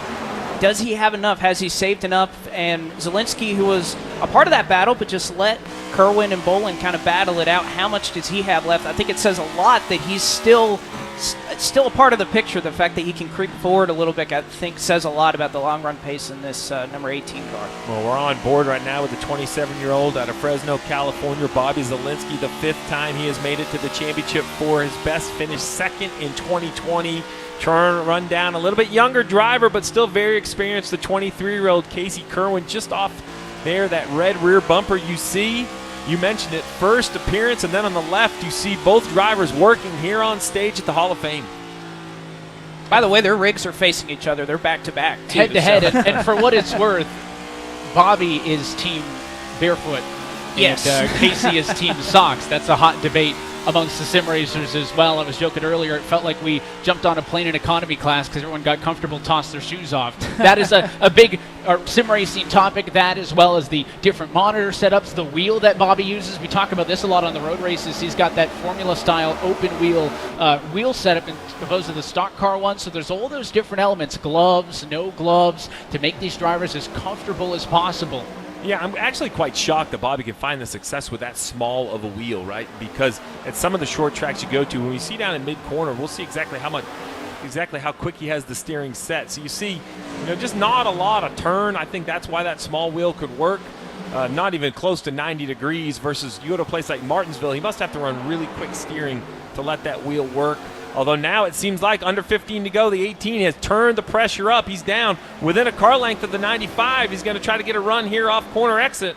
does he have enough? Has he saved enough? And Zalinski, who was a part of that battle, but just let Kerwin and Bolan kind of battle it out. How much does he have left? I think it says a lot that he's still a part of the picture. The fact that he can creep forward a little bit, I think, says a lot about the long-run pace in this number 18 car. Well, we're on board right now with the 27-year-old out of Fresno, California, Bobby Zalinski, the 5th time he has made it to the championship for his best finish, 2nd in 2020. Run down a little bit younger driver, but still very experienced, the 23-year-old Casey Kerwin, just off there, that red rear bumper you see. You mentioned it, first appearance, and then on the left you see both drivers working here on stage at the Hall of Fame. By the way, their rigs are facing each other. They're back-to-back. Head-to-head, and for what it's worth, Bobby is team barefoot. Yes. And Casey is team socks. That's a hot debate amongst the sim racers as well. I was joking earlier, it felt like we jumped on a plane in economy class because everyone got comfortable, tossed their shoes off. That is a big sim racing topic, that as well as the different monitor setups, the wheel that Bobby uses. We talk about this a lot on the road races. He's got that formula style open wheel setup as opposed to the stock car one. So there's all those different elements, gloves, no gloves, to make these drivers as comfortable as possible. Yeah, I'm actually quite shocked that Bobby can find the success with that small of a wheel, right? Because at some of the short tracks you go to, when we see down in mid-corner, we'll see exactly how quick he has the steering set. So you see, just not a lot of turn. I think that's why that small wheel could work. Not even close to 90 degrees versus you go to a place like Martinsville, he must have to run really quick steering to let that wheel work. Although now it seems like under 15 to go, the 18 has turned the pressure up. He's down within a car length of the 95. He's going to try to get a run here off corner exit.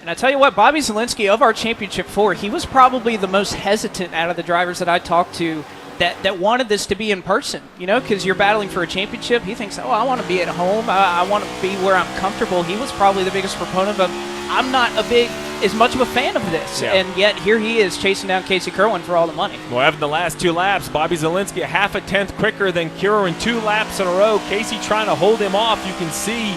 And I tell you what, Bobby Zalinski of our championship 4, he was probably the most hesitant out of the drivers that I talked to that wanted this to be in person, because you're battling for a championship. He thinks, I want to be at home. I want to be where I'm comfortable. He was probably the biggest proponent of, I'm not as much of a fan of this. Yeah. And yet here he is chasing down Casey Kerwin for all the money. Well, after the last 2 laps, Bobby Zalinski a half a tenth quicker than Kerwin 2 laps in a row. Casey trying to hold him off. You can see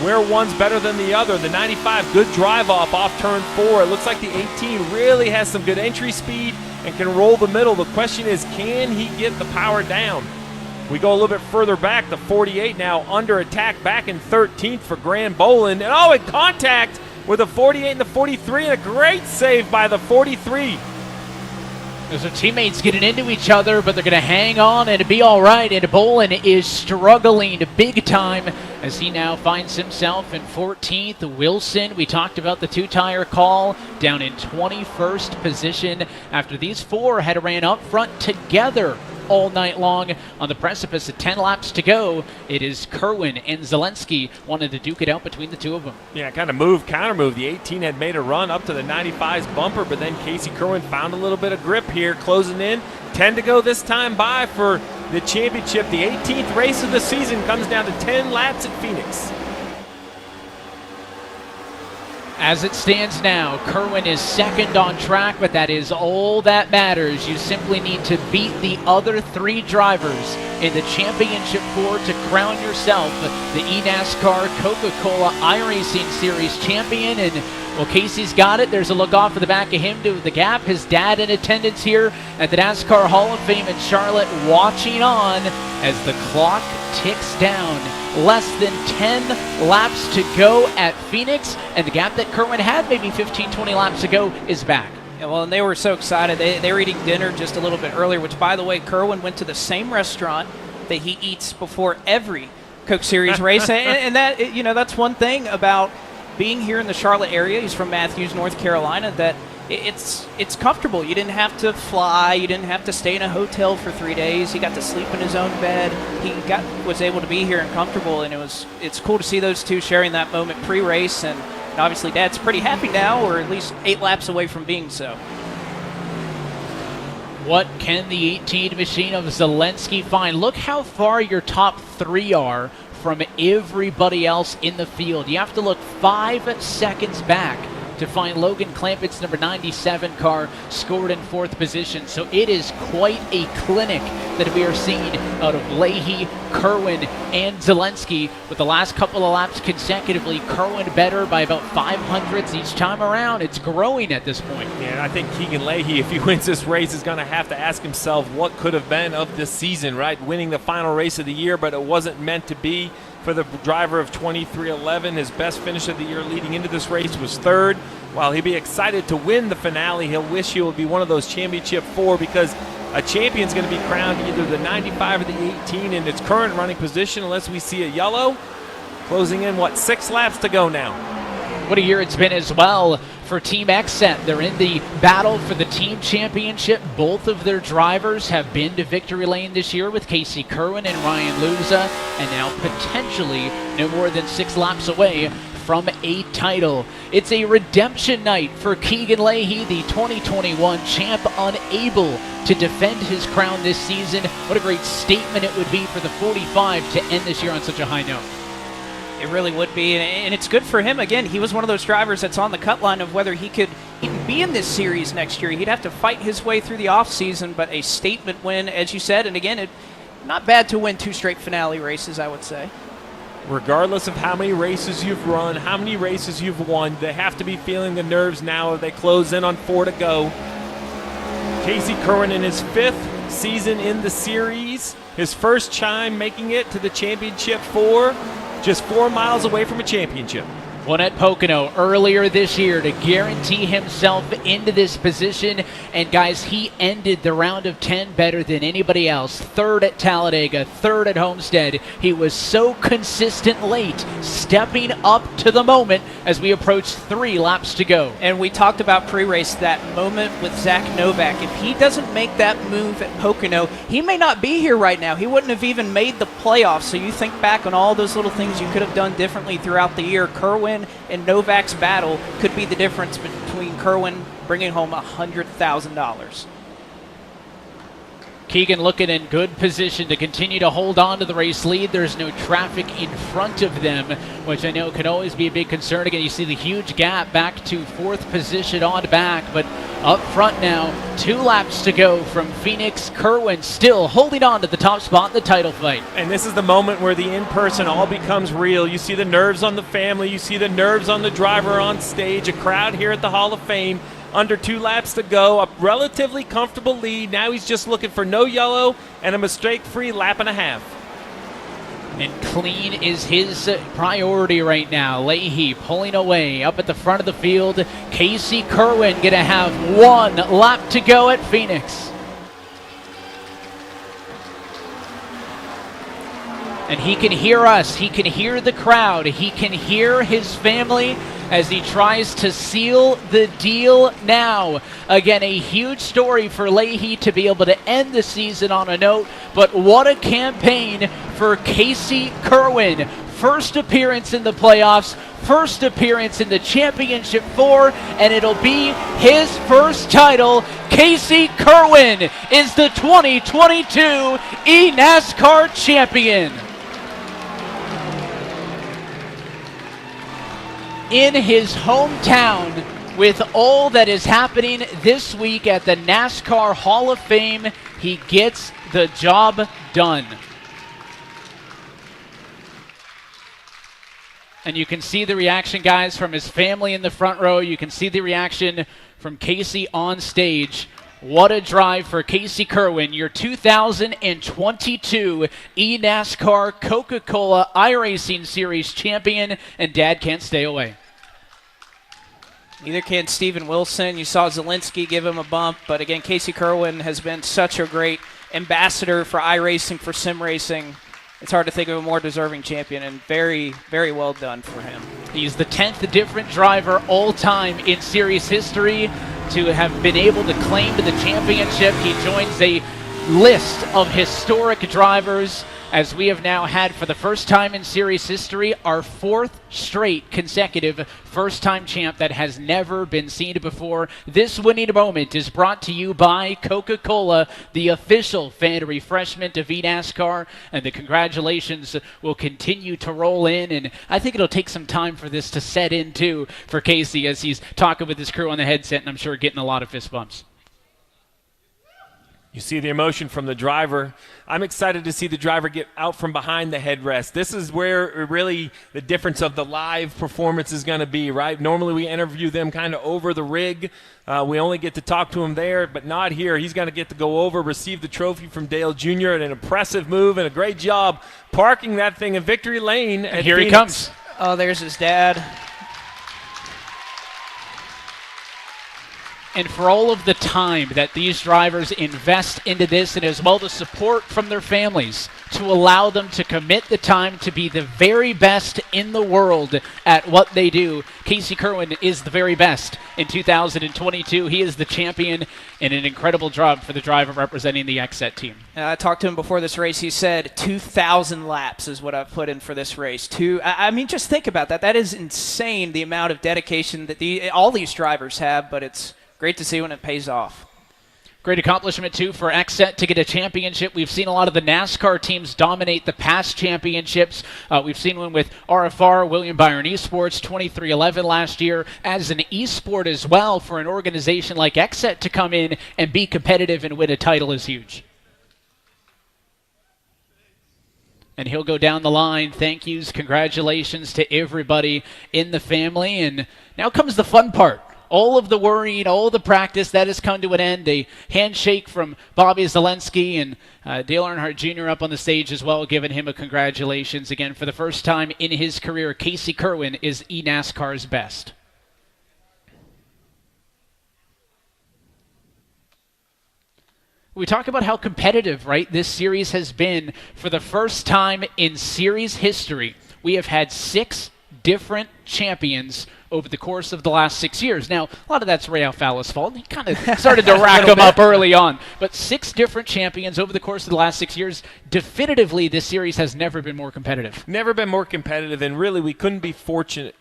where one's better than the other. The 95, good drive off turn 4. It looks like the 18 really has some good entry speed and can roll the middle. The question is, can he get the power down? We go a little bit further back. The 48 now under attack back in 13th for Grand Bolan. And in contact with the 48 and the 43, and a great save by the 43. Those are teammates getting into each other, but they're going to hang on and be all right. And Bolan is struggling big time as he now finds himself in 14th. Wilson, we talked about the two-tire call, down in 21st position after these four had ran up front together all night long. On the precipice of 10 laps to go, it is Cerwin and Zalinski wanted to duke it out between the two of them. Yeah, kind of counter move. The 18 had made a run up to the 95's bumper, but then Casey Cerwin found a little bit of grip here, closing in. 10 to go this time by for the championship. The 18th race of the season comes down to 10 laps at Phoenix. As it stands now, Cerwin is second on track, but that is all that matters. You simply need to beat the other three drivers in the Championship 4 to crown yourself the eNASCAR Coca-Cola iRacing Series champion. And well, Casey's got it. There's a look off of the back of him to the gap. His dad in attendance here at the NASCAR Hall of Fame in Charlotte, watching on as the clock ticks down. Less than 10 laps to go at Phoenix, and the gap that Cerwin had maybe 15, 20 laps ago is back. Yeah, well, and they were so excited. They were eating dinner just a little bit earlier, which, by the way, Cerwin went to the same restaurant that he eats before every Coke Series race. And that, that's one thing about being here in the Charlotte area. He's from Matthews, North Carolina, that it's comfortable. You didn't have to fly. You didn't have to stay in a hotel for 3 days. He got to sleep in his own bed. He was able to be here and comfortable, and it's cool to see those two sharing that moment pre-race. And obviously, Dad's pretty happy now, or at least 8 laps away from being so. What can the 18 machine of Zalinski find? Look how far your top 3 are from everybody else in the field. You have to look 5 seconds back to find Logan Clampett's number 97 car scored in 4th position. So it is quite a clinic that we are seeing out of Leahy, Cerwin, and Zalinski. With the last couple of laps consecutively, Cerwin better by about 500ths each time around. It's growing at this point. Yeah, and I think Keegan Leahy, if he wins this race, is going to have to ask himself what could have been of this season, right? Winning the final race of the year, but it wasn't meant to be for the driver of 2311. His best finish of the year leading into this race was 3rd. While he'll be excited to win the finale, he'll wish he would be one of those championship 4, because a champion's going to be crowned either the 95 or the 18 in its current running position, unless we see a yellow. Closing in, 6 laps to go now. What a year it's been as well for Team XSET. They're in the battle for the team championship. Both of their drivers have been to victory lane this year, with Casey Cerwin and Ryan Luza, and now potentially no more than 6 laps away from a title. It's a redemption night for Keegan Leahy, the 2021 champ, unable to defend his crown this season. What a great statement it would be for the 45 to end this year on such a high note. It really would be, and it's good for him. Again, he was one of those drivers that's on the cut line of whether he could even be in this series next year. He'd have to fight his way through the offseason, but a statement win, as you said, and again, not bad to win 2 straight finale races, I would say. Regardless of how many races you've run, how many races you've won, they have to be feeling the nerves now as they close in on 4 to go. Casey Cerwin in his 5th season in the series, his first time making it to the championship 4, just 4 miles away from a championship. Won at Pocono earlier this year to guarantee himself into this position. And guys, he ended the round of 10 better than anybody else. 3rd at Talladega, 3rd at Homestead. He was so consistent late, stepping up to the moment as we approach 3 laps to go. And we talked about pre-race, that moment with Zach Novak. If he doesn't make that move at Pocono, he may not be here right now. He wouldn't have even made the playoffs. So you think back on all those little things you could have done differently throughout the year. Cerwin and Novak's battle could be the difference between Cerwin bringing home $100,000. Keegan looking in good position to continue to hold on to the race lead. There's no traffic in front of them, which I know can always be a big concern. Again, you see the huge gap back to 4th position on back, but up front now, 2 laps to go from Phoenix. Cerwin still holding on to the top spot in the title fight. And this is the moment where the in-person all becomes real. You see the nerves on the family. You see the nerves on the driver on stage. A crowd here at the Hall of Fame. Under 2 laps to go, a relatively comfortable lead. Now he's just looking for no yellow and a mistake-free lap and a half. And clean is his priority right now. Leahy pulling away up at the front of the field. Casey Cerwin going to have 1 lap to go at Phoenix. And he can hear us. He can hear the crowd. He can hear his family as he tries to seal the deal now. Again, a huge story for Leahy to be able to end the season on a note, but what a campaign for Casey Cerwin. First appearance in the playoffs, first appearance in the championship 4, and it'll be his first title. Casey Cerwin is the 2022 eNASCAR champion. In his hometown, with all that is happening this week at the NASCAR Hall of Fame, he gets the job done. And you can see the reaction, guys, from his family in the front row. You can see the reaction from Casey on stage. What a drive for Casey Cerwin, your 2022 eNASCAR Coca-Cola iRacing Series champion, and Dad can't stay away. Neither can Steven Wilson. You saw Zalinski give him a bump, but again, Casey Cerwin has been such a great ambassador for iRacing, for sim racing. It's hard to think of a more deserving champion, and very, very well done for him. He's the 10th different driver all-time in series history to have been able to claim the championship. He joins a list of historic drivers, as we have now had for the first time in series history our 4th straight consecutive first-time champ that has never been seen before. This winning moment is brought to you by Coca-Cola, the official fan refreshment of eNASCAR, and the congratulations will continue to roll in, and I think it'll take some time for this to set in too for Casey as he's talking with his crew on the headset, and I'm sure getting a lot of fist bumps. You see the emotion from the driver. I'm excited to see the driver get out from behind the headrest. This is where really the difference of the live performance is going to be, right? Normally we interview them kind of over the rig. We only get to talk to him there, but not here. He's going to get to go over, receive the trophy from Dale Jr. and an impressive move and a great job parking that thing in victory lane. And here Phoenix. He comes. Oh, there's his dad. And for all of the time that these drivers invest into this, and as well the support from their families to allow them to commit the time to be the very best in the world at what they do, Casey Cerwin is the very best in 2022. He is the champion, and an incredible job for the driver representing the XSET team. I talked to him before this race. He said 2,000 laps is what I've put in for this race. I mean, just think about that. That is insane, the amount of dedication that all these drivers have, but it's great to see when it pays off. Great accomplishment, too, for XSET to get a championship. We've seen a lot of the NASCAR teams dominate the past championships. We've seen one with RFR, William Byron Esports, 2311 last year, as an esport as well. For an organization like XSET to come in and be competitive and win a title is huge. And he'll go down the line. Thank yous, congratulations to everybody in the family. And now comes the fun part. All of the worrying, all of the practice, that has come to an end. A handshake from Bobby Zalinski and Dale Earnhardt Jr. up on the stage as well, giving him a congratulations. Again, for the first time in his career, Casey Cerwin is eNASCAR's best. We talk about how competitive, right, this series has been. For the first time in series history, we have had 6 different champions over the course of the last 6 years. Now, a lot of that's Ray Alfala's fault. He kind of started to rack them up early on. But 6 different champions over the course of the last 6 years. Definitively, this series has never been more competitive. Never been more competitive, and really we couldn't be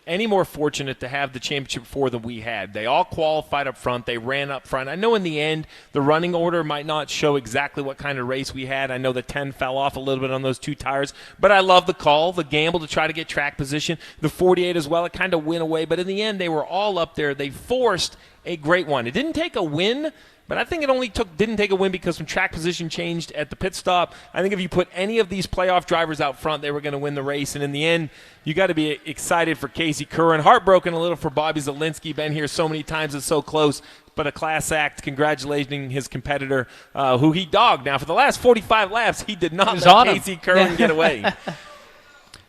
any more fortunate to have the championship 4 than we had. They all qualified up front. They ran up front. I know in the end the running order might not show exactly what kind of race we had. I know the 10 fell off a little bit on those 2 tires, but I love the call, the gamble to try to get track position. The 48 as well, it kind of went away, but in the end they were all up there. They forced a great one. It didn't take a win, but I think it only didn't take a win because some track position changed at the pit stop. I think if you put any of these playoff drivers out front, they were going to win the race. And in the end, you got to be excited for Casey Curran. Heartbroken a little for Bobby Zalinski. Been here so many times, it's so close. But a class act congratulating his competitor, who he dogged. Now, for the last 45 laps, he did not let Casey Curran get away.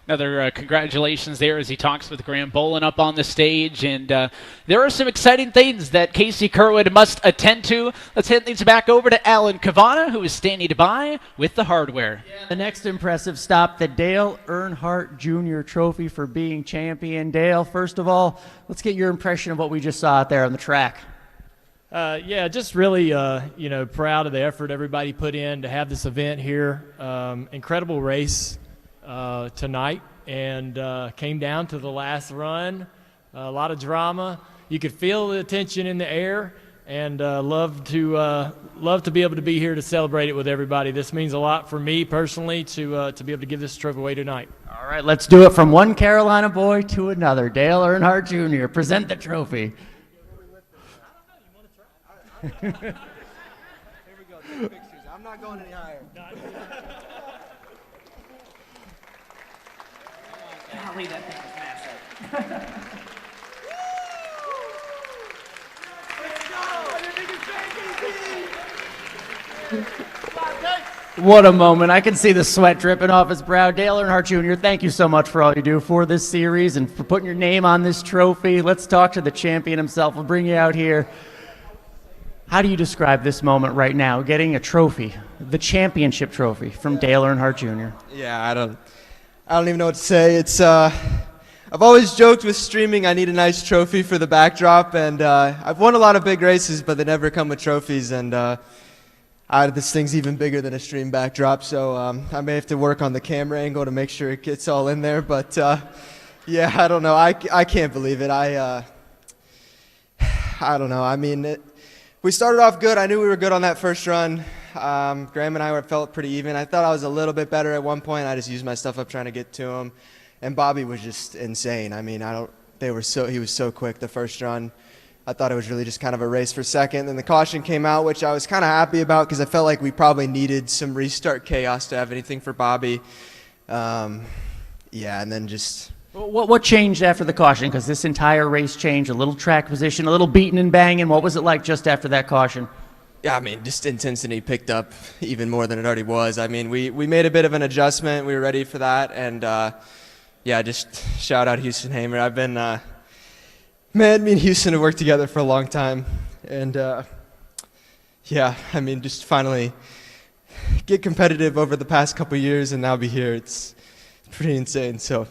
Another congratulations there as he talks with Graham Bolan up on the stage. And there are some exciting things that Casey Curran must attend to. Let's hand things back over to Alan Cavana, who is standing by with the hardware. The next impressive stop, the Dale Earnhardt Jr. Trophy for being champion. Dale, first of all, let's get your impression of what we just saw out there on the track. Yeah, just really, proud of the effort everybody put in to have this event here. Incredible race tonight, and came down to the last run. A lot of drama. You could feel the tension in the air, and love to be able to be here to celebrate it with everybody. This means a lot for me personally to be able to give this trophy away tonight. All right, let's do it from one Carolina boy to another. Dale Earnhardt Jr., present the trophy. Here we go. Take pictures. I'm not going any higher. Golly, that thing is massive. What a moment. I can see the sweat dripping off his brow. Dale Earnhardt Jr., thank you so much for all you do for this series and for putting your name on this trophy. Let's talk to the champion himself. We'll bring you out here. How do you describe this moment right now, getting a trophy, the championship trophy from Dale Earnhardt Jr.? Yeah, I don't even know what to say. It's I've always joked with streaming I need a nice trophy for the backdrop, and I've won a lot of big races, but they never come with trophies, and this thing's even bigger than a stream backdrop, so I may have to work on the camera angle to make sure it gets all in there, but yeah, I don't know. I can't believe it. I don't know. I mean, we started off good. I knew we were good on that first run. Graham and I felt pretty even. I thought I was a little bit better at one point. I just used my stuff up trying to get to him. And Bobby was just insane. I mean, he was so quick the first run. I thought it was really just kind of a race for second. Then the caution came out, which I was kind of happy about because I felt like we probably needed some restart chaos to have anything for Bobby. Yeah, and then just... What changed after the caution? Because this entire race changed, a little track position, a little beating and banging. What was it like just after that caution? Yeah, I mean, just intensity picked up even more than it already was. I mean, we made a bit of an adjustment. We were ready for that. And, yeah, just shout out Houston Hamer. I've been, man, me and Houston have worked together for a long time. And, yeah, I mean, just finally get competitive over the past couple years and now be here. It's pretty insane, so...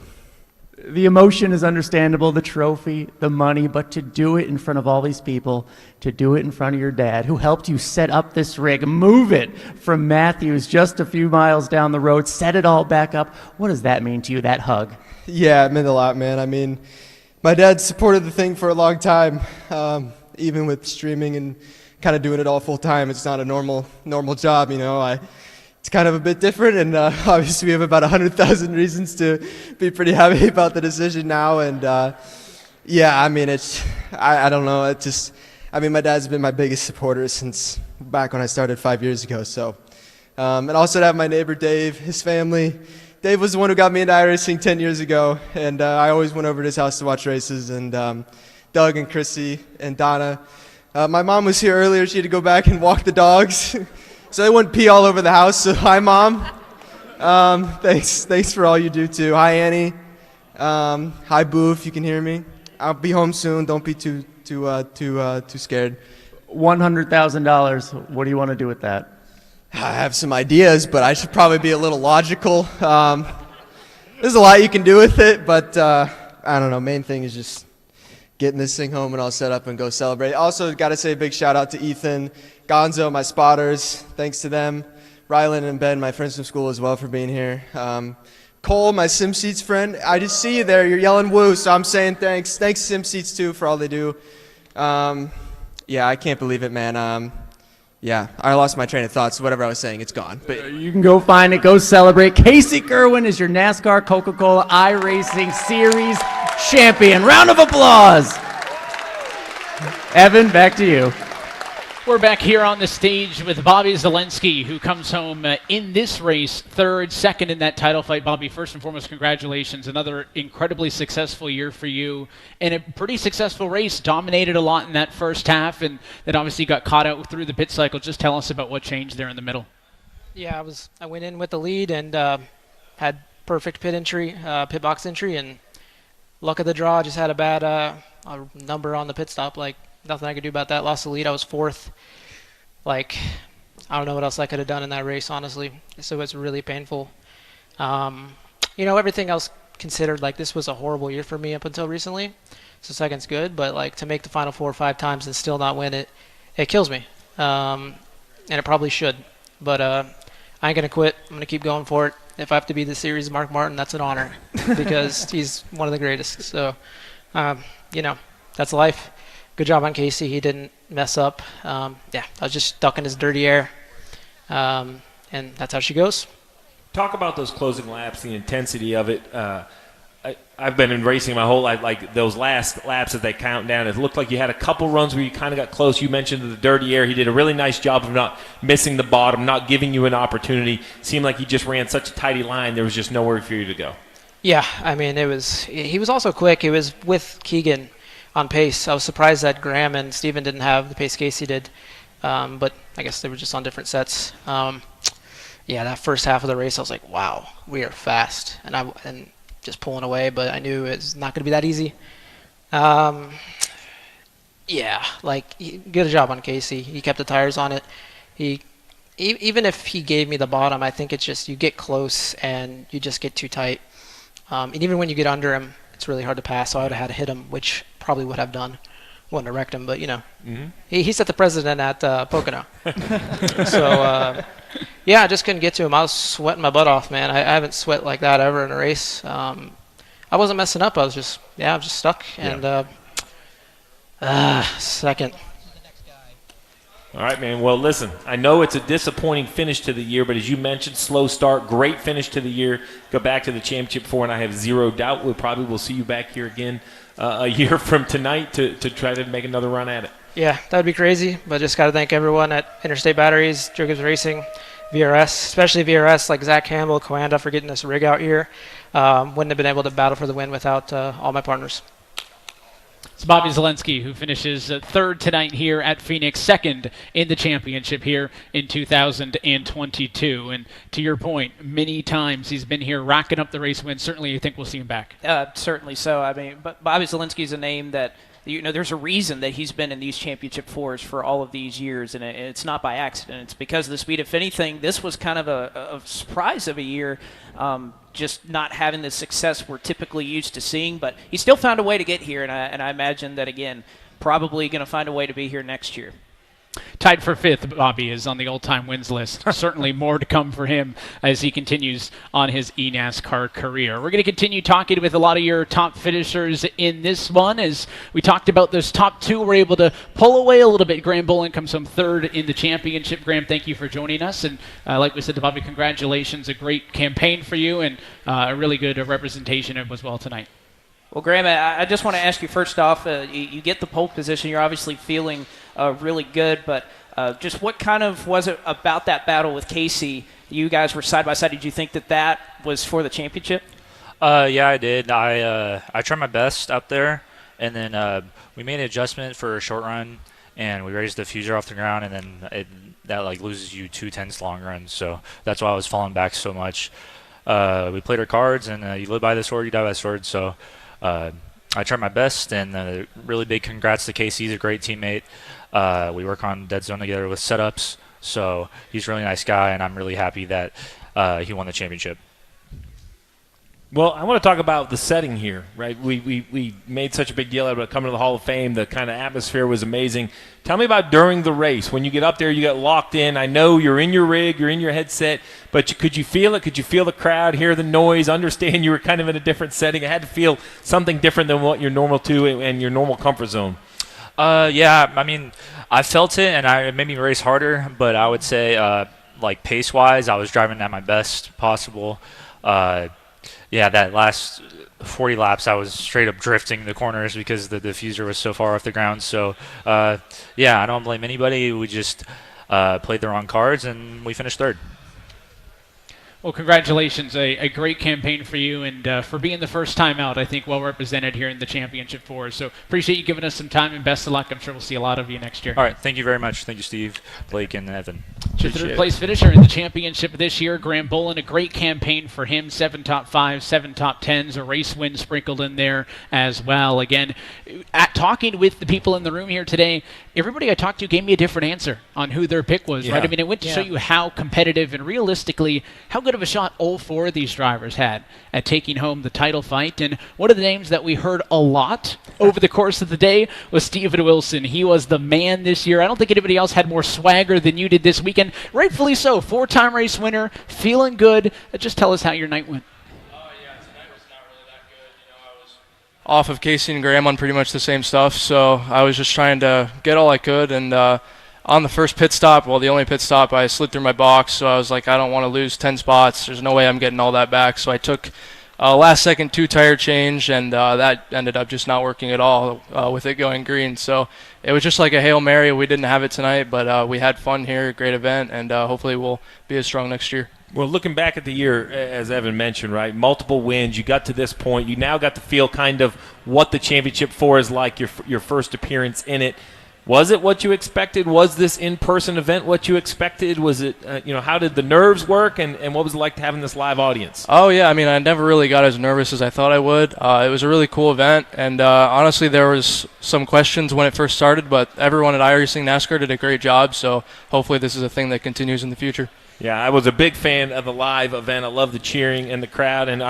The emotion is understandable, the trophy, the money, but to do it in front of all these people, to do it in front of your dad, who helped you set up this rig, move it from Matthews just a few miles down the road, set it all back up. What does that mean to you, that hug? Yeah, it meant a lot, man. I mean, my dad supported the thing for a long time, even with streaming and kind of doing it all full time. It's not a normal job, you know. It's kind of a bit different, and obviously we have about 100,000 reasons to be pretty happy about the decision now. And yeah, I mean, I don't know. I mean, my dad's been my biggest supporter since back when I started 5 years ago. So, and also to have my neighbor Dave, his family. Dave was the one who got me into iRacing 10 years ago, and I always went over to his house to watch races. And Doug and Chrissy and Donna. My mom was here earlier. She had to go back and walk the dogs. So they wouldn't pee all over the house. So hi, Mom. Thanks for all you do too. Hi, Annie. Hi, Boo. If you can hear me, I'll be home soon. Don't be too scared. $100,000. What do you want to do with that? I have some ideas, but I should probably be a little logical. There's a lot you can do with it, but I don't know. Main thing is just getting this thing home and all set up and go celebrate. Also, got to say a big shout out to Ethan, Gonzo, my spotters. Thanks to them. Rylan and Ben, my friends from school as well, for being here. Cole, my SimSeats friend. I just see you there. You're yelling woo, so I'm saying thanks. Thanks SimSeats too for all they do. Yeah, I can't believe it, man. Yeah, I lost my train of thoughts. Whatever I was saying, it's gone. But You can go find it, go celebrate. Casey Cerwin is your NASCAR Coca-Cola iRacing Series champion. Round of applause. Evan, back to you. We're back here on the stage with Bobby Zalinski, who comes home in this race third, second in that title fight. Bobby, first and foremost, congratulations. Another incredibly successful year for you and a pretty successful race. Dominated a lot in that first half and then obviously got caught out through the pit cycle. Just tell us about what changed there in the middle. Yeah, I went in with the lead and had perfect pit box entry, and luck of the draw. Just had a bad number on the pit stop. Like, nothing I could do about that. Lost the lead. I was fourth. Like, I don't know what else I could have done in that race, honestly. So it's really painful. Everything else considered, like, this was a horrible year for me up until recently. So second's good, but like to make the final 4 or 5 times and still not win it kills me. And it probably should. But I ain't gonna quit. I'm gonna keep going for it. If I have to be the series Mark Martin, that's an honor because he's one of the greatest. So, that's life. Good job on Casey. He didn't mess up. I was just stuck in his dirty air. And that's how she goes. Talk about those closing laps, the intensity of it. I've been in racing my whole life, like those last laps as they count down. It looked like you had a couple runs where you kind of got close. You mentioned the dirty air. He did a really nice job of not missing the bottom, not giving you an opportunity. Seemed like he just ran such a tidy line. There was just nowhere for you to go. Yeah, I mean, he was also quick. He was with Keegan on pace. I was surprised that Graham and Steven didn't have the pace Casey did, but I guess they were just on different sets. That first half of the race, I was like, wow, we are fast, and just pulling away, but I knew it was not going to be that easy. Good job on Casey. He kept the tires on it. Even if he gave me the bottom, I think it's just you get close and you just get too tight. And even when you get under him, it's really hard to pass, so I would have had to hit him, which probably would have done. Wouldn't have wrecked him, but, he set the precedent at Pocono. So, I just couldn't get to him. I was sweating my butt off, man. I haven't sweat like that ever in a race. I wasn't messing up. I was just stuck. And second. All right, man. Well, listen, I know it's a disappointing finish to the year, but as you mentioned, slow start, great finish to the year. Go back to the championship 4, and I have zero doubt we probably will see you back here again a year from tonight to try to make another run at it. Yeah, that would be crazy, but just got to thank everyone at Interstate Batteries, Jacobs Racing, VRS, especially VRS, like Zach Campbell, Coanda, for getting this rig out here. Wouldn't have been able to battle for the win without all my partners. It's Bobby Zalinski, who finishes third tonight here at Phoenix, second in the championship here in 2022. And to your point, many times he's been here racking up the race wins. Certainly, you think we'll see him back. Certainly so. I mean, but Bobby Zalinski is a name that, there's a reason that he's been in these championship 4s for all of these years, and it's not by accident. It's because of the speed. If anything, this was kind of a surprise of a year, just not having the success we're typically used to seeing. But he still found a way to get here, and I imagine that, again, probably going to find a way to be here next year. Tied for fifth, Bobby is on the all-time wins list. Certainly more to come for him as he continues on his eNASCAR career. We're going to continue talking with a lot of your top finishers in this one. As we talked about, those top 2 were able to pull away a little bit. Graham Bolan comes home third in the championship. Graham, thank you for joining us. And like we said to Bobby, congratulations. A great campaign for you and a really good representation as well tonight. Well, Graham, I just want to ask you first off, you get the pole position. You're obviously feeling really good, but just what kind of was it about that battle with Casey? You guys were side by side. Did you think that was for the championship? Yeah, I did. I tried my best up there, and then we made an adjustment for a short run, and we raised the diffuser off the ground, and then that loses you 2/10 long runs. So that's why I was falling back so much. We played our cards, and you live by the sword, you die by the sword. So I tried my best, and really big congrats to Casey. He's a great teammate. We work on Dead Zone together with setups, so he's a really nice guy, and I'm really happy that he won the championship. Well, I want to talk about the setting here, right? We made such a big deal about coming to the Hall of Fame. The kind of atmosphere was amazing. Tell me about during the race. When you get up there, you get locked in. I know you're in your rig, you're in your headset, but could you feel it? Could you feel the crowd, hear the noise, understand you were kind of in a different setting? It had to feel something different than what you're normal to and your normal comfort zone. Yeah, I mean, I felt it, and it made me race harder, but I would say, like, pace-wise, I was driving at my best possible. Yeah, that last 40 laps, I was straight up drifting the corners because the diffuser was so far off the ground. So, yeah, I don't blame anybody. We just played the wrong cards, and we finished third. Well, congratulations. A great campaign for you, and for being the first time out, I think well represented here in the championship for us. So appreciate you giving us some time, and best of luck. I'm sure we'll see a lot of you next year. All right, thank you very much. Thank you, Steve, Blake, and Evan. Your third-place finisher in the championship this year, Graham Bolan, a great campaign for him. 7 top 5s, 7 top 10s, a race win sprinkled in there as well. Again, talking with the people in the room here today, everybody I talked to gave me a different answer on who their pick was, right? I mean, it went to show you how competitive and realistically how good of a shot all 4 of these drivers had at taking home the title fight. And one of the names that we heard a lot over the course of the day was Steven Wilson. He was the man this year. I don't think anybody else had more swagger than you did this weekend. Rightfully so. 4-time race winner, feeling good. Just tell us how your night went. Off of Casey and Graham on pretty much the same stuff, so I was just trying to get all I could, and on the first pit stop, well, the only pit stop, I slid through my box, so I was like, I don't want to lose 10 spots. There's no way I'm getting all that back, so I took last second 2-tire change, and that ended up just not working at all with it going green. So it was just like a Hail Mary. We didn't have it tonight, but we had fun here, great event, and hopefully we'll be as strong next year. Well, looking back at the year, as Evan mentioned, right, multiple wins. You got to this point. You now got to feel kind of what the Championship 4 is like, your first appearance in it. Was it what you expected? Was this in-person event what you expected? Was it, how did the nerves work, and what was it like having this live audience? Oh, yeah, I mean, I never really got as nervous as I thought I would. It was a really cool event, and honestly, there was some questions when it first started, but everyone at iRacing NASCAR did a great job, so hopefully this is a thing that continues in the future. Yeah, I was a big fan of the live event. I love the cheering and the crowd, and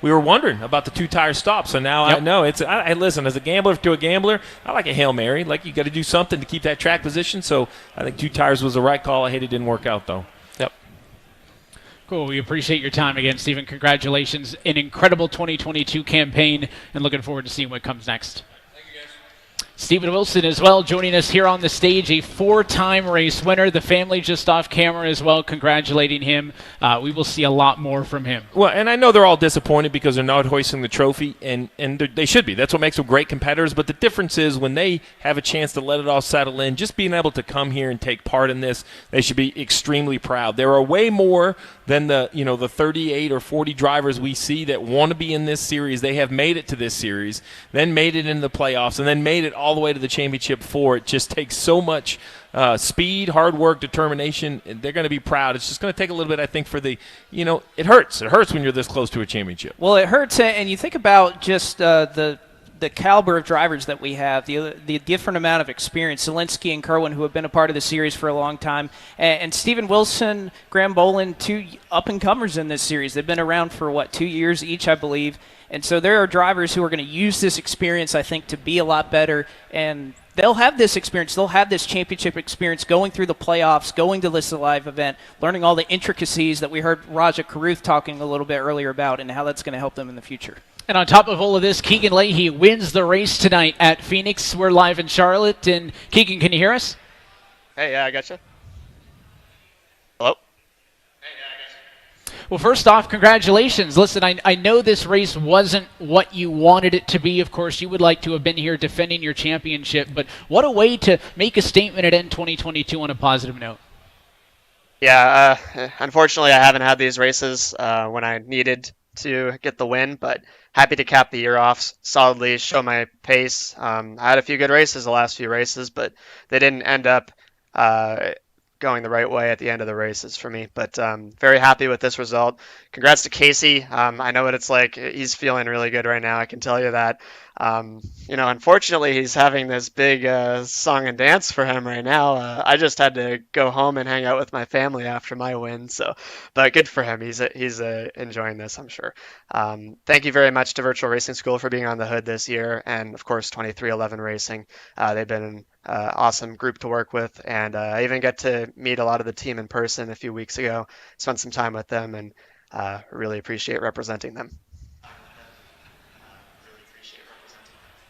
we were wondering about the 2-tire stop, so now I know it's. I listen, as a gambler to a gambler, I like a Hail Mary. Like, you got to do something to keep that track position. So I think 2 tires was the right call. I hate it didn't work out though. Yep. Cool. We appreciate your time again, Stephen. Congratulations, an incredible 2022 campaign, and looking forward to seeing what comes next. Steven Wilson as well joining us here on the stage, a 4-time race winner. The family just off camera as well, congratulating him. We will see a lot more from him. Well, and I know they're all disappointed because they're not hoisting the trophy, and they should be. That's what makes them great competitors. But the difference is when they have a chance to let it all settle in, just being able to come here and take part in this, they should be extremely proud. There are way more than the 38 or 40 drivers we see that want to be in this series. They have made it to this series, then made it into the playoffs, and then made it all the way to the championship 4. It just takes so much speed, hard work, determination. They're going to be proud. It's just going to take a little bit, I think, for the, it hurts. It hurts when you're this close to a championship. Well, it hurts, and you think about just the caliber of drivers that we have, the different amount of experience. Zalinski and Cerwin, who have been a part of the series for a long time, and Steven Wilson, Graham Bolan, 2 up-and-comers in this series. They've been around for, 2 years each, I believe. And so there are drivers who are going to use this experience, I think, to be a lot better. And they'll have this experience. They'll have this championship experience going through the playoffs, going to this live event, learning all the intricacies that we heard Raja Kuth talking a little bit earlier about and how that's going to help them in the future. And on top of all of this, Keegan Leahy wins the race tonight at Phoenix. We're live in Charlotte. And Keegan, can you hear us? Hey, yeah, I got you. Hello? Well, first off, congratulations. Listen, I know this race wasn't what you wanted it to be. Of course, you would like to have been here defending your championship, but what a way to make a statement at end 2022 on a positive note. Yeah, unfortunately, I haven't had these races when I needed to get the win, but happy to cap the year off solidly, show my pace. I had a few good races the last few races, but they didn't end up going the right way at the end of the races for me, but very happy with this result. Congrats to Casey. I know what it's like. He's feeling really good right now. I can tell you that. Unfortunately, he's having this big song and dance for him right now. I just had to go home and hang out with my family after my win. But good for him. He's enjoying this, I'm sure. Thank you very much to Virtual Racing School for being on the hood this year, and of course 2311 Racing. They've been an awesome group to work with, and I even get to meet a lot of the team in person a few weeks ago. Spent some time with them, and really appreciate representing them.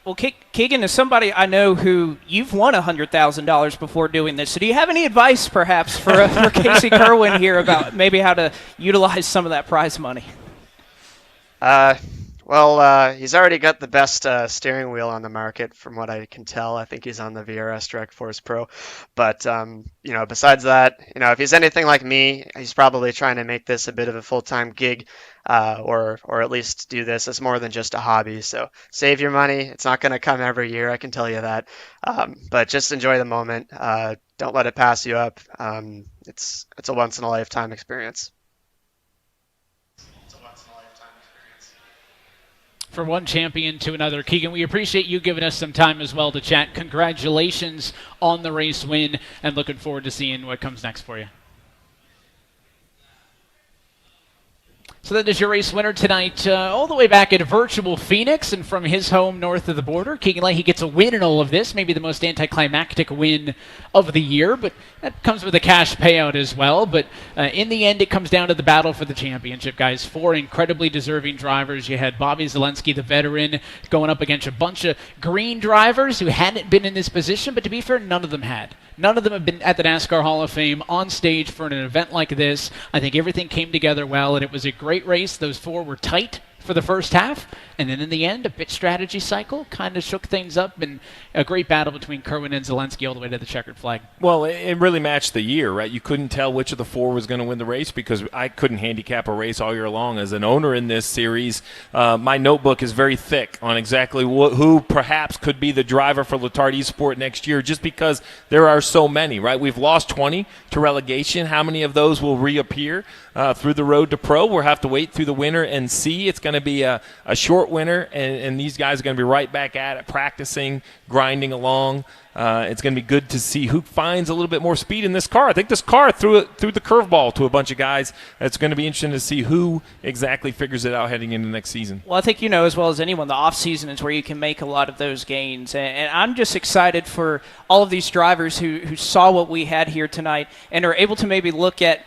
Well, Keegan is somebody I know who you've won $100,000 before doing this. So do you have any advice, perhaps, for Casey Cerwin here about maybe how to utilize some of that prize money? He's already got the best steering wheel on the market, from what I can tell. I think he's on the VRS Direct Force Pro. But, besides that, if he's anything like me, he's probably trying to make this a bit of a full-time gig, or at least do this as more than just a hobby. So save your money. It's not going to come every year, I can tell you that. But just enjoy the moment. Don't let it pass you up. It's a once-in-a-lifetime experience. From one champion to another. Keegan, we appreciate you giving us some time as well to chat. Congratulations on the race win, and looking forward to seeing what comes next for you. So that is your race winner tonight, all the way back at virtual Phoenix, and from his home north of the border. Keegan Leahy gets a win in all of this, maybe the most anticlimactic win of the year, but that comes with a cash payout as well. But in the end, it comes down to the battle for the championship, guys. 4 incredibly deserving drivers. You had Bobby Zalinski, the veteran, going up against a bunch of green drivers who hadn't been in this position, but to be fair, none of them had. None of them have been at the NASCAR Hall of Fame on stage for an event like this. I think everything came together well, and it was a great race. Those 4 were tight for the first half, and then in the end, a pit strategy cycle kind of shook things up, and a great battle between Cerwin and Zalinski all the way to the checkered flag. Well, it really matched the year, right? You couldn't tell which of the 4 was going to win the race, because I couldn't handicap a race all year long. As an owner in this series, my notebook is very thick on exactly who perhaps could be the driver for Letard Esport next year, just because there are so many, right? We've lost 20 to relegation. How many of those will reappear through the road to pro? We'll have to wait through the winter and see. It's going to be a short winter, and these guys are going to be right back at it, practicing, grinding along. It's going to be good to see who finds a little bit more speed in this car. I think this car threw the curveball to a bunch of guys. It's going to be interesting to see who exactly figures it out heading into next season. Well, I think you know as well as anyone, the off-season is where you can make a lot of those gains. And I'm just excited for all of these drivers who saw what we had here tonight and are able to maybe look at,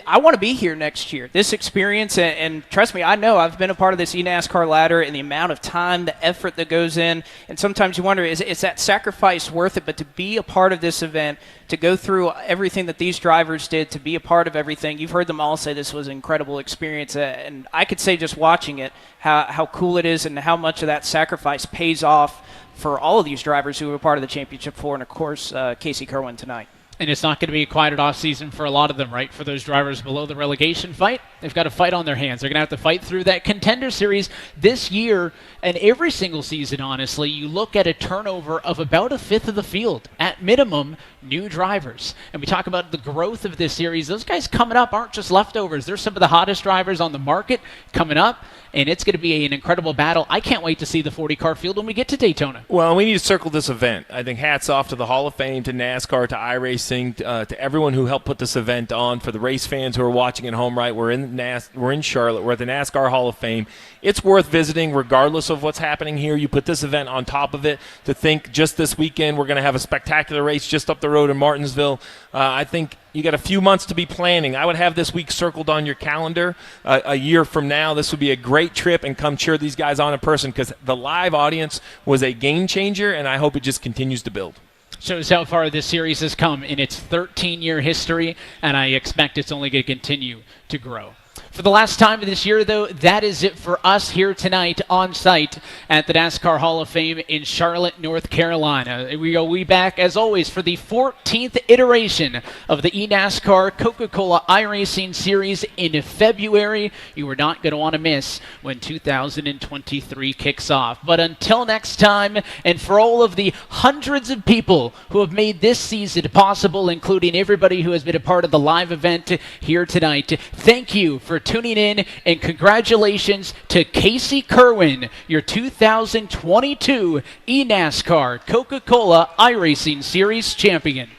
I want to be here next year. This experience, and trust me, I know I've been a part of this eNASCAR ladder, and the amount of time, the effort that goes in, and sometimes you wonder, is that sacrifice worth it? But to be a part of this event, to go through everything that these drivers did, to be a part of everything, you've heard them all say this was an incredible experience, and I could say just watching it, how cool it is and how much of that sacrifice pays off for all of these drivers who were part of the Championship 4, and of course, Casey Cerwin tonight. And it's not going to be a quiet off-season for a lot of them, right? For those drivers below the relegation fight, they've got a fight on their hands. They're going to have to fight through that contender series this year, and every single season, honestly, you look at a turnover of about a fifth of the field, at minimum, new drivers. And we talk about the growth of this series. Those guys coming up aren't just leftovers. They're some of the hottest drivers on the market coming up, and it's going to be an incredible battle. I can't wait to see the 40-car field when we get to Daytona. Well, we need to circle this event. I think hats off to the Hall of Fame, to NASCAR, to iRacing, to everyone who helped put this event on. For the race fans who are watching at home, right? We're in Charlotte. We're at the NASCAR Hall of Fame. It's worth visiting regardless of what's happening here. You put this event on top of it to think just this weekend we're going to have a spectacular race just up the road in Martinsville. I think you got a few months to be planning. I would have this week circled on your calendar. A year from now, this would be a great trip, and come cheer these guys on in person, because the live audience was a game changer, and I hope it just continues to build. Shows how far this series has come in its 13-year history, and I expect it's only going to continue to grow. For the last time of this year, though, that is it for us here tonight on site at the NASCAR Hall of Fame in Charlotte, North Carolina. We will be back, as always, for the 14th iteration of the eNASCAR Coca-Cola iRacing Series in February. You are not going to want to miss when 2023 kicks off. But until next time, and for all of the hundreds of people who have made this season possible, including everybody who has been a part of the live event here tonight, thank you for for tuning in, and congratulations to Casey Cerwin, your 2022 eNASCAR Coca-Cola iRacing Series champion.